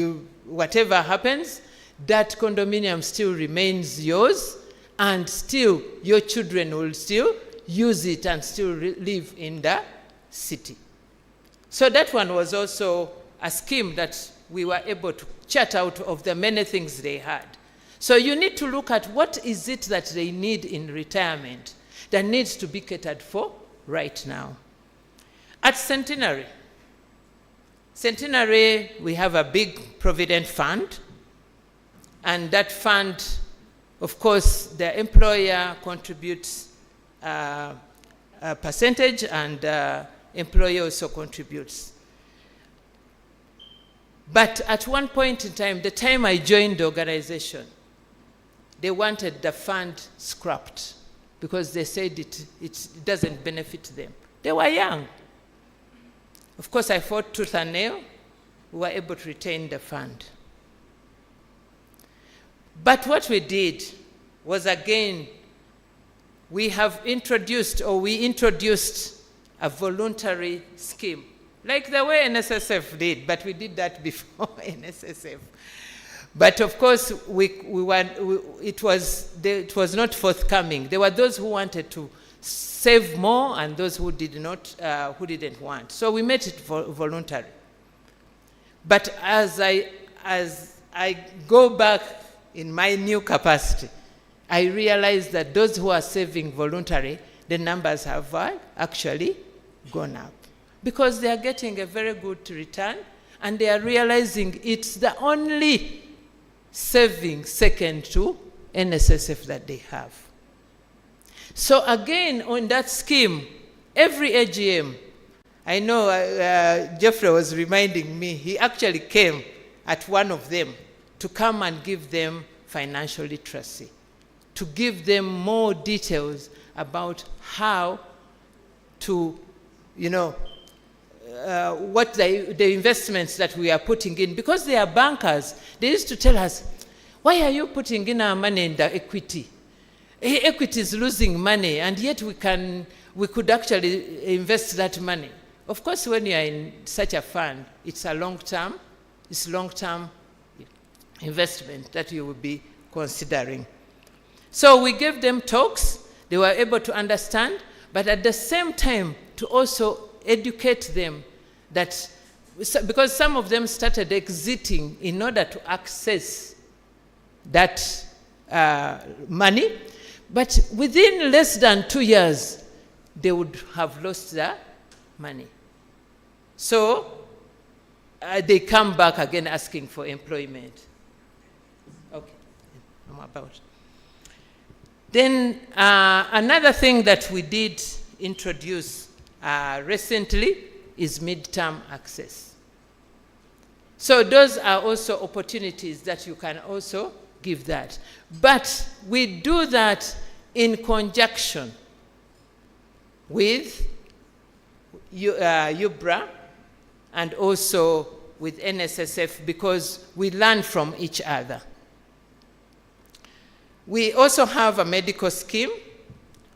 N: whatever happens, that condominium still remains yours, and still your children will still use it and still live in the city. So that one was also a scheme that we were able to chart out of the many things they had. So you need to look at what is it that they need in retirement that needs to be catered for right now. At Centenary, we have a big provident fund, and that fund, of course, the employer contributes a percentage, and employee also contributes. But at one point in time, the time I joined the organization, they wanted the fund scrapped because they said it doesn't benefit them. They were young. Of course, I fought tooth and nail. We were able to retain the fund. But what we did was, again, we introduced a voluntary scheme, like the way NSSF did, but we did that before NSSF. But of course, it was not forthcoming. There were those who wanted to save more and those who didn't want. So we made it voluntary. But as I go back in my new capacity, I realized that those who are saving voluntary, the numbers have actually gone up because they are getting a very good return, and they are realizing it's the only saving second to NSSF that they have. So again, on that scheme, every AGM, I know Jeffrey was reminding me, he actually came at one of them to come and give them financial literacy, to give them more details about how to, what the investments that we are putting in. Because they are bankers, they used to tell us, why are you putting in our money in the equity? Equity is losing money, and yet we could actually invest that money. Of course, when you are in such a fund, it's long-term investment that you will be considering. So we gave them talks, they were able to understand, but at the same time to also educate them that, because some of them started exiting in order to access that money, but within less than 2 years, they would have lost their money. So they come back again asking for employment. Okay, I'm about. Then another thing that we did introduce recently is midterm access. So those are also opportunities that you can also give that. But we do that in conjunction with UBRA and also with NSSF, because we learn from each other. We also have a medical scheme,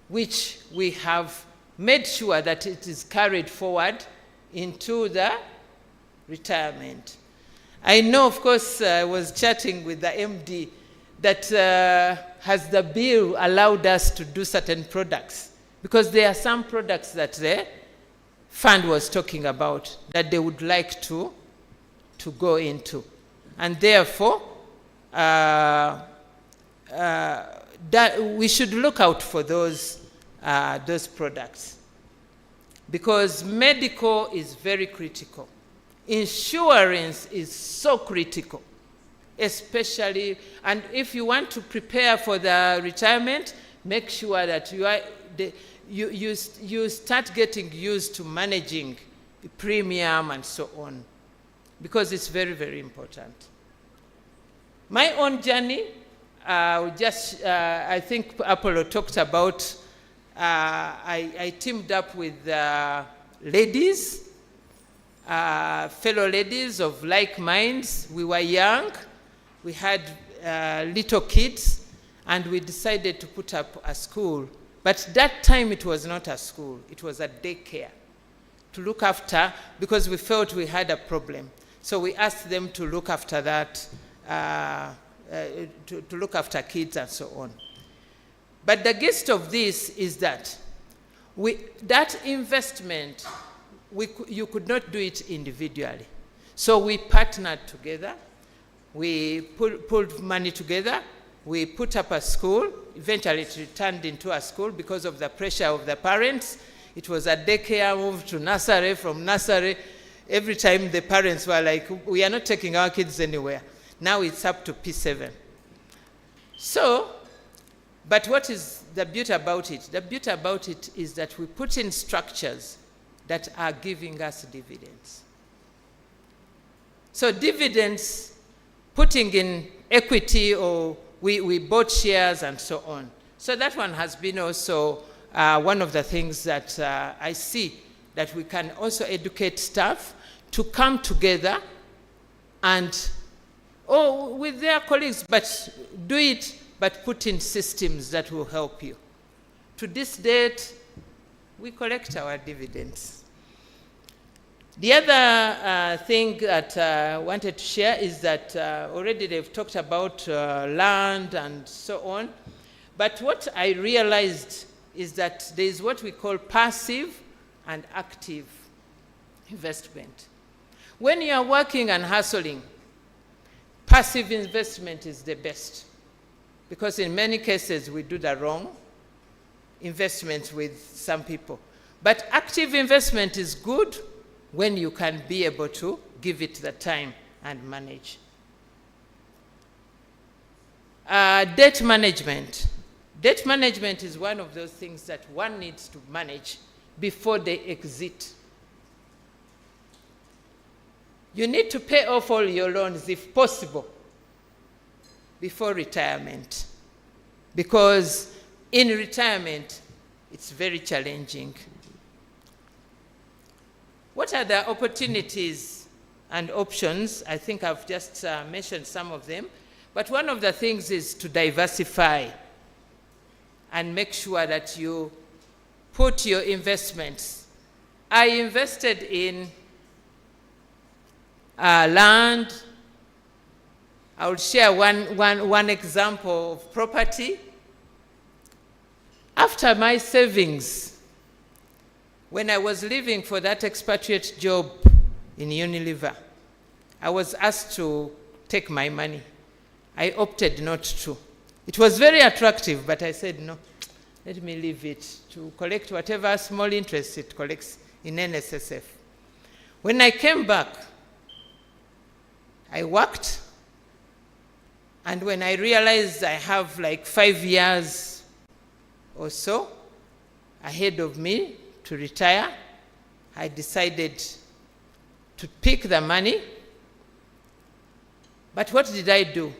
N: which we have made sure that it is carried forward into the retirement. I know, of course, I was chatting with the MD that has the bill allowed us to do certain products, because there are some products that the fund was talking about that they would like to go into. And therefore, that we should look out for those products, because medical is very critical. Insurance is so critical, especially, and if you want to prepare for the retirement, make sure that you start getting used to managing the premium and so on, because it's very, very important. My own journey, I think Apollo talked about, I teamed up with ladies, fellow ladies of like minds. We were young, we had little kids, and we decided to put up a school. But that time it was not a school, it was a daycare to look after, because we felt we had a problem. So we asked them to look after that, to look after kids and so on. But the gist of this is that that investment, you could not do it individually. So we partnered together, we pulled money together, we put up a school. Eventually it turned into a school because of the pressure of the parents. It was a daycare, moved to nursery. From nursery, every time the parents were like, we are not taking our kids anywhere. Now it's up to P7. So, but what is the beauty about it? The beauty about it is that we put in structures that are giving us dividends. So dividends, putting in equity, or we bought shares and so on. So that one has been also one of the things that I see, that we can also educate staff to come together and, with their colleagues, but do it, but put in systems that will help you. To this date, we collect our dividends. The other thing that I wanted to share is that already they've talked about land and so on. But what I realized is that there is what we call passive and active investment. When you are working and hustling, passive investment is the best, because in many cases we do the wrong investments with some people. But active investment is good when you can be able to give it the time and manage. Debt management. Debt management is one of those things that one needs to manage before they exit. You need to pay off all your loans, if possible, before retirement. Because in retirement, it's very challenging. What are the opportunities and options? I think I've just mentioned some of them. But one of the things is to diversify and make sure that you put your investments. I invested in land. I will share one example of property. After my savings, when I was leaving for that expatriate job in Unilever, I was asked to take my money. I opted not to. It was very attractive, but I said, no, let me leave it to collect whatever small interest it collects in NSSF. When I came back, I worked, and when I realized I have like 5 years or so ahead of me to retire, I decided to pick the money. But what did I do?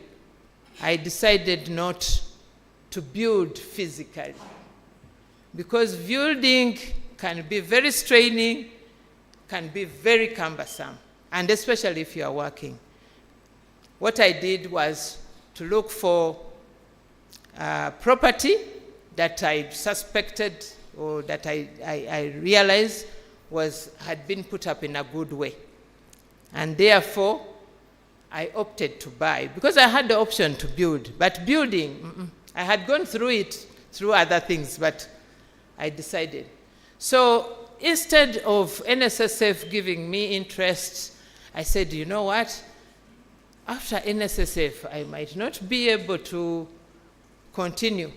N: I decided not to build physically, because building can be very straining, can be very cumbersome, and especially if you are working. What I did was to look for property that I suspected or that I realized had been put up in a good way. And therefore, I opted to buy, because I had the option to build. But building, I had gone through it through other things, but I decided. So instead of NSSF giving me interest, I said, you know what? After NSSF, I might not be able to continue.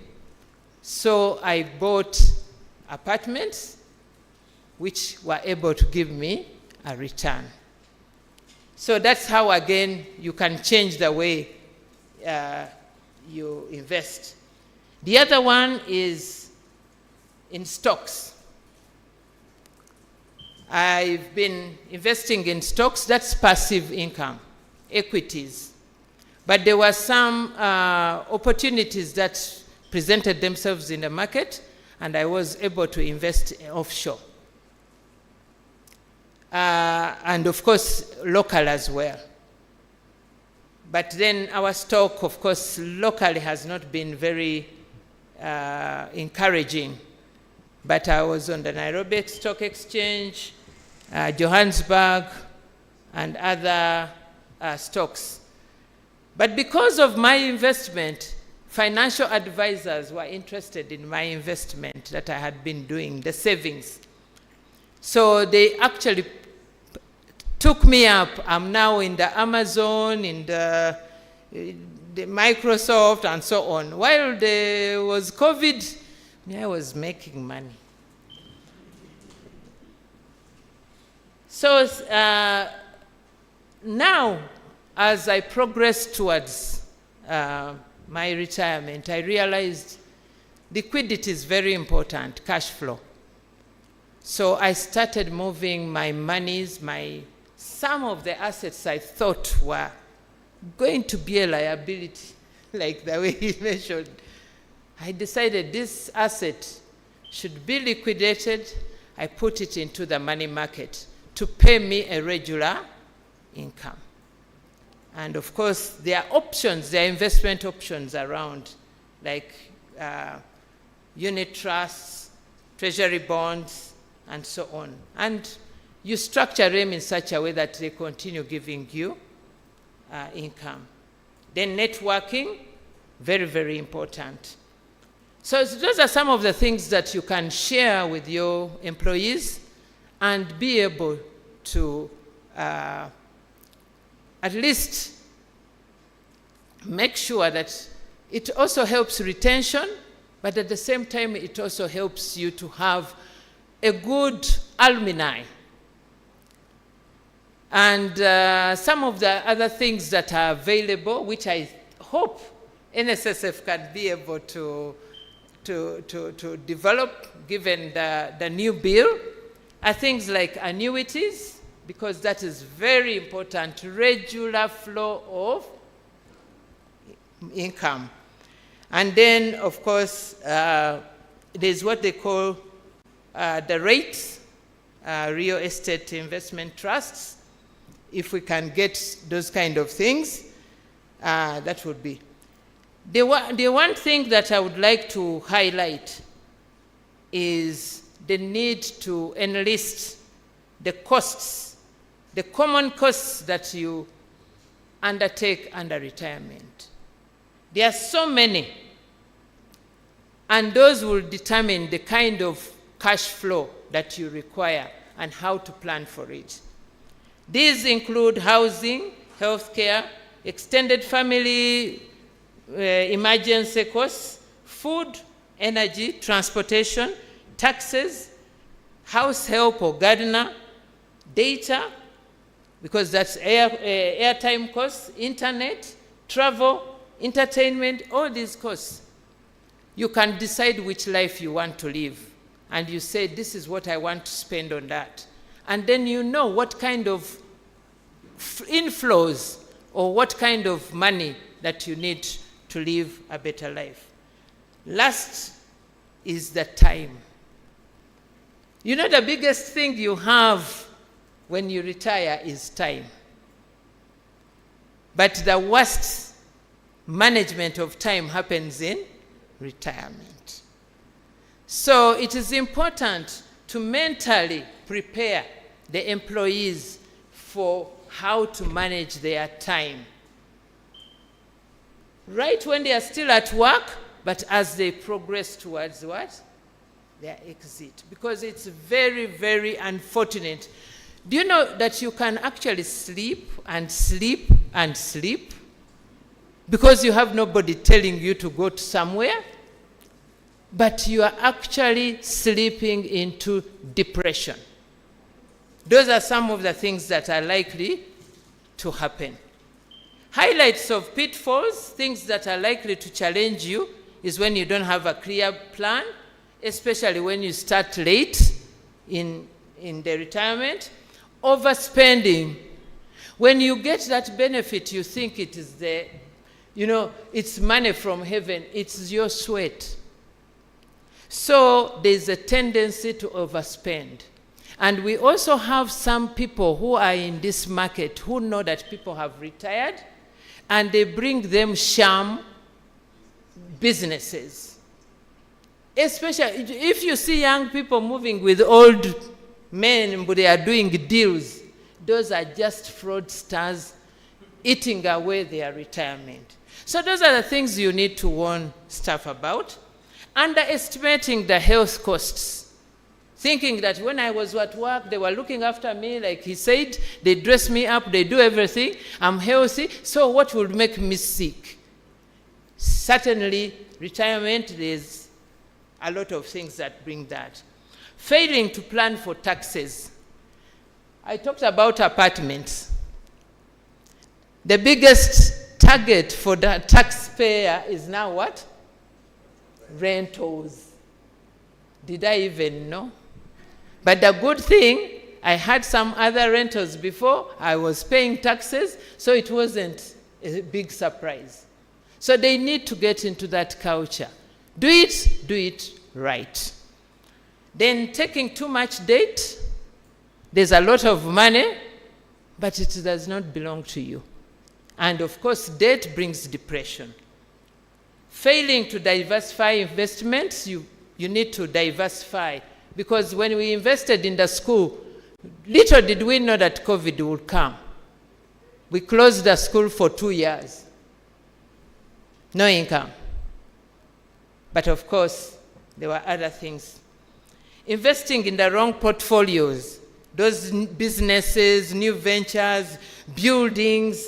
N: So I bought apartments which were able to give me a return. So that's how, again, you can change the way you invest. The other one is in stocks. I've been investing in stocks. That's passive income, equities. But there were some opportunities that presented themselves in the market, and I was able to invest offshore. And of course, local as well. But then our stock, of course, locally has not been very encouraging. But I was on the Nairobi Stock Exchange, Johannesburg, and other stocks. But because of my investment, financial advisors were interested in my investment that I had been doing, the savings. So they actually took me up. I'm now in the Amazon, in the Microsoft, and so on. While there was COVID, I was making money. So now, as I progress towards my retirement, I realized liquidity is very important, cash flow. So I started moving my monies, some of the assets I thought were going to be a liability, like the way he mentioned. I decided this asset should be liquidated. I put it into the money market to pay me a regular income. And of course, there are options, there are investment options around, like unit trusts, treasury bonds, and so on. And you structure them in such a way that they continue giving you income. Then networking, very, very important. So those are some of the things that you can share with your employees and be able to at least make sure that it also helps retention, but at the same time, it also helps you to have a good alumni. And some of the other things that are available, which I hope NSSF can be able to develop given the new bill, are things like annuities, because that is very important, regular flow of income. And then, of course, there's what they call the rates, real estate investment trusts. If we can get those kind of things, that would be. The one thing that I would like to highlight is the need to enlist the costs, the common costs that you undertake under retirement. There are so many, and those will determine the kind of cash flow that you require and how to plan for it. These include housing, healthcare, extended family emergency costs, food, energy, transportation, taxes, house help or gardener, data, because that's airtime costs, internet, travel, entertainment, all these costs. You can decide which life you want to live. And you say, this is what I want to spend on that. And then you know what kind of inflows or what kind of money that you need to live a better life. Last is the time. You know, the biggest thing you have when you retire is time. But the worst management of time happens in retirement. So it is important to mentally prepare the employees for how to manage their time. Right when they are still at work, but as they progress towards what? Their exit. Because it's very, very unfortunate. Do you know that you can actually sleep and sleep and sleep because you have nobody telling you to go to somewhere? But you are actually slipping into depression. Those are some of the things that are likely to happen. Highlights of pitfalls, things that are likely to challenge you, is when you don't have a clear plan, especially when you start late in the retirement. Overspending. When you get that benefit, you think it is it's money from heaven. It's your sweat. So there's a tendency to overspend. And we also have some people who are in this market who know that people have retired, and they bring them sham businesses. Especially if you see young people moving with old men, but they are doing deals, those are just fraudsters eating away their retirement. So those are the things you need to warn staff about. Underestimating the health costs. Thinking that when I was at work, they were looking after me, like he said, they dress me up, they do everything, I'm healthy, so what would make me sick? Certainly, retirement, there's a lot of things that bring that. Failing to plan for taxes. I talked about apartments. The biggest target for the taxpayer is now what? Rentals. Did I even know? But the good thing, I had some other rentals before. I was paying taxes, so it wasn't a big surprise. So they need to get into that culture. Do it right. Then taking too much debt, there's a lot of money, but it does not belong to you. And of course, debt brings depression. Failing to diversify investments, you need to diversify. Because when we invested in the school, little did we know that COVID would come. We closed the school for 2 years. No income. But of course, there were other things. Investing in the wrong portfolios, those businesses, new ventures, buildings,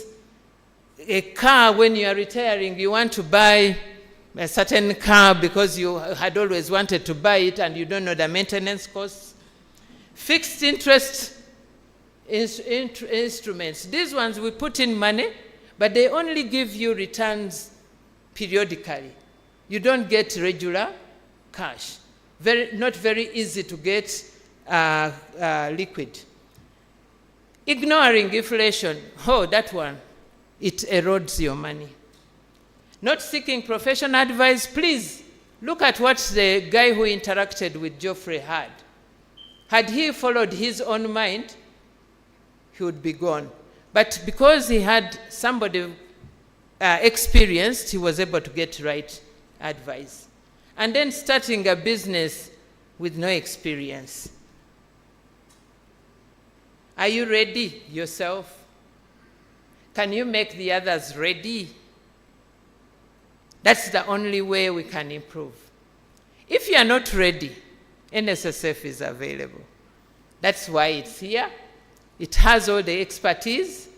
N: a car. When you are retiring, you want to buy a certain car because you had always wanted to buy it and you don't know the maintenance costs. Fixed interest instruments. These ones we put in money, but they only give you returns periodically. You don't get regular cash. Not very easy to get liquid. Ignoring inflation, that one, it erodes your money. Not seeking professional advice, please look at what the guy who interacted with Geoffrey had. Had he followed his own mind, he would be gone. But because he had somebody experienced, he was able to get right advice. And then starting a business with no experience. Are you ready yourself? Can you make the others ready? That's the only way we can improve. If you are not ready, NSSF is available. That's why it's here. It has all the expertise.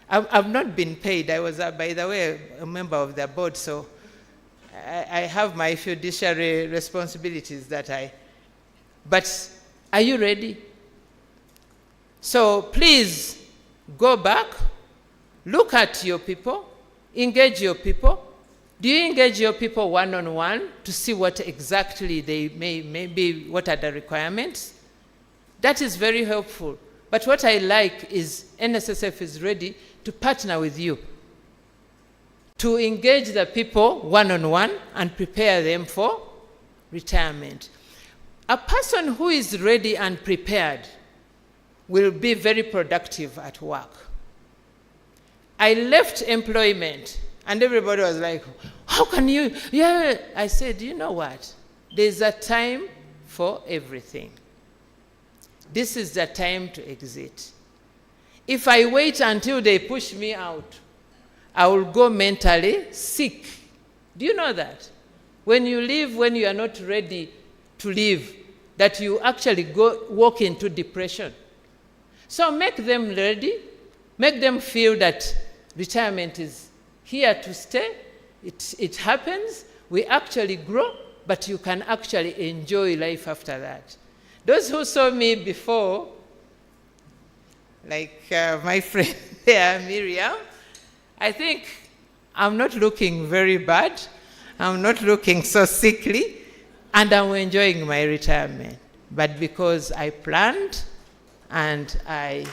N: I've not been paid. I was, by the way, a member of the board, so I have my fiduciary responsibilities but are you ready? So please go back, look at your people, engage your people. Do you engage your people one-on-one to see what exactly they may be, what are the requirements? That is very helpful. But what I like is NSSF is ready to partner with you, to engage the people one-on-one and prepare them for retirement. A person who is ready and prepared will be very productive at work. I left employment and everybody was like, how can you? Yeah, I said, you know what? There's a time for everything. This is the time to exit. If I wait until they push me out, I will go mentally sick. Do you know that? When you leave, when you are not ready to leave, that you actually walk into depression. So make them ready, make them feel that retirement is here to stay. It happens, we actually grow, but you can actually enjoy life after that. Those who saw me before, like my friend there, Miriam, I think I'm not looking very bad. I'm not looking so sickly, and I'm enjoying my retirement. But because I planned and I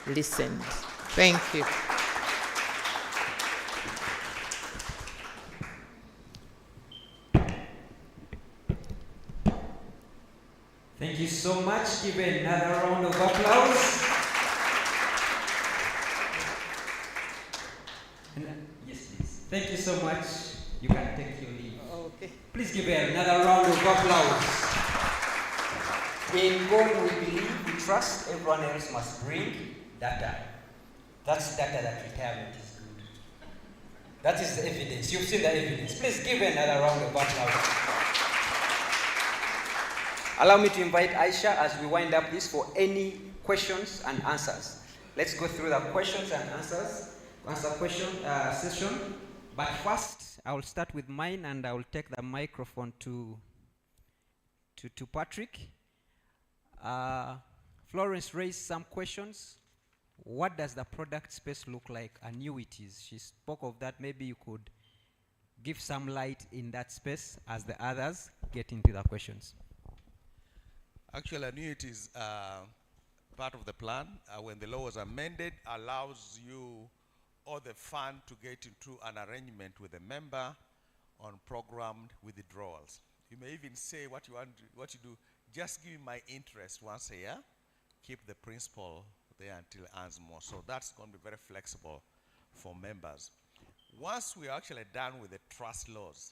N: listened. Thank you.
L: Thank you so much. Give another round of applause. Yes, please. Thank you so much. You can take your leave.
N: Okay.
L: Please give another round of applause. In God we believe, we trust, everyone else must bring data. That's data that retirement is good. That is the evidence. You've seen the evidence. Please give another round of applause. Allow me to invite Aisha as we wind up this for any questions and answers. Let's go through the questions and answers, session. But first, I will start with mine and I will take the microphone to Patrick. Florence raised some questions. What does the product space look like? Annuities. She spoke of that. Maybe you could give some light in that space as the others get into the questions.
K: Actually, annuities are part of the plan. When the law was amended, allows you or the fund to get into an arrangement with a member on programmed withdrawals. You may even say what you want, what you do, just give me my interest once a year, keep the principal there until it earns more. So that's going to be very flexible for members. Once we're actually done with the trust laws,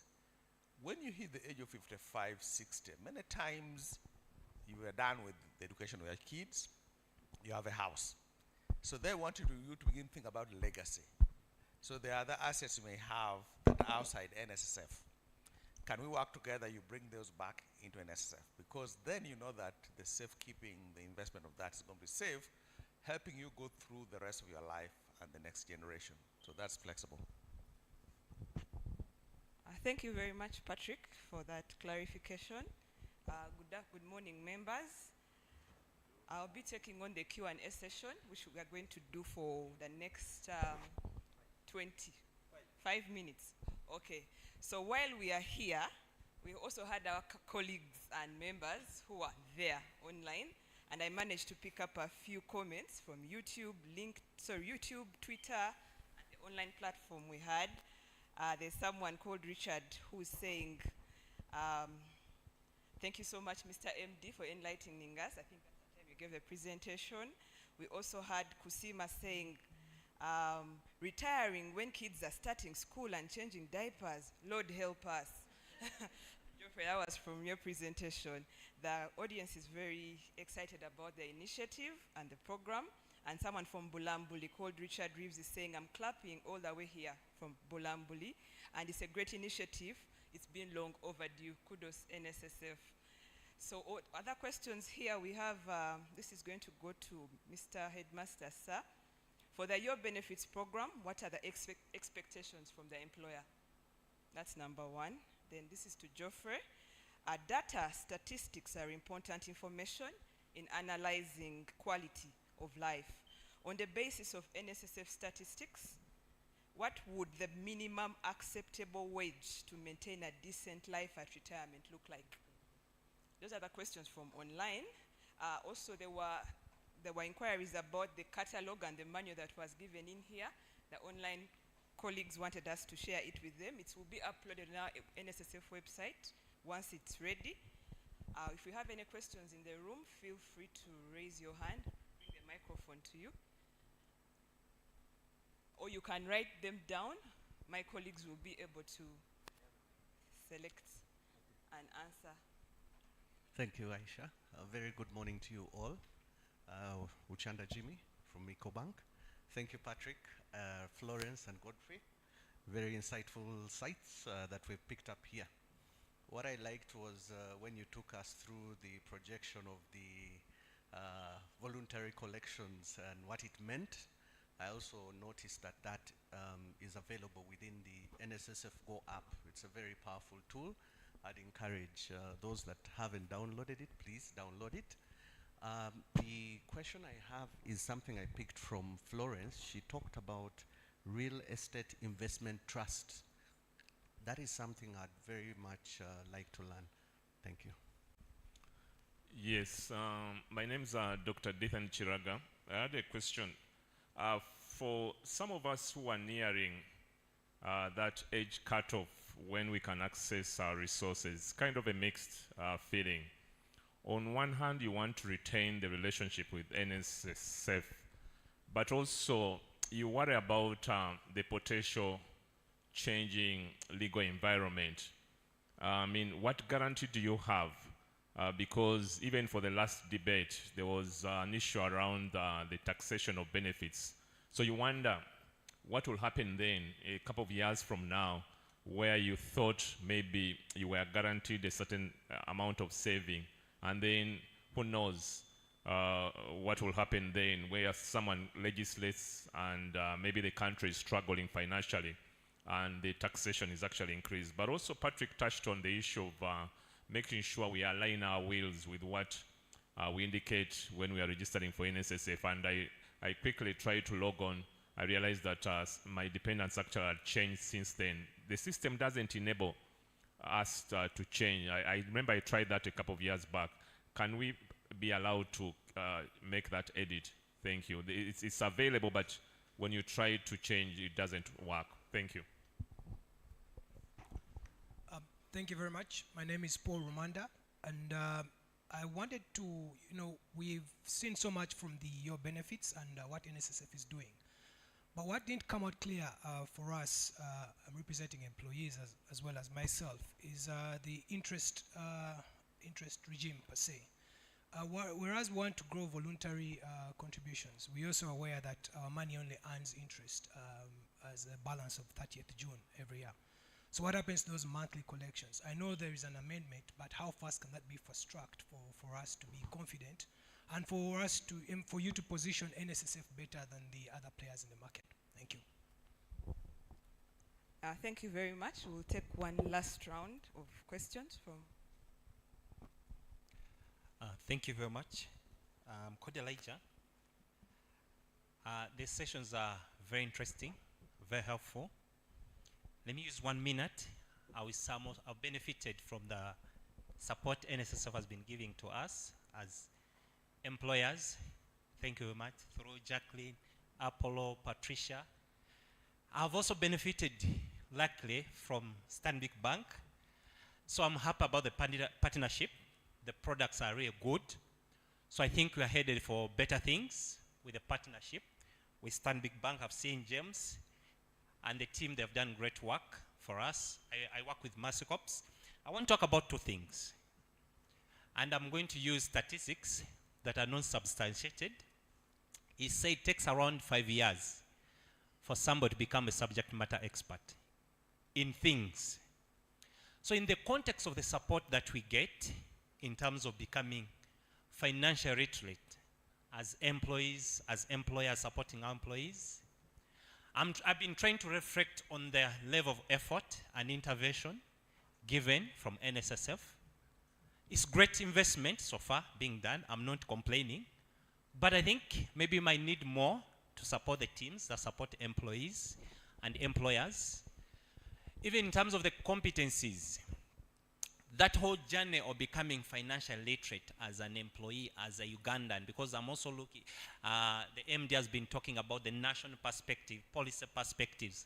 K: when you hit the age of 55, 60, many times you are done with the education of your kids, you have a house. So they want you to begin to think about legacy. So there are other assets you may have that are outside NSSF. Can we work together? You bring those back into NSSF, because then you know that the safekeeping, the investment of that is going to be safe, helping you go through the rest of your life and the next generation. So that's flexible.
O: Thank you very much, Patrick, for that clarification. Good morning, members. I'll be taking on the Q&A session, which we are going to do for the next 25 minutes. Okay, so while we are here, we also had our colleagues and members who are there online, and I managed to pick up a few comments from YouTube, YouTube, Twitter, and the online platform we had. There's someone called Richard who's saying, thank you so much, Mr. MD, for enlightening us. I think that's the time you gave the presentation. We also had Kusima saying, retiring when kids are starting school and changing diapers, Lord help us. Geoffrey, that was from your presentation. The audience is very excited about the initiative and the program. And someone from Bulambuli called Richard Reeves is saying, I'm clapping all the way here from Bulambuli. And it's a great initiative. It's been long overdue. Kudos, NSSF. So other questions here we have, this is going to go to Mr. Headmaster, sir. For the Your Benefits program, what are the expectations from the employer? That's number one. Then this is to Geoffrey. Data statistics are important information in analyzing quality of life. On the basis of NSSF statistics, what would the minimum acceptable wage to maintain a decent life at retirement look like? Those are the questions from online. Also, there were inquiries about the catalog and the manual that was given in here. The online colleagues wanted us to share it with them. It will be uploaded on our NSSF website once it's ready. If you have any questions in the room, feel free to raise your hand, bring the microphone to you. Or you can write them down. My colleagues will be able to select and answer.
P: Thank you, Aisha. A very good morning to you all. Uchanda Jimmy from EcoBank. Thank you, Patrick, Florence, and Godfrey. Very insightful sites that we've picked up here. What I liked was when you took us through the projection of the voluntary collections and what it meant. I also noticed that that is available within the NSSF Go app. It's a very powerful tool. I'd encourage those that haven't downloaded it, please download it. The question I have is something I picked from Florence. She talked about real estate investment trust. That is something I'd very much like to learn. Thank you.
Q: Yes, my name is Dr. Dithan Chiraga. I had a question. For some of us who are nearing that age cutoff when we can access our resources, kind of a mixed feeling. On one hand, you want to retain the relationship with NSSF, but also you worry about the potential changing legal environment. I mean, what guarantee do you have? Because even for the last debate, there was an issue around the taxation of benefits. So you wonder what will happen then a couple of years from now, where you thought maybe you were guaranteed a certain amount of saving, and then who knows what will happen then, where someone legislates and maybe the country is struggling financially and the taxation is actually increased. But also Patrick touched on the issue of making sure we align our wills with what we indicate when we are registering for NSSF. And I quickly tried to log on. I realized that my dependents actually had changed since then. The system doesn't enable us to change. I remember I tried that a couple of years back. Can we be allowed to make that edit? Thank you. It's available, but when you try to change, it doesn't work. Thank you.
R: Thank you very much. My name is Paul Romanda, and I wanted to, we've seen so much from the Your Benefits and what NSSF is doing. But what didn't come out clear for us, I'm representing employees as well as myself, is the interest regime per se. Whereas we want to grow voluntary contributions, we're also aware that our money only earns interest as a balance of 30th June every year. So what happens to those monthly collections? I know there is an amendment, but how fast can that be fast-tracked for us to be confident and for us to, for you to position NSSF better than the other players in the market? Thank you.
O: Thank you very much. We'll take one last round of questions from.
S: Thank you very much. Code Elijah. These sessions are very interesting, very helpful. Let me use 1 minute. I've benefited from the support NSSF has been giving to us as employers. Thank you very much. Through Jacqueline, Apollo, Patricia. I've also benefited, luckily, from Stanbic Bank. So I'm happy about the partnership. The products are really good. So I think we are headed for better things with the partnership. With Stanbic Bank, I've seen James and the team, they've done great work for us. I work with Mercy Corps. I want to talk about 2 things. And I'm going to use statistics that are non-substantiated. He said it takes around 5 years for somebody to become a subject matter expert in things. So in the context of the support that we get in terms of becoming financially literate as employees, as employers supporting our employees, I've been trying to reflect on the level of effort and intervention given from NSSF. It's great investment so far being done. I'm not complaining. But I think maybe we might need more to support the teams that support employees and employers. Even in terms of the competencies, that whole journey of becoming financially literate as an employee, as a Ugandan, because I'm also looking, the MD has been talking about the national perspective, policy perspectives.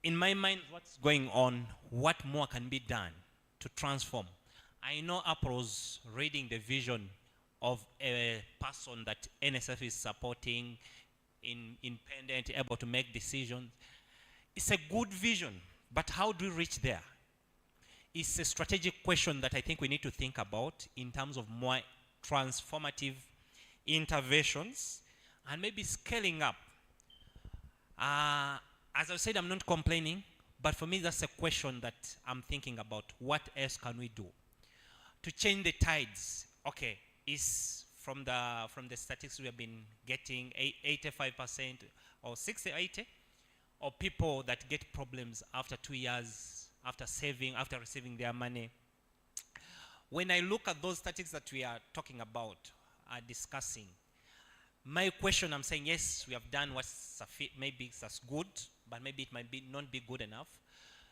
S: In my mind, what's going on, what more can be done to transform? I know Apple was reading the vision of a person that NSF is supporting, independent, able to make decisions. It's a good vision, but how do we reach there? It's a strategic question that I think we need to think about in terms of more transformative interventions and maybe scaling up. As I said, I'm not complaining, but for me, that's a question that I'm thinking about. What else can we do to change the tides? Okay, is from the statistics we have been getting, 85% or 60, 80 of people that get problems after 2 years, after receiving their money. When I look at those statistics that we are talking about, discussing, my question, I'm saying, yes, we have done what's maybe that's good, but maybe it might not be good enough.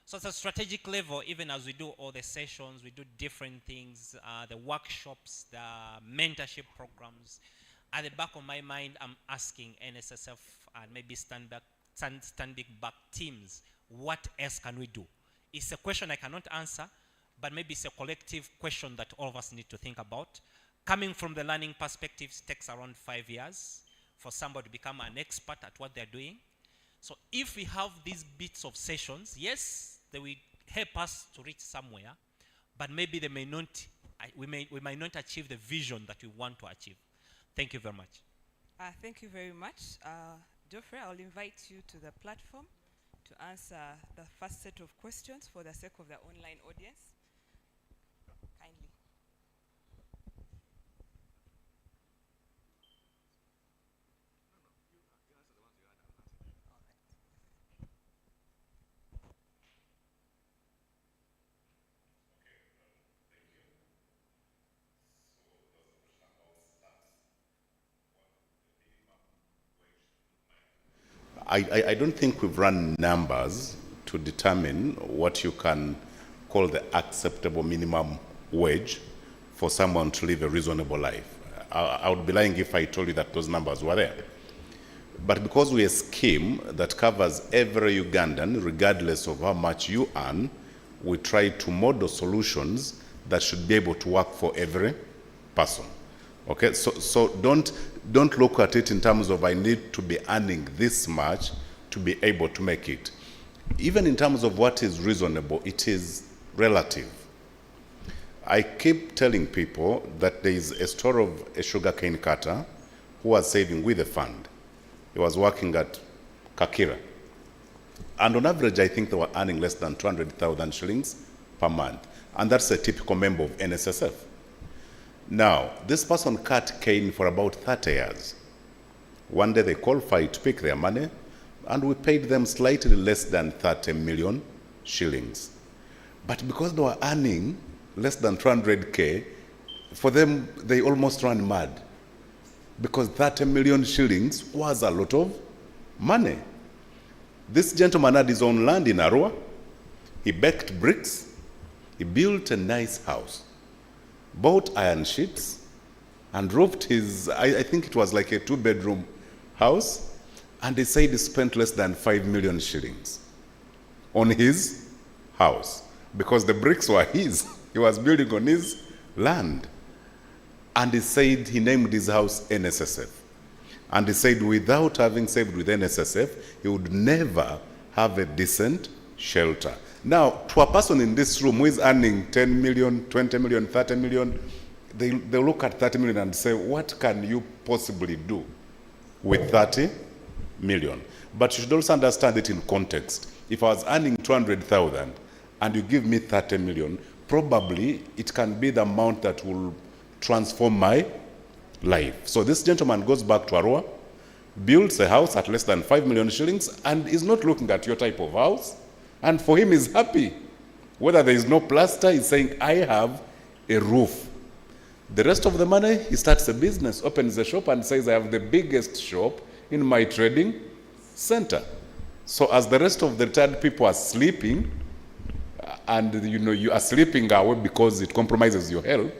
S: So at a strategic level, even as we do all the sessions, we do different things, the workshops, the mentorship programs, at the back of my mind, I'm asking NSSF and maybe Stanbic Bank teams, what else can we do? It's a question I cannot answer, but maybe it's a collective question that all of us need to think about. Coming from the learning perspectives, takes around 5 years for somebody to become an expert at what they're doing. So if we have these bits of sessions, yes, they will help us to reach somewhere, but maybe they may not, we might not achieve the vision that we want to achieve. Thank you very much.
O: Thank you very much. Geoffrey, I'll invite you to the platform to answer the first set of questions for the sake of the online audience. Kindly.
J: I don't think we've run numbers to determine what you can call the acceptable minimum wage for someone to live a reasonable life. I would be lying if I told you that those numbers were there. But because we're a scheme that covers every Ugandan, regardless of how much you earn, we try to model solutions that should be able to work for every person. Okay, so don't look at it in terms of I need to be earning this much to be able to make it. Even in terms of what is reasonable, it is relative. I keep telling people that there is a story of a sugarcane cutter who was saving with a fund. He was working at Kakira. And on average, I think they were earning less than 200,000 shillings per month. And that's a typical member of NSSF. Now, this person cut cane for about 30 years. One day they qualified to pick their money, and we paid them slightly less than 30 million shillings. But because they were earning less than 200K, For them, they almost ran mad because 30 million shillings was a lot of money. This gentleman had his own land in Arua. He baked bricks. He built a nice house, bought iron sheets, and roofed his, I think it was like a 2-bedroom house, and he said he spent less than 5 million shillings on his house because the bricks were his. He was building on his land. And he said he named his house NSSF. And he said without having saved with NSSF, he would never have a decent shelter. Now, to a person in this room who is earning 10 million, 20 million, 30 million, they look at 30 million and say, what can you possibly do with 30 million? But you should also understand it in context. If I was earning 200,000 and you give me 30 million, probably it can be the amount that will transform my life. So this gentleman goes back to Arua, builds a house at less than 5 million shillings, and is not looking at your type of house. And for him, he's happy. Whether there is no plaster, he's saying, I have a roof. The rest of the money, he starts a business, opens a shop, and says, I have the biggest shop in my trading center. So as the rest of the retired people are sleeping, and you are sleeping away because it compromises your health,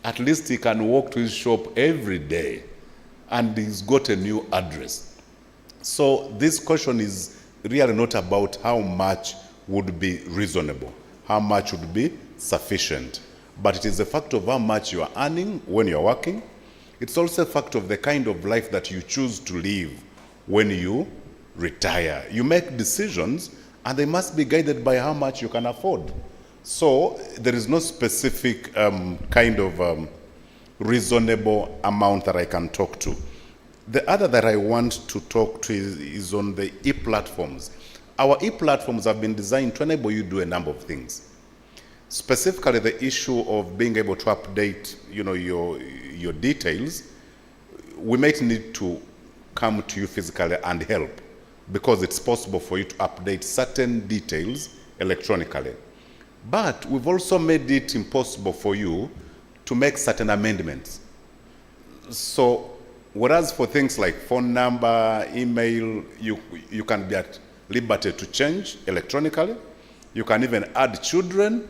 J: at least he can walk to his shop every day and he's got a new address. So this question is really not about how much would be reasonable, how much would be sufficient, but it is a fact of how much you are earning when you're working. It's also a fact of the kind of life that you choose to live when you retire. You make decisions and they must be guided by how much you can afford. So there is no specific kind of reasonable amount that I can talk to. The other that I want to talk to is on the e-platforms. Our e-platforms have been designed to enable you to do a number of things. Specifically, the issue of being able to update your details, we might need to come to you physically and help because it's possible for you to update certain details electronically. But we've also made it impossible for you to make certain amendments. So, whereas for things like phone number, email, you can be at liberty to change electronically. You can even add children.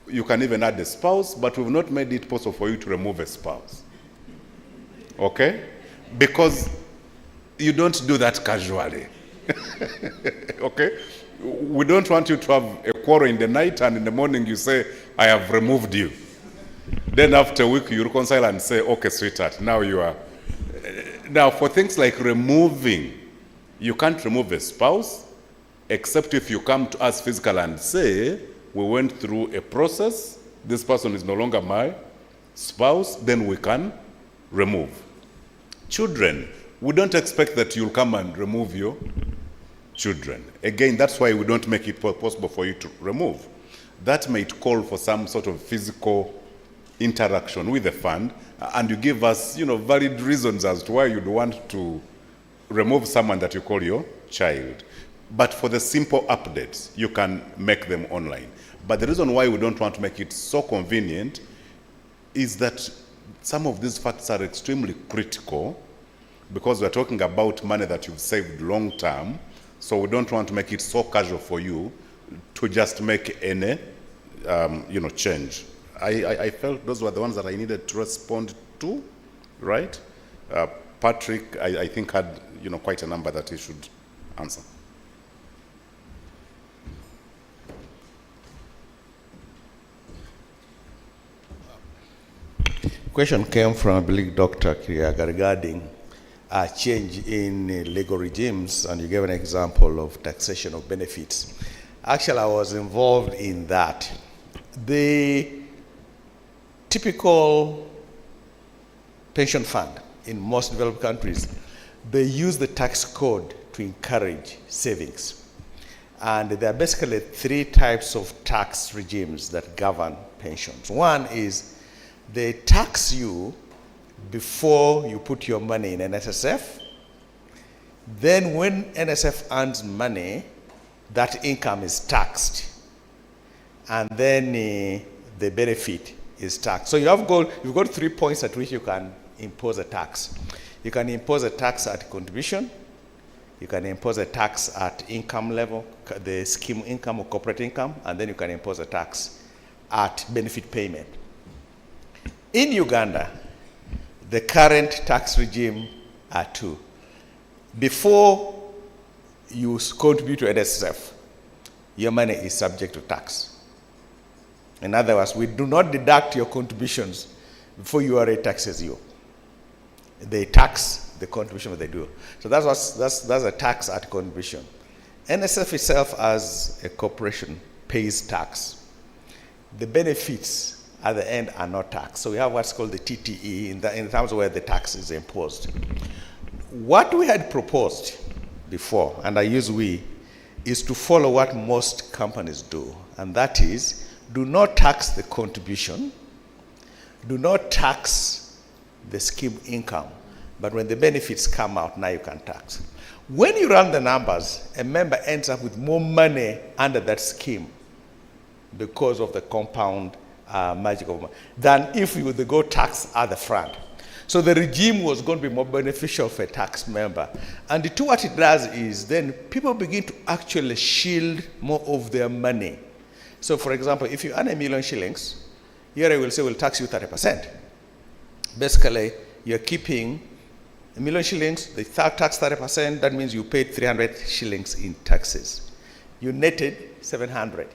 J: You can even add a spouse, but we've not made it possible for you to remove a spouse. Okay? Because you don't do that casually. Okay? We don't want you to have a quarrel in the night and in the morning you say, I have removed you. Then after a week you reconcile and say, okay, sweetheart, now you are. Now for things like removing, you can't remove a spouse except if you come to us physically and say, we went through a process, this person is no longer my spouse, then we can remove. Children, we don't expect that you'll come and remove your children. Again, that's why we don't make it possible for you to remove. That might call for some sort of physical interaction with the fund, and you give us, valid reasons as to why you'd want to remove someone that you call your child. But for the simple updates, you can make them online. But the reason why we don't want to make it so convenient is that some of these facts are extremely critical because we're talking about money that you've saved long term. So we don't want to make it so casual for you to just make any, change. I felt those were the ones that I needed to respond to, right? Patrick, I think had, quite a number that he should answer.
K: Question came from, I believe, Dr. Kiriaga regarding a change in legal regimes, and you gave an example of taxation of benefits. Actually, I was involved in that. The typical pension fund in most developed countries, they use the tax code to encourage savings. And there are basically three types of tax regimes that govern pensions. One is they tax you before you put your money in NSSF. Then when NSF earns money, that income is taxed. And then the benefit is tax. So you've got 3 points at which you can impose a tax. You can impose a tax at contribution. You can impose a tax at income level, the scheme income or corporate income, and then you can impose a tax at benefit payment. In Uganda, the current tax regime are two. Before you contribute to NSSF, your money is subject to tax. In other words, we do not deduct your contributions before URA taxes you. They tax the contribution that they do. So that's a tax at contribution. NSF itself as a corporation pays tax. The benefits at the end are not taxed. So we have what's called the TTE in terms of where the tax is imposed. What we had proposed before, and I use we, is to follow what most companies do, and that is, do not tax the contribution, do not tax the scheme income, but when the benefits come out, now you can tax. When you run the numbers, a member ends up with more money under that scheme because of the compound magic of money, than if you would go tax at the front. So the regime was going to be more beneficial for a tax member. And what it does is then people begin to actually shield more of their money. So for example, if you earn $1 million shillings, URA will say we'll tax you 30%. Basically, you're keeping $1 million shillings, they tax 30%, that means you paid 300 shillings in taxes. You netted 700.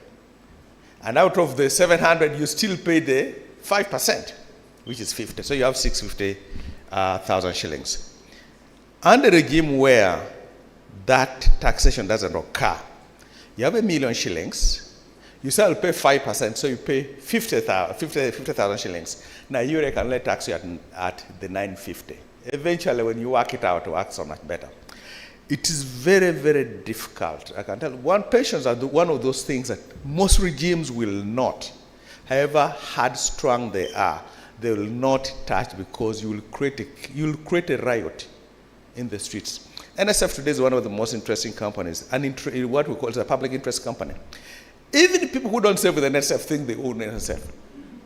K: And out of the 700, you still pay the 5%, which is 50. So you have 650,000 shillings. Under a regime where that taxation doesn't occur, you have $1 million shillings, you still pay 5%, so you pay 50,000 shillings. Now you can let tax you at the 950. Eventually, when you work it out, it works so much better. It is very, very difficult. I can tell one patients are one of those things that most regimes will not. However hard strong they are, they will not touch because you will create a riot in the streets. NSF today is one of the most interesting companies, and what we call a public interest company. Even people who don't serve with NSF think they own NSF.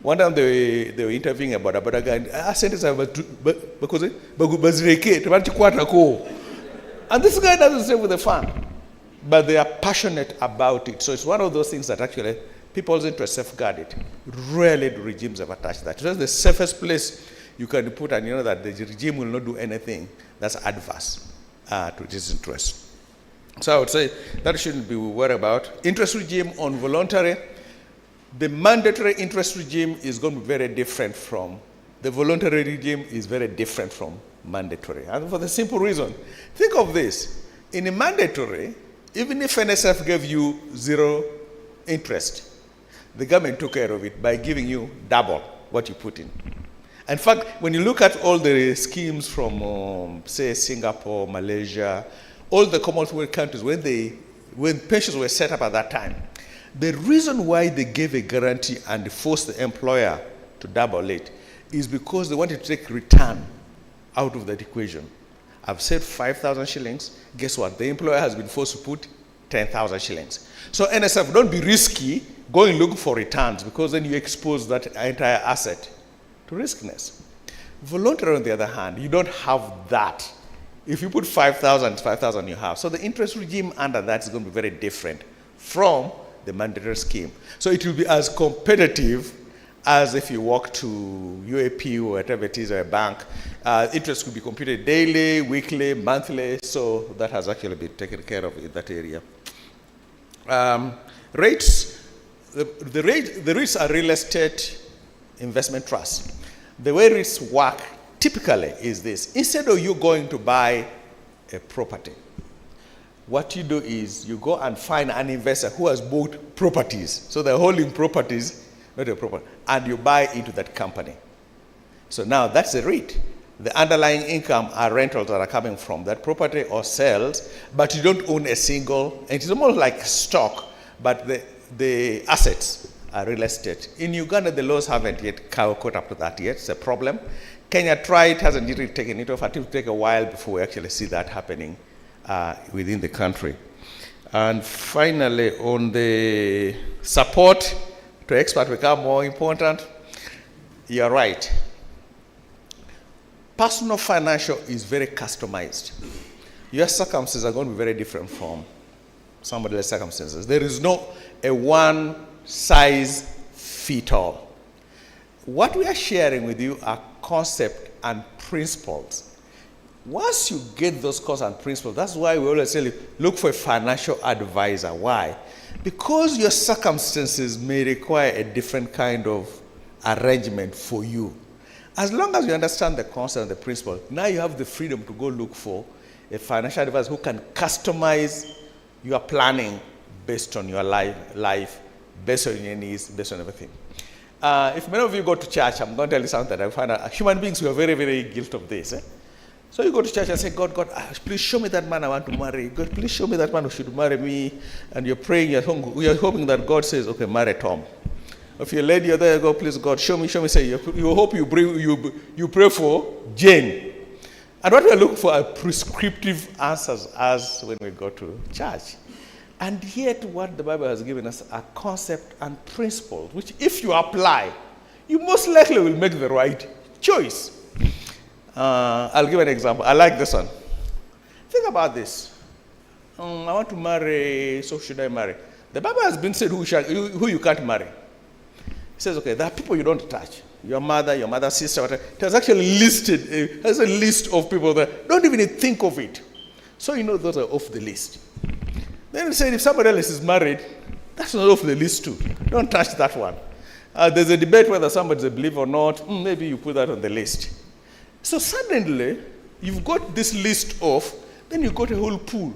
K: One time they were interviewing about a guy, and this guy doesn't serve with the fund, but they are passionate about it. So it's one of those things that actually people's interest safeguarded. Rarely do regimes ever touch that. It's the safest place you can put, and you know that the regime will not do anything that's adverse to its interest. So I would say that shouldn't be worried about. Interest regime on voluntary. The mandatory interest regime is going to be very different from the voluntary regime is very different from mandatory. And for the simple reason, think of this. In a mandatory, even if NSF gave you 0 interest, the government took care of it by giving you double what you put in. In fact, when you look at all the schemes from, say, Singapore, Malaysia, all the Commonwealth countries, when pensions were set up at that time, the reason why they gave a guarantee and forced the employer to double it is because they wanted to take return out of that equation. I've said 5,000 shillings. Guess what? The employer has been forced to put 10,000 shillings. So NSF, don't be risky going looking for returns, because then you expose that entire asset to riskiness. Voluntary, on the other hand, you don't have that. If you put 5,000, it's 5,000 you have. So the interest regime under that is going to be very different from the mandatory scheme. So it will be as competitive as if you walk to UAP or whatever it is, or a bank. Interest could be computed daily, weekly, monthly, so that has actually been taken care of in that area. Rates, the REITs are real estate investment trusts. The way REITs work typically is this. Instead of you going to buy a property, what you do is you go and find an investor who has bought properties. So they're holding properties, not a property, and you buy into that company. So now that's a REIT. The underlying income are rentals that are coming from that property or sales, but you don't own a single. It is almost like stock, but the assets are real estate. In Uganda, the laws haven't yet caught up to that yet. It's a problem. Kenya tried, hasn't really taken it off. It will take a while before we actually see that happening within the country. And finally, on the support to experts become more important, you're right. Personal financial is very customized. Your circumstances are going to be very different from somebody else's circumstances. There is no a one size fit all. What we are sharing with you are concepts and principles. Once you get those concepts and principles, that's why we always tell you, look for a financial advisor. Why? Because your circumstances may require a different kind of arrangement for you. As long as you understand the concept and the principle, now you have the freedom to go look for a financial advisor who can customize your planning based on your life, based on your needs, based on everything. If many of you go to church, I'm going to tell you something that I find out. Human beings, we are very, very guilty of this. So you go to church and say, God, please show me that man I want to marry. God, please show me that man who should marry me. And you're praying, you're hoping that God says, okay, marry Tom. If you're a lady, you're there, go, please, God, show me. Say, you hope you pray for Jane. And what we're looking for are prescriptive answers as when we go to church. And yet what the Bible has given us are concepts and principles, which if you apply, you most likely will make the right choice. I'll give an example. I like this one. Think about this. I want to marry, so should I marry? The Bible has been said who you can't marry. It says, okay, there are people you don't touch. Your mother's sister, whatever. It has actually listed, has a list of people that don't even think of it. So you know those are off the list. Then it said if somebody else is married, that's not off the list too. Don't touch that one. There's a debate whether somebody's a believer or not. Maybe you put that on the list. So suddenly, you've got this list of, then you've got a whole pool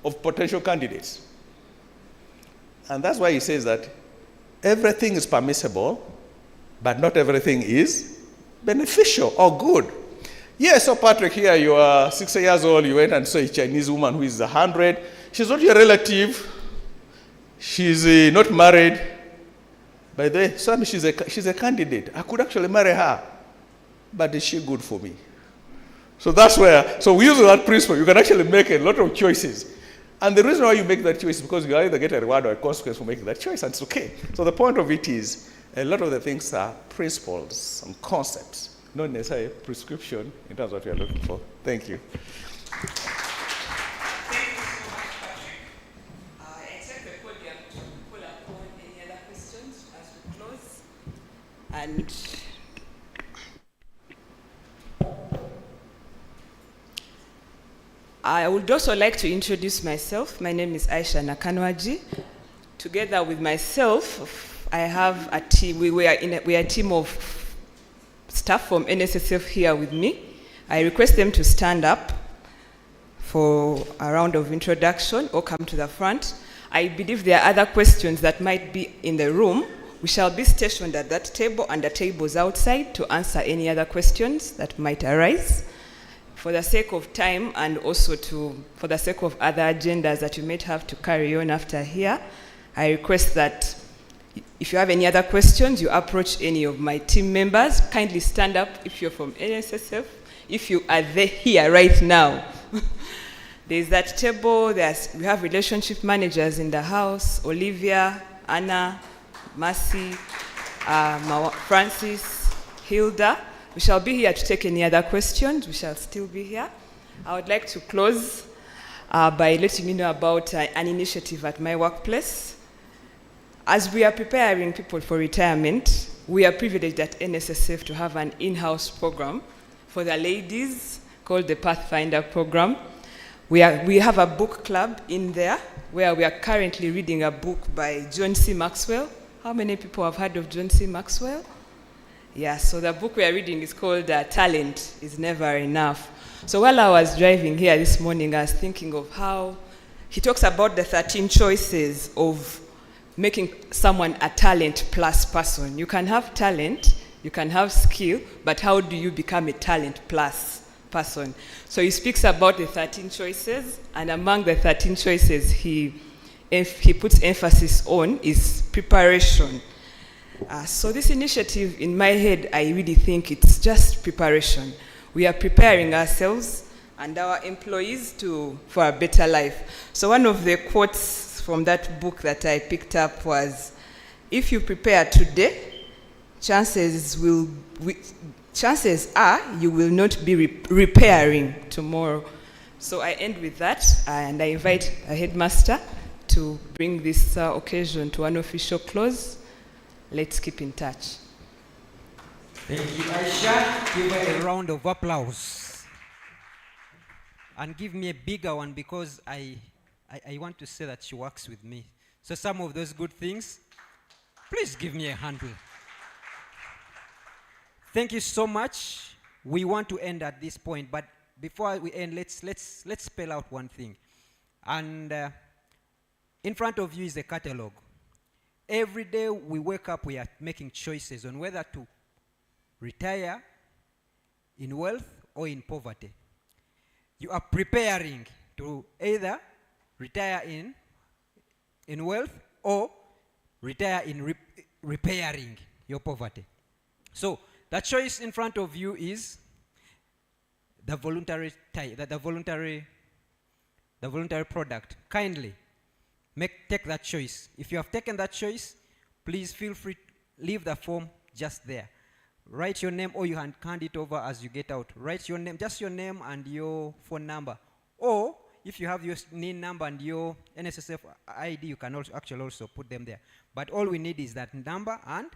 K: of potential candidates. And that's why he says that everything is permissible, but not everything is beneficial or good. Yes, so Patrick, here you are 60 years old, you went and saw a Chinese woman who is 100. She's not your relative. She's not married. By the way, so she's a candidate. I could actually marry her. But is she good for me? So that's where, so we use that principle. You can actually make a lot of choices. And the reason why you make that choice is because you either get a reward or a consequence for making that choice, and it's okay. So the point of it is, a lot of the things are principles and concepts, not necessarily prescription in terms of what you're looking for. Thank you.
M: And I would also like to introduce myself. My name is Aisha Nakanwaji. Together with myself, I have a team. We are a team of staff from NSSF here with me. I request them to stand up for a round of introduction or come to the front. I believe there are other questions that might be in the room. We shall be stationed at that table and the tables outside to answer any other questions that might arise. For the sake of time and also for the sake of other agendas that you might have to carry on after here, I request that if you have any other questions, you approach any of my team members. Kindly stand up if you're from NSSF. If you are here right now, there's that table. We have relationship managers in the house: Olivia, Anna, Mercy, Francis, Hilda. We shall be here to take any other questions. We shall still be here. I would like to close by letting you know about an initiative at my workplace. As we are preparing people for retirement, we are privileged at NSSF to have an in-house program for the ladies called the Pathfinder program. We have a book club in there where we are currently reading a book by John C. Maxwell. How many people have heard of John C. Maxwell? Yeah, so the book we are reading is called Talent is Never Enough. So while I was driving here this morning, I was thinking of how he talks about the 13 choices of making someone a talent plus person. You can have talent, you can have skill, but how do you become a talent plus person? So he speaks about the 13 choices, and among the 13 choices he puts emphasis on is preparation. So this initiative, in my head, I really think it's just preparation. We are preparing ourselves and our employees for a better life. So one of the quotes from that book that I picked up was, if you prepare today,
O: chances are you will not be repairing tomorrow. So I end with that, and I invite a headmaster to bring this occasion to an official close. Let's keep in touch.
L: Thank you, Aisha. Give her a round of applause. And give me a bigger one, because I want to say that she works with me. So some of those good things, please give me a handle. Thank you so much. We want to end at this point, but before we end, let's spell out one thing. And in front of you is a catalog. Every day we wake up, we are making choices on whether to retire in wealth or in poverty. You are preparing to either retire in wealth or retire in repairing your poverty. So the choice in front of you is the voluntary product. Kindly take that choice. If you have taken that choice, please feel free to leave the form just there. Write your name, or you can hand it over as you get out. Write your name, just your name and your phone number. Or if you have your NIN number and your NSSF ID, you can also put them there. But all we need is that number and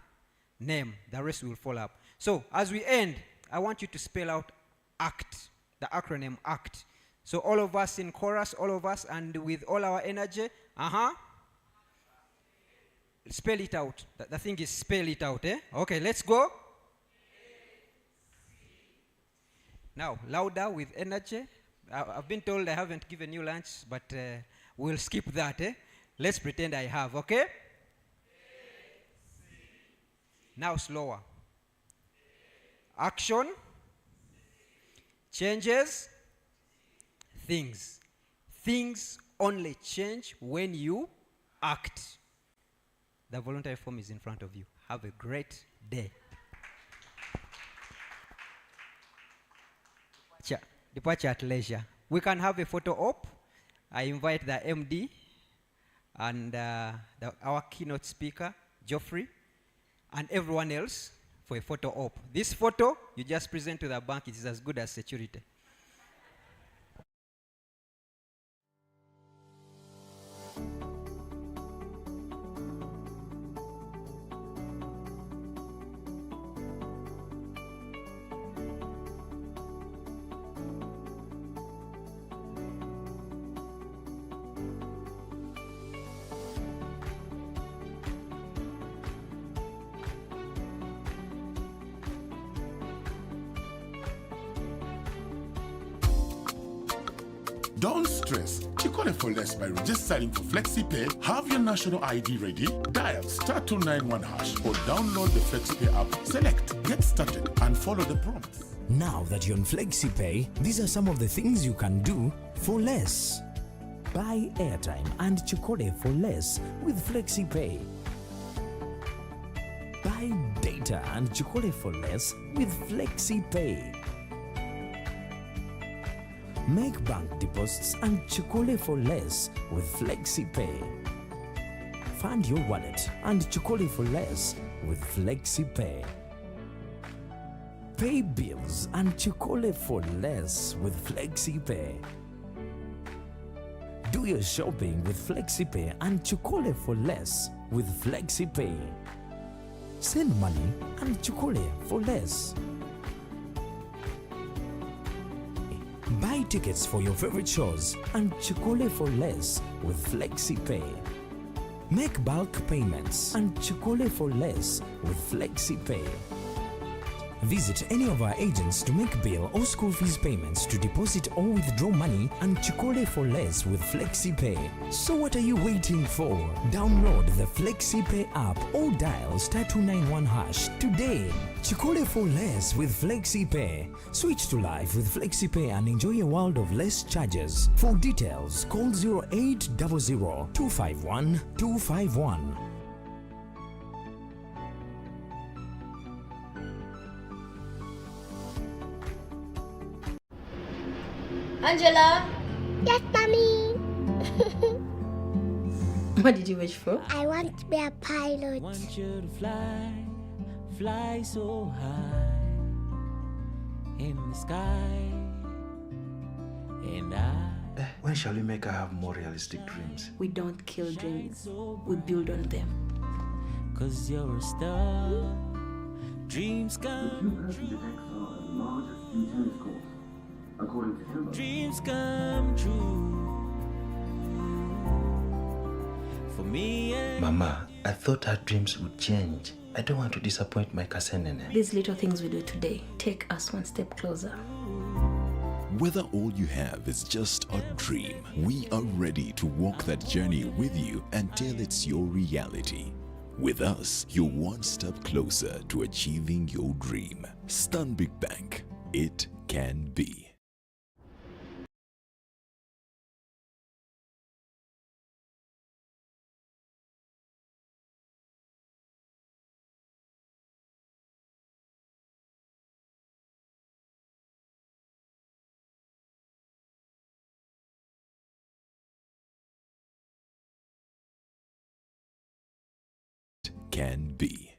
L: name. The rest will follow up. So as we end, I want you to spell out ACT, the acronym ACT. So all of us in chorus, all of us, and with all our energy, spell it out. The thing is, spell it out, eh? Okay, let's go. Now, louder with energy. I've been told I haven't given you lunch, but we'll skip that, eh? Let's pretend I have, okay? Now slower. Action. Changes. Things. Things only change when you act. The voluntary form is in front of you. Have a great day. Departure at leisure. We can have a photo op. I invite the MD and our keynote speaker, Geoffrey, and everyone else for a photo op. This photo, you just present to the bank. It is as good as security.
A: Don't stress. Chikole for less by registering for FlexiPay. Have your national ID ready. Dial *291# or download the FlexiPay app. Select Get Started and follow the prompts.
B: Now that you're on FlexiPay, these are some of the things you can do for less. Buy airtime and Chikole for less with FlexiPay. Buy data and Chikole for less with FlexiPay. Make bank deposits and Chikole for less with FlexiPay. Fund your wallet and Chikole for less with FlexiPay. Pay bills and Chikole for less with FlexiPay. Do your shopping with FlexiPay and Chikole for less with FlexiPay. Send money and Chikole for less. Buy tickets for your favorite shows and Chikole for less with FlexiPay. Make bulk payments and Chikole for less with FlexiPay. Visit any of our agents to make bill or school fees payments, to deposit or withdraw money, and Chikole for less with FlexiPay. So what are you waiting for? Download the FlexiPay app or dial *291# today. Chikole for less with FlexiPay. Switch to life with FlexiPay and enjoy a world of less charges. For details, call 0800 251 251.
D: Angela? Yes, mommy.
C: What did you wish for?
D: I want to be a pilot.
E: Want you to fly fly so high in the sky, and
F: When shall we make her have more realistic dreams?
C: We don't kill dreams, we build on them.
E: 'cause you're a star. Dreams come true. Dreams come true. For me and
F: Mama, I thought her dreams would change. I don't want to disappoint my Kasenene.
C: These little things we do today take us one step closer.
G: Whether all you have is just a dream, we are ready to walk that journey with you until it's your reality. With us, you're one step closer to achieving your dream. Stanbic Bank, it can be. Can be.